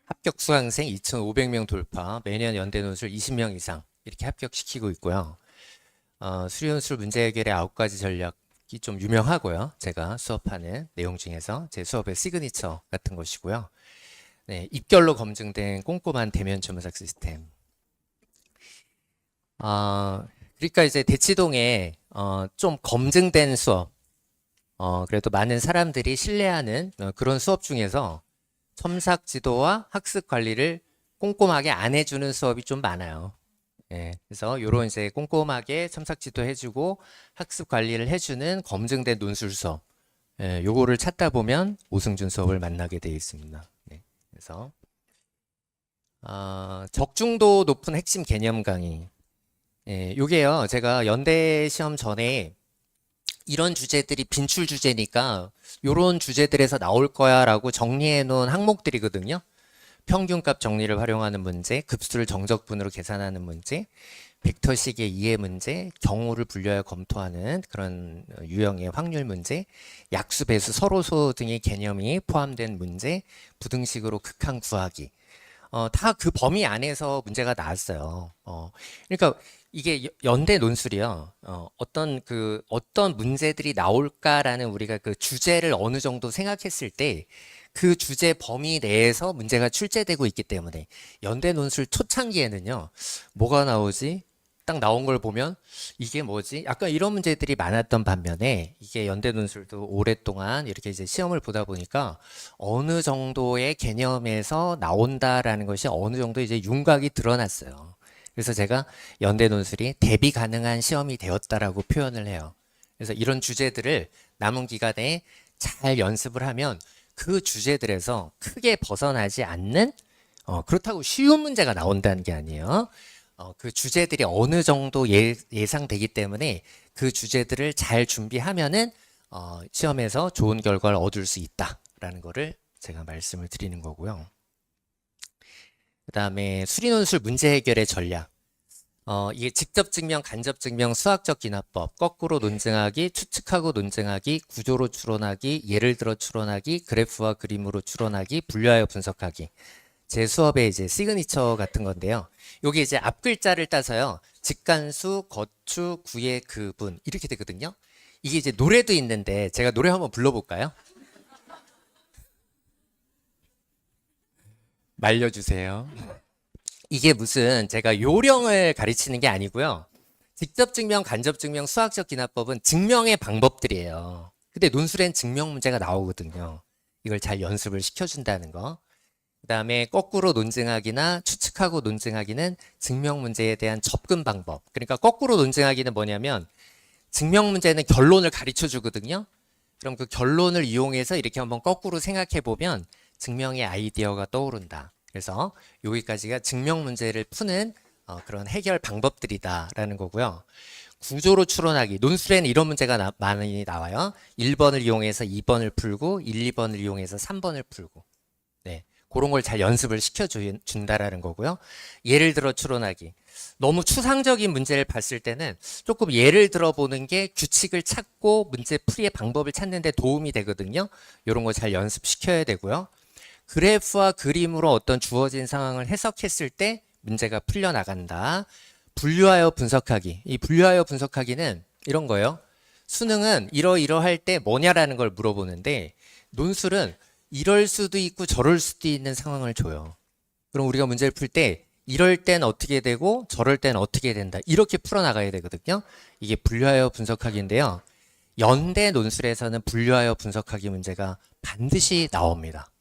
합격 수강생 2,500명 돌파, 매년 연대 논술 20명 이상 이렇게 합격시키고 있고요. 수리논술 문제 해결의 9가지 전략이 좀 유명하고요. 제가 수업하는 내용 중에서 제 수업의 시그니처 같은 것이고요. 네, 입결로 검증된 꼼꼼한 대면 주문삭 시스템. 그러니까 이제 대치동에 좀 검증된 수업, 그래도 많은 사람들이 신뢰하는 그런 수업 중에서 첨삭 지도와 학습 관리를 꼼꼼하게 안 해주는 수업이 좀 많아요. 예, 그래서 요런 이제 꼼꼼하게 첨삭 지도 해주고 학습 관리를 해주는 검증된 논술 수업, 요거를 찾다 보면 오승준 수업을 만나게 되어 있습니다. 네, 그래서 적중도 높은 핵심 개념 강의. 요게요, 제가 연대 시험 전에 이런 주제들이 빈출 주제니까 요런 주제들에서 나올 거야 라고 정리해 놓은 항목들이거든요. 평균값 정리를 활용하는 문제, 급수를 정적분으로 계산하는 문제, 벡터식의 이해 문제, 경우를 분류하여 검토하는 그런 유형의 확률 문제, 약수, 배수, 서로소 등의 개념이 포함된 문제, 부등식으로 극한 구하기. 다 그 범위 안에서 문제가 나왔어요. 그러니까 이게 연대 논술이요. 어떤 문제들이 나올까라는 우리가 그 주제를 어느 정도 생각했을 때 그 주제 범위 내에서 문제가 출제되고 있기 때문에 연대 논술 초창기에는요. 뭐가 나오지? 딱 나온 걸 보면 이게 뭐지? 약간 이런 문제들이 많았던 반면에 이게 연대 논술도 오랫동안 이렇게 이제 시험을 보다 보니까 어느 정도의 개념에서 나온다라는 것이 어느 정도 이제 윤곽이 드러났어요. 그래서 제가 연대 논술이 대비 가능한 시험이 되었다라고 표현을 해요. 그래서 이런 주제들을 남은 기간에 잘 연습을 하면 그 주제들에서 크게 벗어나지 않는 그렇다고 쉬운 문제가 나온다는 게 아니에요. 그 주제들이 어느 정도 예상되기 때문에 그 주제들을 잘 준비하면은 시험에서 좋은 결과를 얻을 수 있다라는 거를 제가 말씀을 드리는 거고요. 그다음에 수리논술 문제 해결의 전략. 이게 직접 증명, 간접 증명, 수학적 기납법, 거꾸로 논증하기, 추측하고 논증하기, 구조로 추론하기, 예를 들어 추론하기, 그래프와 그림으로 추론하기, 분류하여 분석하기. 제 수업의 이제 시그니처 같은 건데요. 여기 이제 앞 글자를 따서요. 직간수, 거추, 구의 그분 이렇게 되거든요. 이게 이제 노래도 있는데 제가 노래 한번 불러볼까요? 말려주세요. 이게 무슨 제가 요령을 가르치는 게 아니고요. 직접 증명, 간접 증명, 수학적 기납법은 증명의 방법들이에요. 근데 논술엔 증명 문제가 나오거든요. 이걸 잘 연습을 시켜준다는 거. 그다음에 거꾸로 논증하기나 추측하고 논증하기는 증명 문제에 대한 접근 방법. 그러니까 거꾸로 논증하기는 뭐냐면 증명 문제는 결론을 가르쳐 주거든요. 그럼 그 결론을 이용해서 이렇게 한번 거꾸로 생각해 보면 증명의 아이디어가 떠오른다. 그래서 여기까지가 증명 문제를 푸는 그런 해결 방법들이다라는 거고요. 구조로 추론하기. 논술에는 이런 문제가 많이 나와요. 1번을 이용해서 2번을 풀고 1, 2번을 이용해서 3번을 풀고. 네. 그런 걸 잘 연습을 시켜준다라는 거고요. 예를 들어 추론하기. 너무 추상적인 문제를 봤을 때는 조금 예를 들어보는 게 규칙을 찾고 문제 풀이의 방법을 찾는 데 도움이 되거든요. 이런 거 잘 연습시켜야 되고요. 그래프와 그림으로 어떤 주어진 상황을 해석했을 때 문제가 풀려나간다. 분류하여 분석하기. 이 분류하여 분석하기는 이런 거예요. 수능은 이러이러할 때 뭐냐라는 걸 물어보는데 논술은 이럴 수도 있고 저럴 수도 있는 상황을 줘요. 그럼 우리가 문제를 풀 때 이럴 땐 어떻게 되고 저럴 땐 어떻게 된다. 이렇게 풀어나가야 되거든요. 이게 분류하여 분석하기인데요. 연대 논술에서는 분류하여 분석하기 문제가 반드시 나옵니다.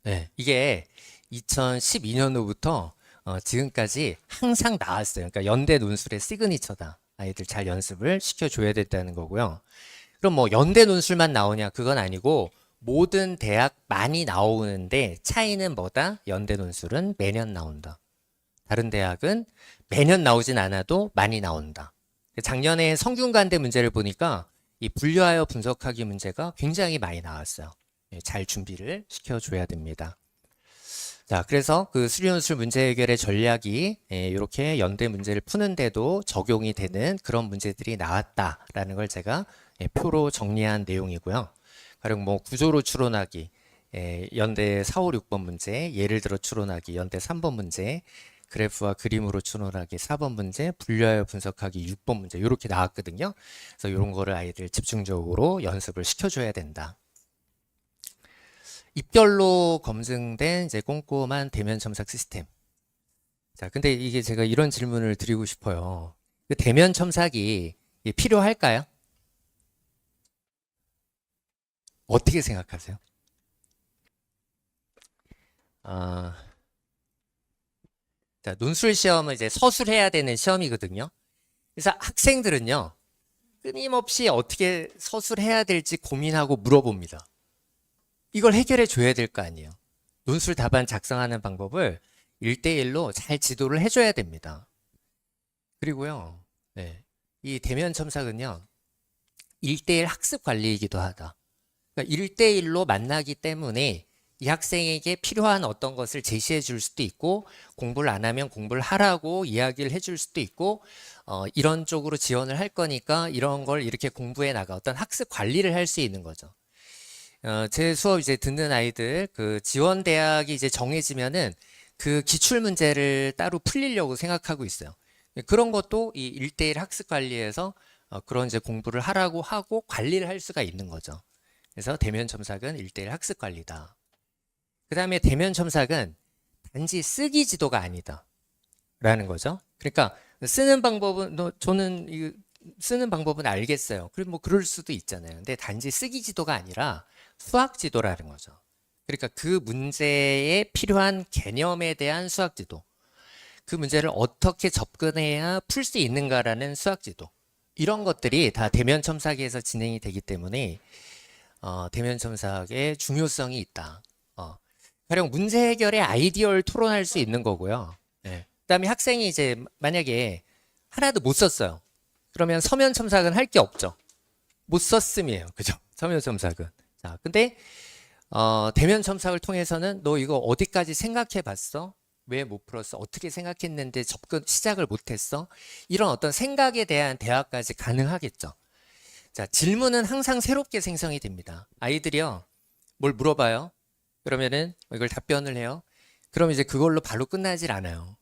네, 이게 2012년도부터 지금까지 항상 나왔어요. 그러니까 연대 논술의 시그니처다. 아이들 잘 연습을 시켜줘야 된다는 거고요. 그럼 뭐 연대 논술만 나오냐? 그건 아니고 모든 대학 많이 나오는데 차이는 뭐다? 연대 논술은 매년 나온다. 다른 대학은 매년 나오진 않아도 많이 나온다. 작년에 성균관대 문제를 보니까 이 분류하여 분석하기 문제가 굉장히 많이 나왔어요. 잘 준비를 시켜줘야 됩니다. 자, 그래서 그 수리논술 문제 해결의 전략이 이렇게 연대 문제를 푸는데도 적용이 되는 그런 문제들이 나왔다라는 걸 제가 표로 정리한 내용이고요. 가령 뭐 구조로 추론하기, 연대 4, 5, 6번 문제, 예를 들어 추론하기, 연대 3번 문제, 그래프와 그림으로 추론하기 4번 문제, 분류하여 분석하기 6번 문제 이렇게 나왔거든요. 그래서 이런 거를 아이들 집중적으로 연습을 시켜줘야 된다. 입결로 검증된 이제 꼼꼼한 대면 첨삭 시스템. 자, 근데 이게 제가 이런 질문을 드리고 싶어요. 그 대면 첨삭이 필요할까요? 어떻게 생각하세요? 자, 논술 시험은 이제 서술해야 되는 시험이거든요. 그래서 학생들은요, 끊임없이 어떻게 서술해야 될지 고민하고 물어봅니다. 이걸 해결해 줘야 될 거 아니에요. 논술 답안 작성하는 방법을 1대1로 잘 지도를 해줘야 됩니다. 그리고요, 이 대면 첨삭은요, 1대1 학습 관리이기도 하다. 그러니까 1대1로 만나기 때문에 이 학생에게 필요한 어떤 것을 제시해 줄 수도 있고, 공부를 안 하면 공부를 하라고 이야기를 해줄 수도 있고, 이런 쪽으로 지원을 할 거니까 이런 걸 이렇게 공부해 나가 어떤 학습 관리를 할 수 있는 거죠. 제 수업 이제 듣는 아이들, 그 지원 대학이 이제 정해지면은 그 기출 문제를 따로 풀리려고 생각하고 있어요. 그런 것도 이 1대1 학습 관리에서 그런 이제 공부를 하라고 하고 관리를 할 수가 있는 거죠. 그래서 대면 첨삭은 1대1 학습 관리다. 그 다음에 대면 첨삭은 단지 쓰기 지도가 아니다. 라는 거죠. 그러니까 쓰는 방법은 저는 쓰는 방법은 알겠어요. 그럼 뭐 그럴 수도 있잖아요. 근데 단지 쓰기 지도가 아니라 수학 지도라는 거죠. 그러니까 그 문제에 필요한 개념에 대한 수학 지도. 그 문제를 어떻게 접근해야 풀 수 있는가라는 수학 지도. 이런 것들이 다 대면 첨삭에서 진행이 되기 때문에 대면 첨삭의 중요성이 있다. 가령 문제 해결에 아이디어를 토론할 수 있는 거고요. 네. 그다음에 학생이 이제 만약에 하나도 못 썼어요. 그러면 서면 첨삭은 할 게 없죠. 못 썼음이에요. 그죠? 서면 첨삭은. 자, 근데 대면 첨삭을 통해서는 너 이거 어디까지 생각해 봤어? 왜 못 풀었어? 어떻게 생각했는데 시작을 못 했어? 이런 어떤 생각에 대한 대화까지 가능하겠죠. 자, 질문은 항상 새롭게 생성이 됩니다. 아이들이요. 뭘 물어봐요? 그러면은 이걸 답변을 해요. 그럼 이제 그걸로 바로 끝나질 않아요.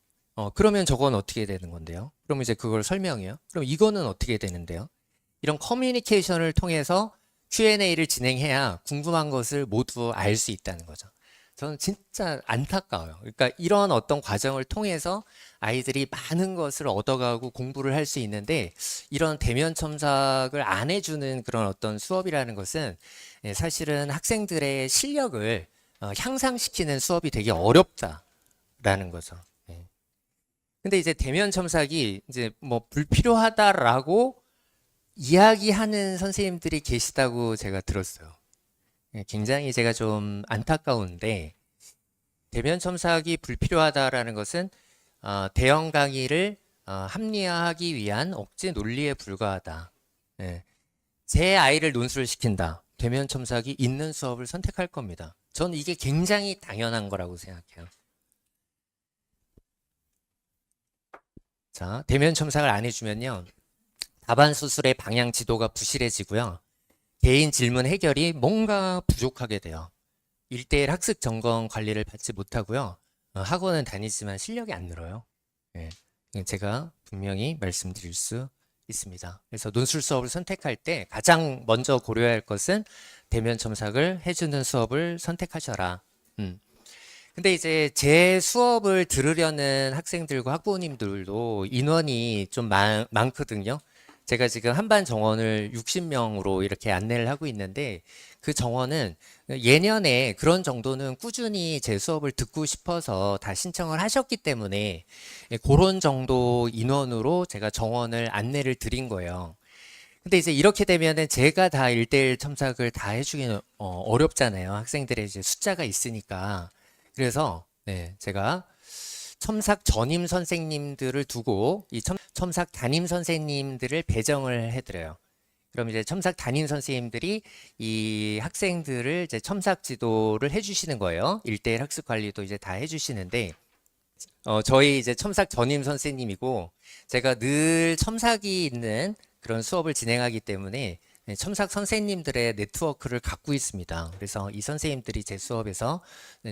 그러면 저건 어떻게 되는 건데요? 그럼 이제 그걸 설명해요. 그럼 이거는 어떻게 되는데요? 이런 커뮤니케이션을 통해서 Q&A를 진행해야 궁금한 것을 모두 알 수 있다는 거죠. 저는 진짜 안타까워요. 그러니까 이런 어떤 과정을 통해서 아이들이 많은 것을 얻어가고 공부를 할 수 있는데 이런 대면 첨삭을 안 해주는 그런 어떤 수업이라는 것은 사실은 학생들의 실력을 향상시키는 수업이 되게 어렵다라는 거죠. 근데 이제 대면 첨삭이 이제 뭐 불필요하다라고 이야기하는 선생님들이 계시다고 제가 들었어요. 굉장히 제가 좀 안타까운데 대면 첨삭이 불필요하다라는 것은 대형 강의를 합리화하기 위한 억지 논리에 불과하다. 제 아이를 논술을 시킨다. 대면 첨삭이 있는 수업을 선택할 겁니다. 저는 이게 굉장히 당연한 거라고 생각해요. 자, 대면 첨삭을 안 해주면요. 답안 수술의 방향 지도가 부실해지고요. 개인 질문 해결이 뭔가 부족하게 돼요. 1대1 학습 점검 관리를 받지 못하고요. 학원은 다니지만 실력이 안 늘어요. 제가 분명히 말씀드릴 수 있습니다. 그래서 논술 수업을 선택할 때 가장 먼저 고려해야 할 것은 대면 첨삭을 해주는 수업을 선택하셔라. 근데 이제 제 수업을 들으려는 학생들과 학부모님들도 인원이 좀 많거든요. 제가 지금 한반 정원을 60명으로 이렇게 안내를 하고 있는데 그 정원은 예년에 그런 정도는 꾸준히 제 수업을 듣고 싶어서 다 신청을 하셨기 때문에 그런 정도 인원으로 제가 정원을 안내를 드린 거예요. 근데 이제 이렇게 되면은 제가 다 1대1 첨삭을 다 해주기는 어렵잖아요. 학생들의 이제 숫자가 있으니까. 그래서 제가 첨삭 전임 선생님들을 두고 이 첨삭 담임 선생님들을 배정을 해드려요. 그럼 이제 첨삭 담임 선생님들이 이 학생들을 이제 첨삭 지도를 해주시는 거예요. 1대1 학습 관리도 이제 다 해주시는데, 저희 이제 첨삭 전임 선생님이고, 제가 늘 첨삭이 있는 그런 수업을 진행하기 때문에 첨삭 선생님들의 네트워크를 갖고 있습니다. 그래서 이 선생님들이 제 수업에서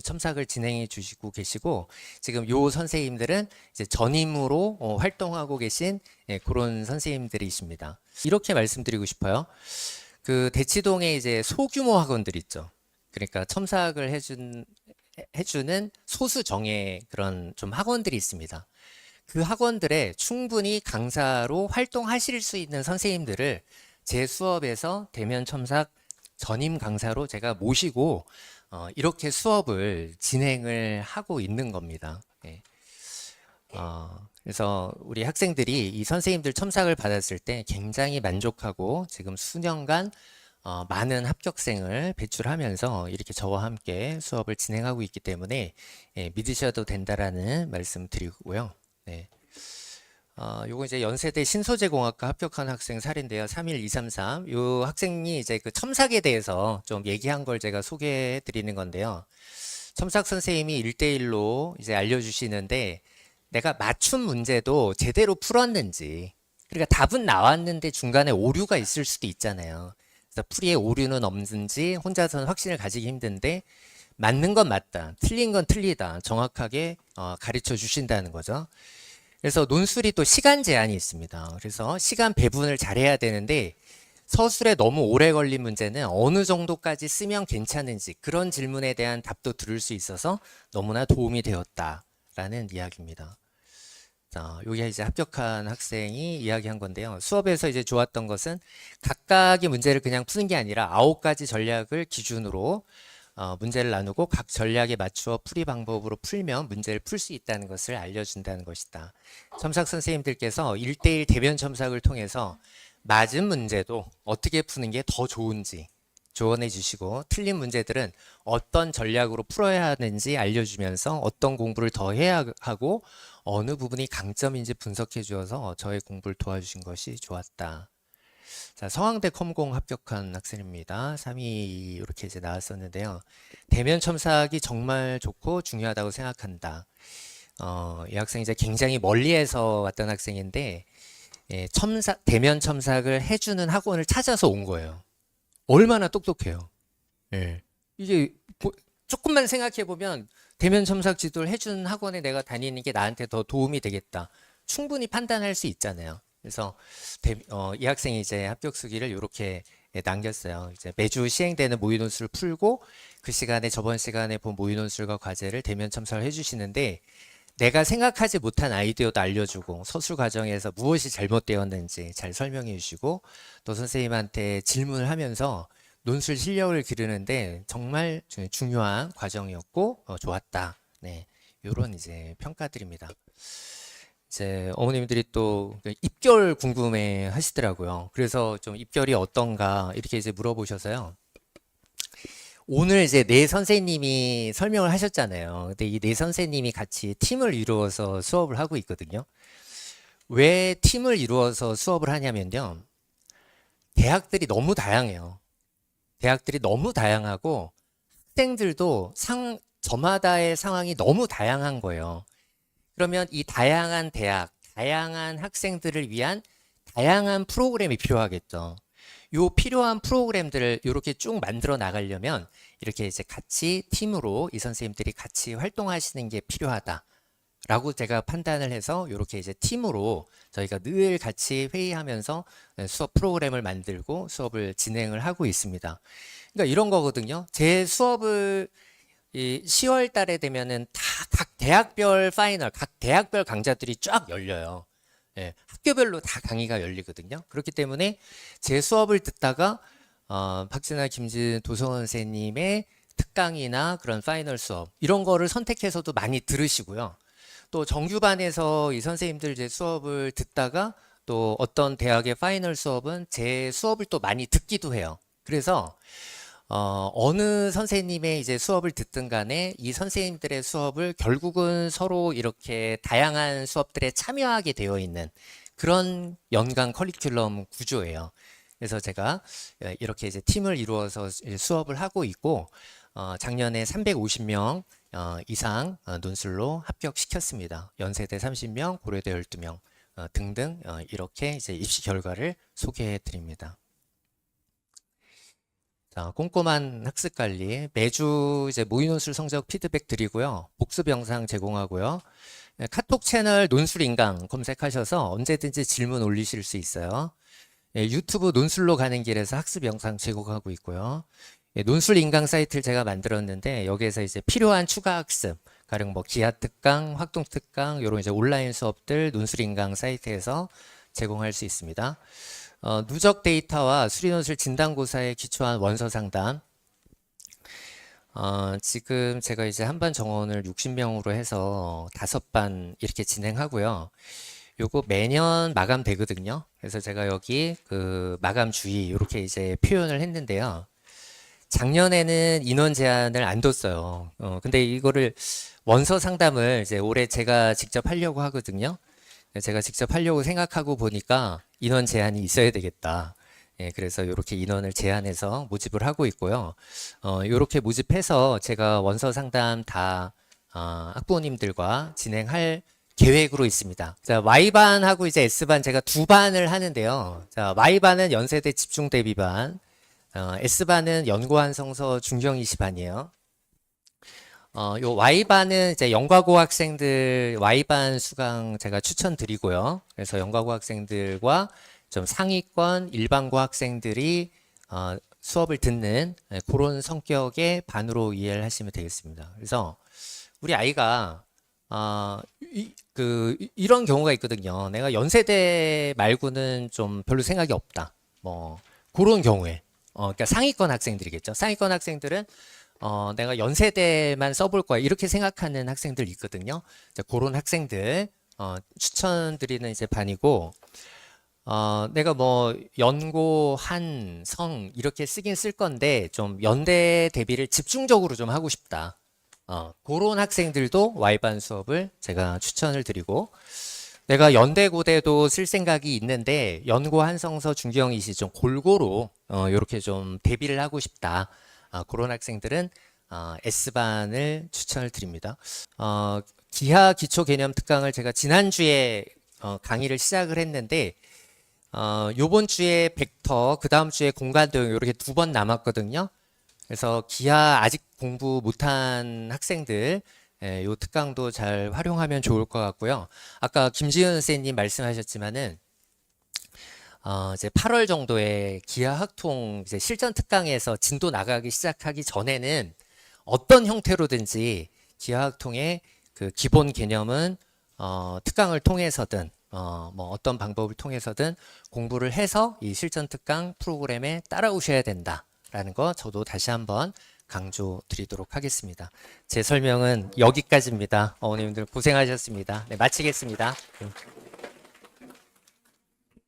첨삭을 진행해 주시고 계시고 지금 요 선생님들은 이제 전임으로 활동하고 계신 그런 선생님들이십니다. 이렇게 말씀드리고 싶어요. 그 대치동에 이제 소규모 학원들 있죠. 그러니까 첨삭을 해주는 소수 정예 그런 좀 학원들이 있습니다. 그 학원들에 충분히 강사로 활동하실 수 있는 선생님들을 제 수업에서 대면 첨삭 전임 강사로 제가 모시고 이렇게 수업을 진행을 하고 있는 겁니다. 그래서 우리 학생들이 이 선생님들 첨삭을 받았을 때 굉장히 만족하고 지금 수년간 많은 합격생을 배출하면서 이렇게 저와 함께 수업을 진행하고 있기 때문에 믿으셔도 된다라는 말씀 드리고요. 요거 이제 연세대 신소재공학과 합격한 학생 사례인데요. 31233. 요 학생이 이제 그 첨삭에 대해서 좀 얘기한 걸 제가 소개해 드리는 건데요. 첨삭 선생님이 1대1로 이제 알려주시는데 내가 맞춤 문제도 제대로 풀었는지, 그러니까 답은 나왔는데 중간에 오류가 있을 수도 있잖아요. 그래서 풀이에 오류는 없는지 혼자서는 확신을 가지기 힘든데 맞는 건 맞다, 틀린 건 틀리다 정확하게 가르쳐 주신다는 거죠. 그래서 논술이 또 시간 제한이 있습니다. 그래서 시간 배분을 잘해야 되는데 서술에 너무 오래 걸린 문제는 어느 정도까지 쓰면 괜찮은지 그런 질문에 대한 답도 들을 수 있어서 너무나 도움이 되었다라는 이야기입니다. 자, 여기 이제 합격한 학생이 이야기한 건데요. 수업에서 이제 좋았던 것은 각각의 문제를 그냥 푸는 게 아니라 9가지 전략을 기준으로 문제를 나누고 각 전략에 맞추어 풀이 방법으로 풀면 문제를 풀 수 있다는 것을 알려준다는 것이다. 첨삭 선생님들께서 1대1 대면 첨삭을 통해서 맞은 문제도 어떻게 푸는 게 더 좋은지 조언해 주시고 틀린 문제들은 어떤 전략으로 풀어야 하는지 알려주면서 어떤 공부를 더 해야 하고 어느 부분이 강점인지 분석해 주어서 저의 공부를 도와주신 것이 좋았다. 자, 서강대 컴공 합격한 학생입니다. 3위 이렇게 이제 나왔었는데요. 대면 첨삭이 정말 좋고 중요하다고 생각한다. 이 학생이 이제 굉장히 멀리에서 왔던 학생인데 예, 대면 첨삭을 해주는 학원을 찾아서 온 거예요. 얼마나 똑똑해요. 예. 이게 조금만 생각해 보면 대면 첨삭 지도를 해주는 학원에 내가 다니는 게 나한테 더 도움이 되겠다. 충분히 판단할 수 있잖아요. 그래서 이 학생이 이제 합격 수기를 이렇게 남겼어요. 이제 매주 시행되는 모의 논술을 풀고 그 시간에 저번 시간에 본 모의 논술과 과제를 대면 첨삭을 해주시는데 내가 생각하지 못한 아이디어도 알려주고 서술 과정에서 무엇이 잘못되었는지 잘 설명해 주시고 또 선생님한테 질문을 하면서 논술 실력을 기르는데 정말 중요한 과정이었고 좋았다. 네, 이런 이제 평가드립니다. 이제 어머님들이 또 입결 궁금해 하시더라고요. 그래서 좀 입결이 어떤가 이렇게 이제 물어보셔서요. 오늘 이제 네 선생님이 설명을 하셨잖아요. 근데 이 네 선생님이 같이 팀을 이루어서 수업을 하고 있거든요. 왜 팀을 이루어서 수업을 하냐면요. 대학들이 너무 다양해요. 대학들이 너무 다양하고 학생들도 저마다의 상황이 너무 다양한 거예요. 그러면 이 다양한 대학, 다양한 학생들을 위한 다양한 프로그램이 필요하겠죠. 요 필요한 프로그램들을 이렇게 쭉 만들어 나가려면 이렇게 이제 같이 팀으로 이 선생님들이 같이 활동하시는 게 필요하다라고 제가 판단을 해서 이렇게 이제 팀으로 저희가 늘 같이 회의하면서 수업 프로그램을 만들고 수업을 진행을 하고 있습니다. 그러니까 이런 거거든요. 제 수업을 이 10월 달에 되면은 다 각 대학별 파이널, 각 대학별 강좌들이 쫙 열려요. 예, 학교별로 다 강의가 열리거든요. 그렇기 때문에 제 수업을 듣다가 박진아, 김진, 도성원 선생님의 특강이나 그런 파이널 수업 이런 거를 선택해서도 많이 들으시고요. 또 정규반에서 이 선생님들 제 수업을 듣다가 또 어떤 대학의 파이널 수업은 제 수업을 또 많이 듣기도 해요. 그래서 어느 선생님의 이제 수업을 듣든 간에 이 선생님들의 수업을 결국은 서로 이렇게 다양한 수업들에 참여하게 되어 있는 그런 연간 커리큘럼 구조예요. 그래서 제가 이렇게 이제 팀을 이루어서 수업을 하고 있고, 작년에 350명 이상 논술로 합격시켰습니다. 연세대 30명, 고려대 12명 등등 이렇게 이제 입시 결과를 소개해 드립니다. 자, 꼼꼼한 학습 관리, 매주 이제 모의 논술 성적 피드백 드리고요. 복습 영상 제공하고요. 카톡 채널 논술인강 검색하셔서 언제든지 질문 올리실 수 있어요. 유튜브 논술로 가는 길에서 학습 영상 제공하고 있고요. 논술인강 사이트를 제가 만들었는데 여기에서 이제 필요한 추가 학습, 가령 뭐 기하 특강, 확동 특강 이런 이제 온라인 수업들 논술인강 사이트에서 제공할 수 있습니다. 누적 데이터와 수리논술 진단고사에 기초한 원서 상담. 지금 제가 이제 한반 정원을 60명으로 해서 5반 이렇게 진행하고요. 요거 매년 마감되거든요. 그래서 제가 여기 그 마감 주의 이렇게 이제 표현을 했는데요. 작년에는 인원 제한을 안 뒀어요. 근데 이거를 원서 상담을 이제 올해 제가 직접 하려고 하거든요. 제가 직접 하려고 생각하고 보니까 인원 제한이 있어야 되겠다. 예, 그래서 이렇게 인원을 제한해서 모집을 하고 있고요. 이렇게 모집해서 제가 원서 상담 다 학부모님들과 진행할 계획으로 있습니다. 자, Y반하고 이제 S반 제가 2반을 하는데요. 자, Y반은 연세대 집중 대비반, S반은 연구한 성서 중경 20반이에요. 요 Y반은 이제 연과고 학생들 Y반 수강 제가 추천드리고요. 그래서 연과고 학생들과 좀 상위권 일반고 학생들이 수업을 듣는 그런 성격의 반으로 이해를 하시면 되겠습니다. 그래서 우리 아이가 이런 경우가 있거든요. 내가 연세대 말고는 좀 별로 생각이 없다. 뭐 그런 경우에 그러니까 상위권 학생들이겠죠. 상위권 학생들은 내가 연세대만 써볼 거야 이렇게 생각하는 학생들 있거든요. 이제 그런 학생들 추천드리는 이제 반이고 내가 뭐 연고, 한, 성 이렇게 쓰긴 쓸 건데 좀 연대 대비를 집중적으로 좀 하고 싶다. 그런 학생들도 Y반 수업을 제가 추천을 드리고 내가 연대 고대도 쓸 생각이 있는데 연고, 한성서, 중기형, 이시 좀 골고루 이렇게 좀 대비를 하고 싶다. 그런 학생들은 S반을 추천을 드립니다. 기하 기초 개념 특강을 제가 지난주에 강의를 시작을 했는데 요번 주에 벡터, 그 다음 주에 공간 도형 이렇게 2번 남았거든요. 그래서 기하 아직 공부 못한 학생들 요 특강도 잘 활용하면 좋을 것 같고요. 아까 김지은 선생님 말씀하셨지만은 이제 8월 정도에 기하 학통 이제 실전 특강에서 진도 나가기 시작하기 전에는 어떤 형태로든지 기하 학통의 그 기본 개념은 특강을 통해서든 뭐 어떤 방법을 통해서든 공부를 해서 이 실전 특강 프로그램에 따라오셔야 된다라는 거 저도 다시 한번 강조드리도록 하겠습니다. 제 설명은 여기까지입니다. 어머님들 고생하셨습니다. 네, 마치겠습니다.